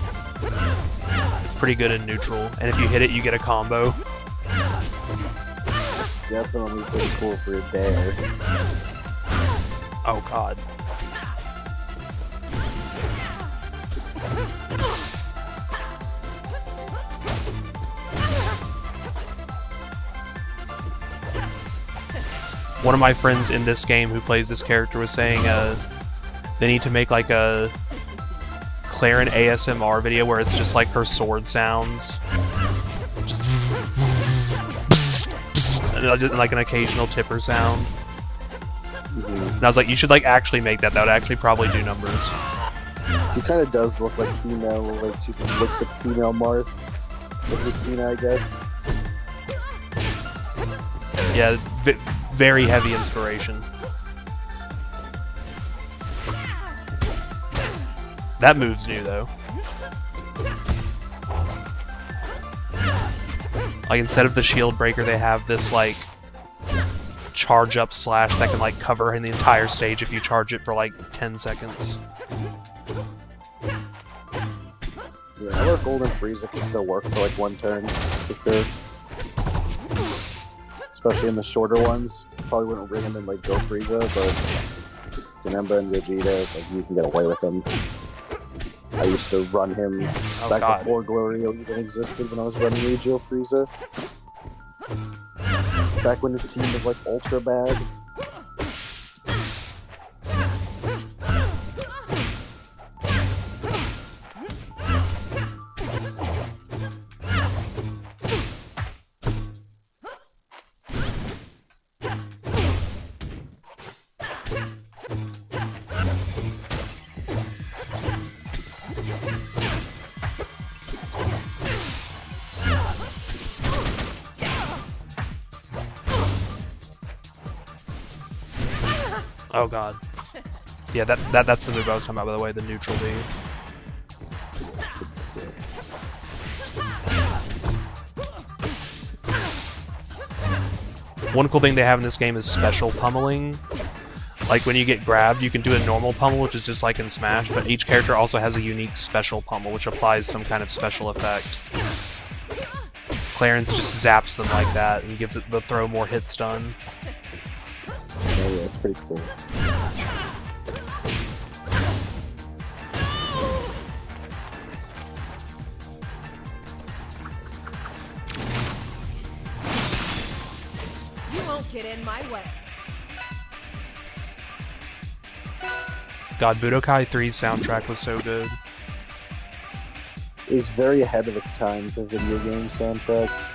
It's pretty good in neutral, and if you hit it, you get a combo.
Definitely pretty cool for a dare.
Oh god. One of my friends in this game who plays this character was saying they need to make like a Claren ASMR video where it's just like her sword sounds. And like an occasional tipper sound. And I was like, you should like actually make that. That would actually probably do numbers.
She kind of does look like female, like she looks like female Marth. With Lucina, I guess.
Yeah, very heavy inspiration. That move's new though. Like instead of the shield breaker, they have this like charge up slash that can like cover in the entire stage if you charge it for like 10 seconds.
Yeah, I Star Gold and Frieza can still work for like one turn, for sure. Especially in the shorter ones. Probably wouldn't bring him in like Go Frieza, but Janemba and Vegeta, like you can get away with them. I used to run him back before Glorio even existed when I was running Regio Frieza. Back when his team was like ultra bad.
Oh god. Yeah, that's the move I was talking about, by the way, the neutral B.
Sick.
One cool thing they have in this game is special pummeling. Like when you get grabbed, you can do a normal pummel, which is just like in Smash, but each character also has a unique special pummel, which applies some kind of special effect. Clarence just zaps them like that and gives it the throw more hit stun.
Oh yeah, it's pretty cool.
You won't get in my way.
God, Budokai 3's soundtrack was so good.
It was very ahead of its time for video game soundtracks.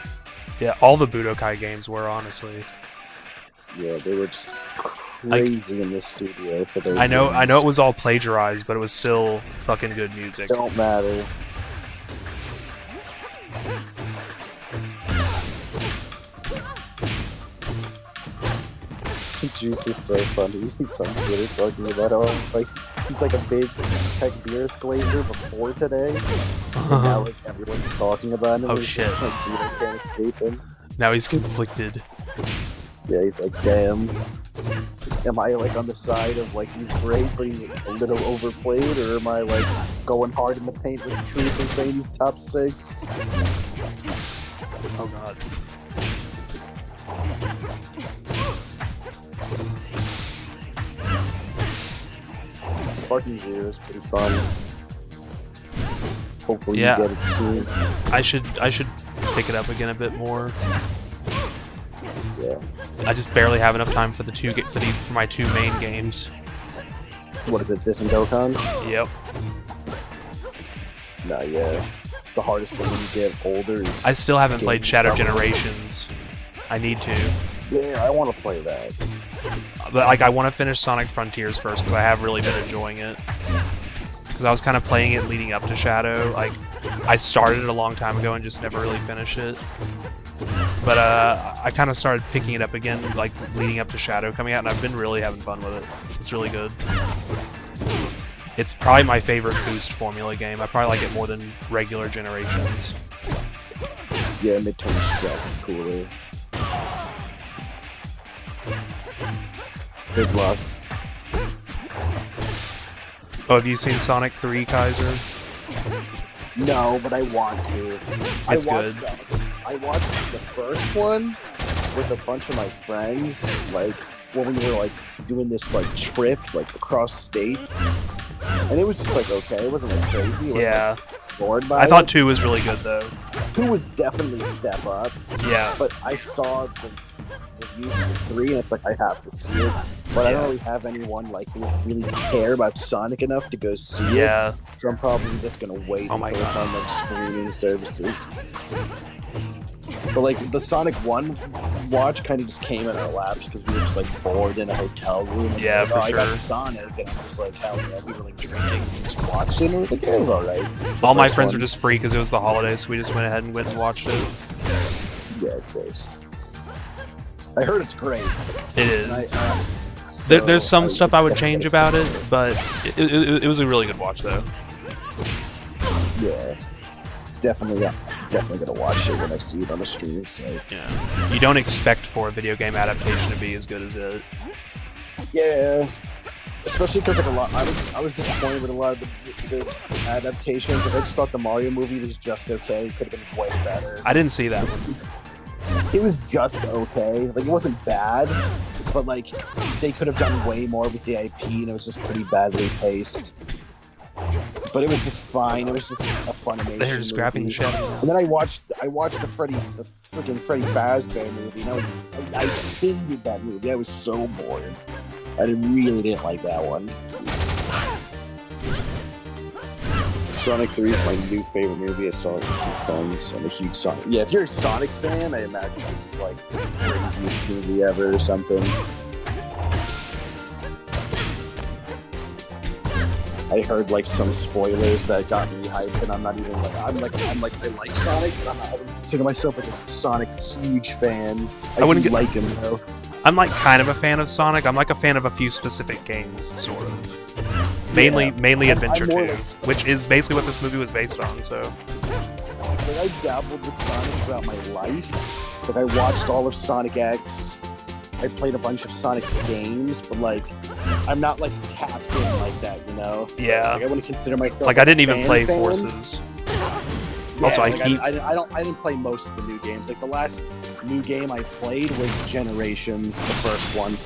Yeah, all the Budokai games were, honestly.
Yeah, they were just crazy in this studio for those
I know
games.
it was all plagiarized, but it was still fucking good music.
Don't matter. Juice is so funny. He's on Twitter talking about how like he's like a big TEQ Beerus glazer before today. And now like everyone's talking about him.
Oh,
It's
shit.
just, like Gino can't escape him.
Now he's conflicted.
Yeah, he's like, damn. Am I like on the side of like he's great but he's a little overplayed, or am I like going hard in the paint with truth and saying he's top 6?
Oh god.
Sparking Zero is pretty fun. Hopefully
Yeah.
you get it soon.
I should pick it up again a bit more.
Yeah.
I just barely have enough time for for my two main games.
What is it, this and Dokkan?
Yep.
Nah, yeah. The hardest thing when you get older is...
I still haven't played
Game
Shadow
Power.
Generations. I need to.
Yeah, I want to play that.
But like I want to finish Sonic Frontiers first because I have really been enjoying it. Because I was kind of playing it leading up to Shadow. Like I started it a long time ago and just never really finished it. But I kind of started picking it up again, like leading up to Shadow coming out, and I've been really having fun with it. It's really good. It's probably my favorite boost formula game. I probably like it more than regular Generations.
Yeah, midterm is cooler. Good luck.
Oh, have you seen Sonic 3, Kaiser?
No, but I want to.
It's good.
I watched the first one with a bunch of my friends, like when we were like doing this like trip like across states, and it was just like okay, it wasn't like crazy. It wasn't,
Yeah.
like, bored by
I thought
it.
2 was really good, though.
2 was definitely a step up,
Yeah.
but I saw the reviews for 3, and it's like I have to see it. But I don't really have anyone like who really care about Sonic enough to go see it.
Yeah.
So I'm probably just gonna wait
Oh my
until it's
God.
on like streaming services. But like the Sonic 1 watch kind of just came in our laps because we were just like bored in a hotel room. And
Yeah,
like,
for
I got
sure.
Sonic, and I'm just like, hell yeah, we were like drinking and just watched it. And it was like, yeah, it was alright.
All my
first
friends
one-
were just free because it was the holidays, so we just went ahead and went and watched it.
Yeah, of course. I heard it's great.
It is.
And
There's some
I-
stuff I would change about it, but it was a really good watch, though.
Yeah, it's definitely gonna watch it when I see it on the stream. So
Yeah. You don't expect for a video game adaptation to be as good as it.
yeah, especially because like a lot, I was disappointed with a lot of the the adaptations. I just thought the Mario movie was just okay. It could have been way better.
I didn't see that one.
It was just okay. Like, it wasn't bad, but like they could have done way more with the IP, and it was just pretty badly paced. But it was just fine. It was just a Funimation
They're just grabbing the
movie.
shit out of
And then I watched the freaking Freddy Fazbear movie. And I hated that movie. I was so bored. I really didn't like that one. Sonic 3 is my new favorite movie. I saw it with some friends. I'm a huge Sonic. Yeah, if you're a Sonic fan, I imagine this is like the craziest movie ever or something. I heard like some spoilers that got me hyped, and I'm not even like I like Sonic, but I don't consider myself like a Sonic huge fan. I
wouldn't
do
get-
like him though.
I'm like kind of a fan of Sonic. I'm like a fan of a few specific games, sort of. Mainly
I'm
Adventure
more
2,
like-
which is basically what this movie was based on. So
Like, I dabbled with Sonic throughout my life. Like, I watched all of Sonic X. I played a bunch of Sonic games, but like, I'm not like tapped in like that, you know?
yeah,
Like, I wouldn't consider myself
like I didn't
a
even play
fan.
Forces.
Yeah,
Also,
like,
I
didn't play most of the new games. Like the last new game I played was Generations, the first one.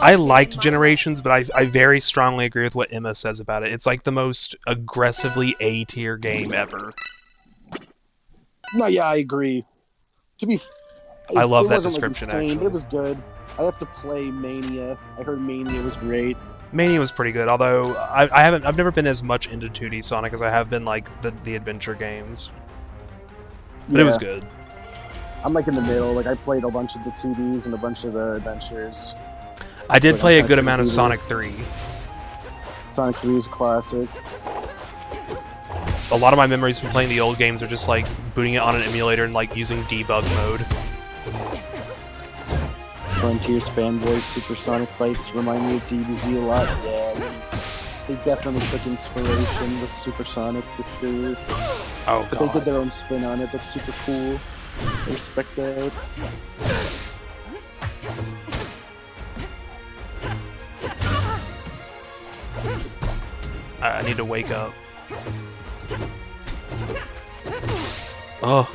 I liked Generations, but I very strongly agree with what Emma says about it. It's like the most aggressively A tier game ever.
No, yeah, I agree. To be,
I love
it
that
wasn't, like,
description,
insane,
actually.
but it was good. I have to play Mania. I heard Mania was great.
Mania was pretty good, although I've never been as much into 2D Sonic as I have been like the adventure games. But it was good.
I'm like in the middle. Like I played a bunch of the 2Ds and a bunch of the adventures.
I did
Like,
play a
I'm
good
actually
amount of
really-
Sonic 3.
Sonic 3 is a classic.
A lot of my memories from playing the old games are just like booting it on an emulator and like using debug mode.
Frontier Fanboy Supersonic fights remind me of DBZ a lot. Yeah, they definitely took inspiration with Supersonic for sure.
Oh
But they did
god.
their own spin on it. That's super cool. I respect that.
I need to wake up. Oh.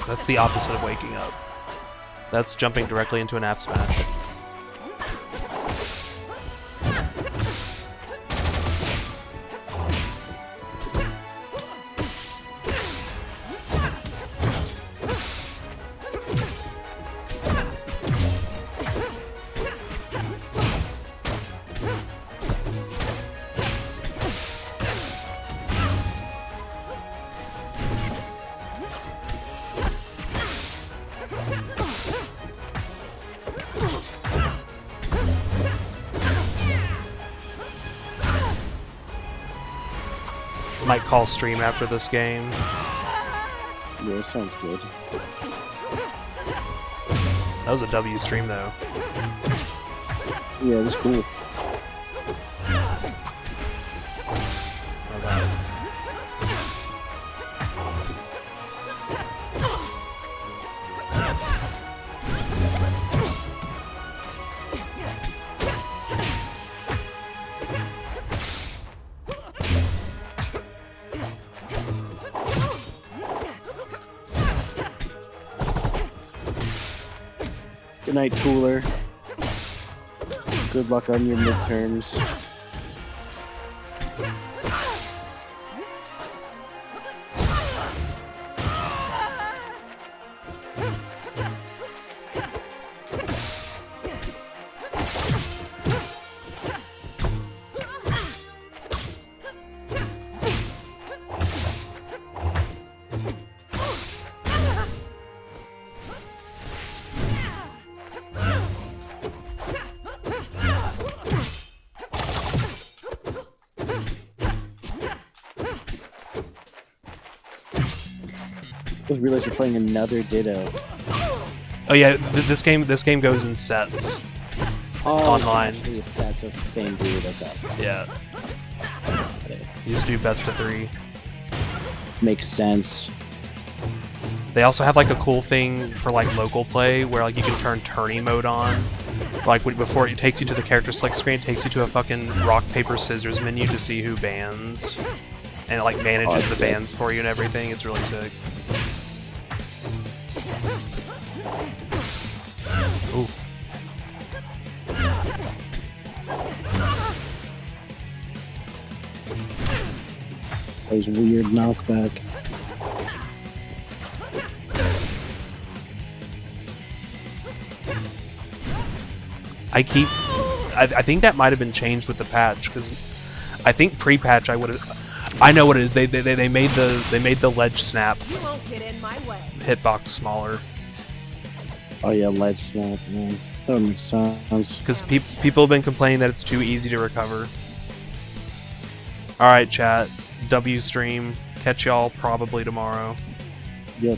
That's the opposite of waking up. That's jumping directly into an F smash. Might call stream after this game.
Yeah, sounds good.
That was a W stream though.
Yeah, it was cool.
Oh, wow.
Good night, Cooler. Good luck on your midterms. I just realized you're playing another Ditto.
Oh yeah, this game goes in sets. Online.
Actually, that's the same dude. Okay.
Yeah. You just do best of 3.
makes sense.
They also have like a cool thing for like local play where like you can turn tourney mode on. Like before it takes you to the character select screen, it takes you to a fucking rock paper scissors menu to see who bans, and it like manages the
sick.
bans for you and everything. It's really sick. Ooh.
That was weird knockback.
I think that might have been changed with the patch, because I think pre-patch I would have. I know what it is. They made the ledge snap
You won't get in my way.
hitbox smaller,
Oh yeah, ledge snap, man. That would make sense.
because people have been complaining that it's too easy to recover. All right, chat. W stream. Catch y'all probably tomorrow.
Yeah,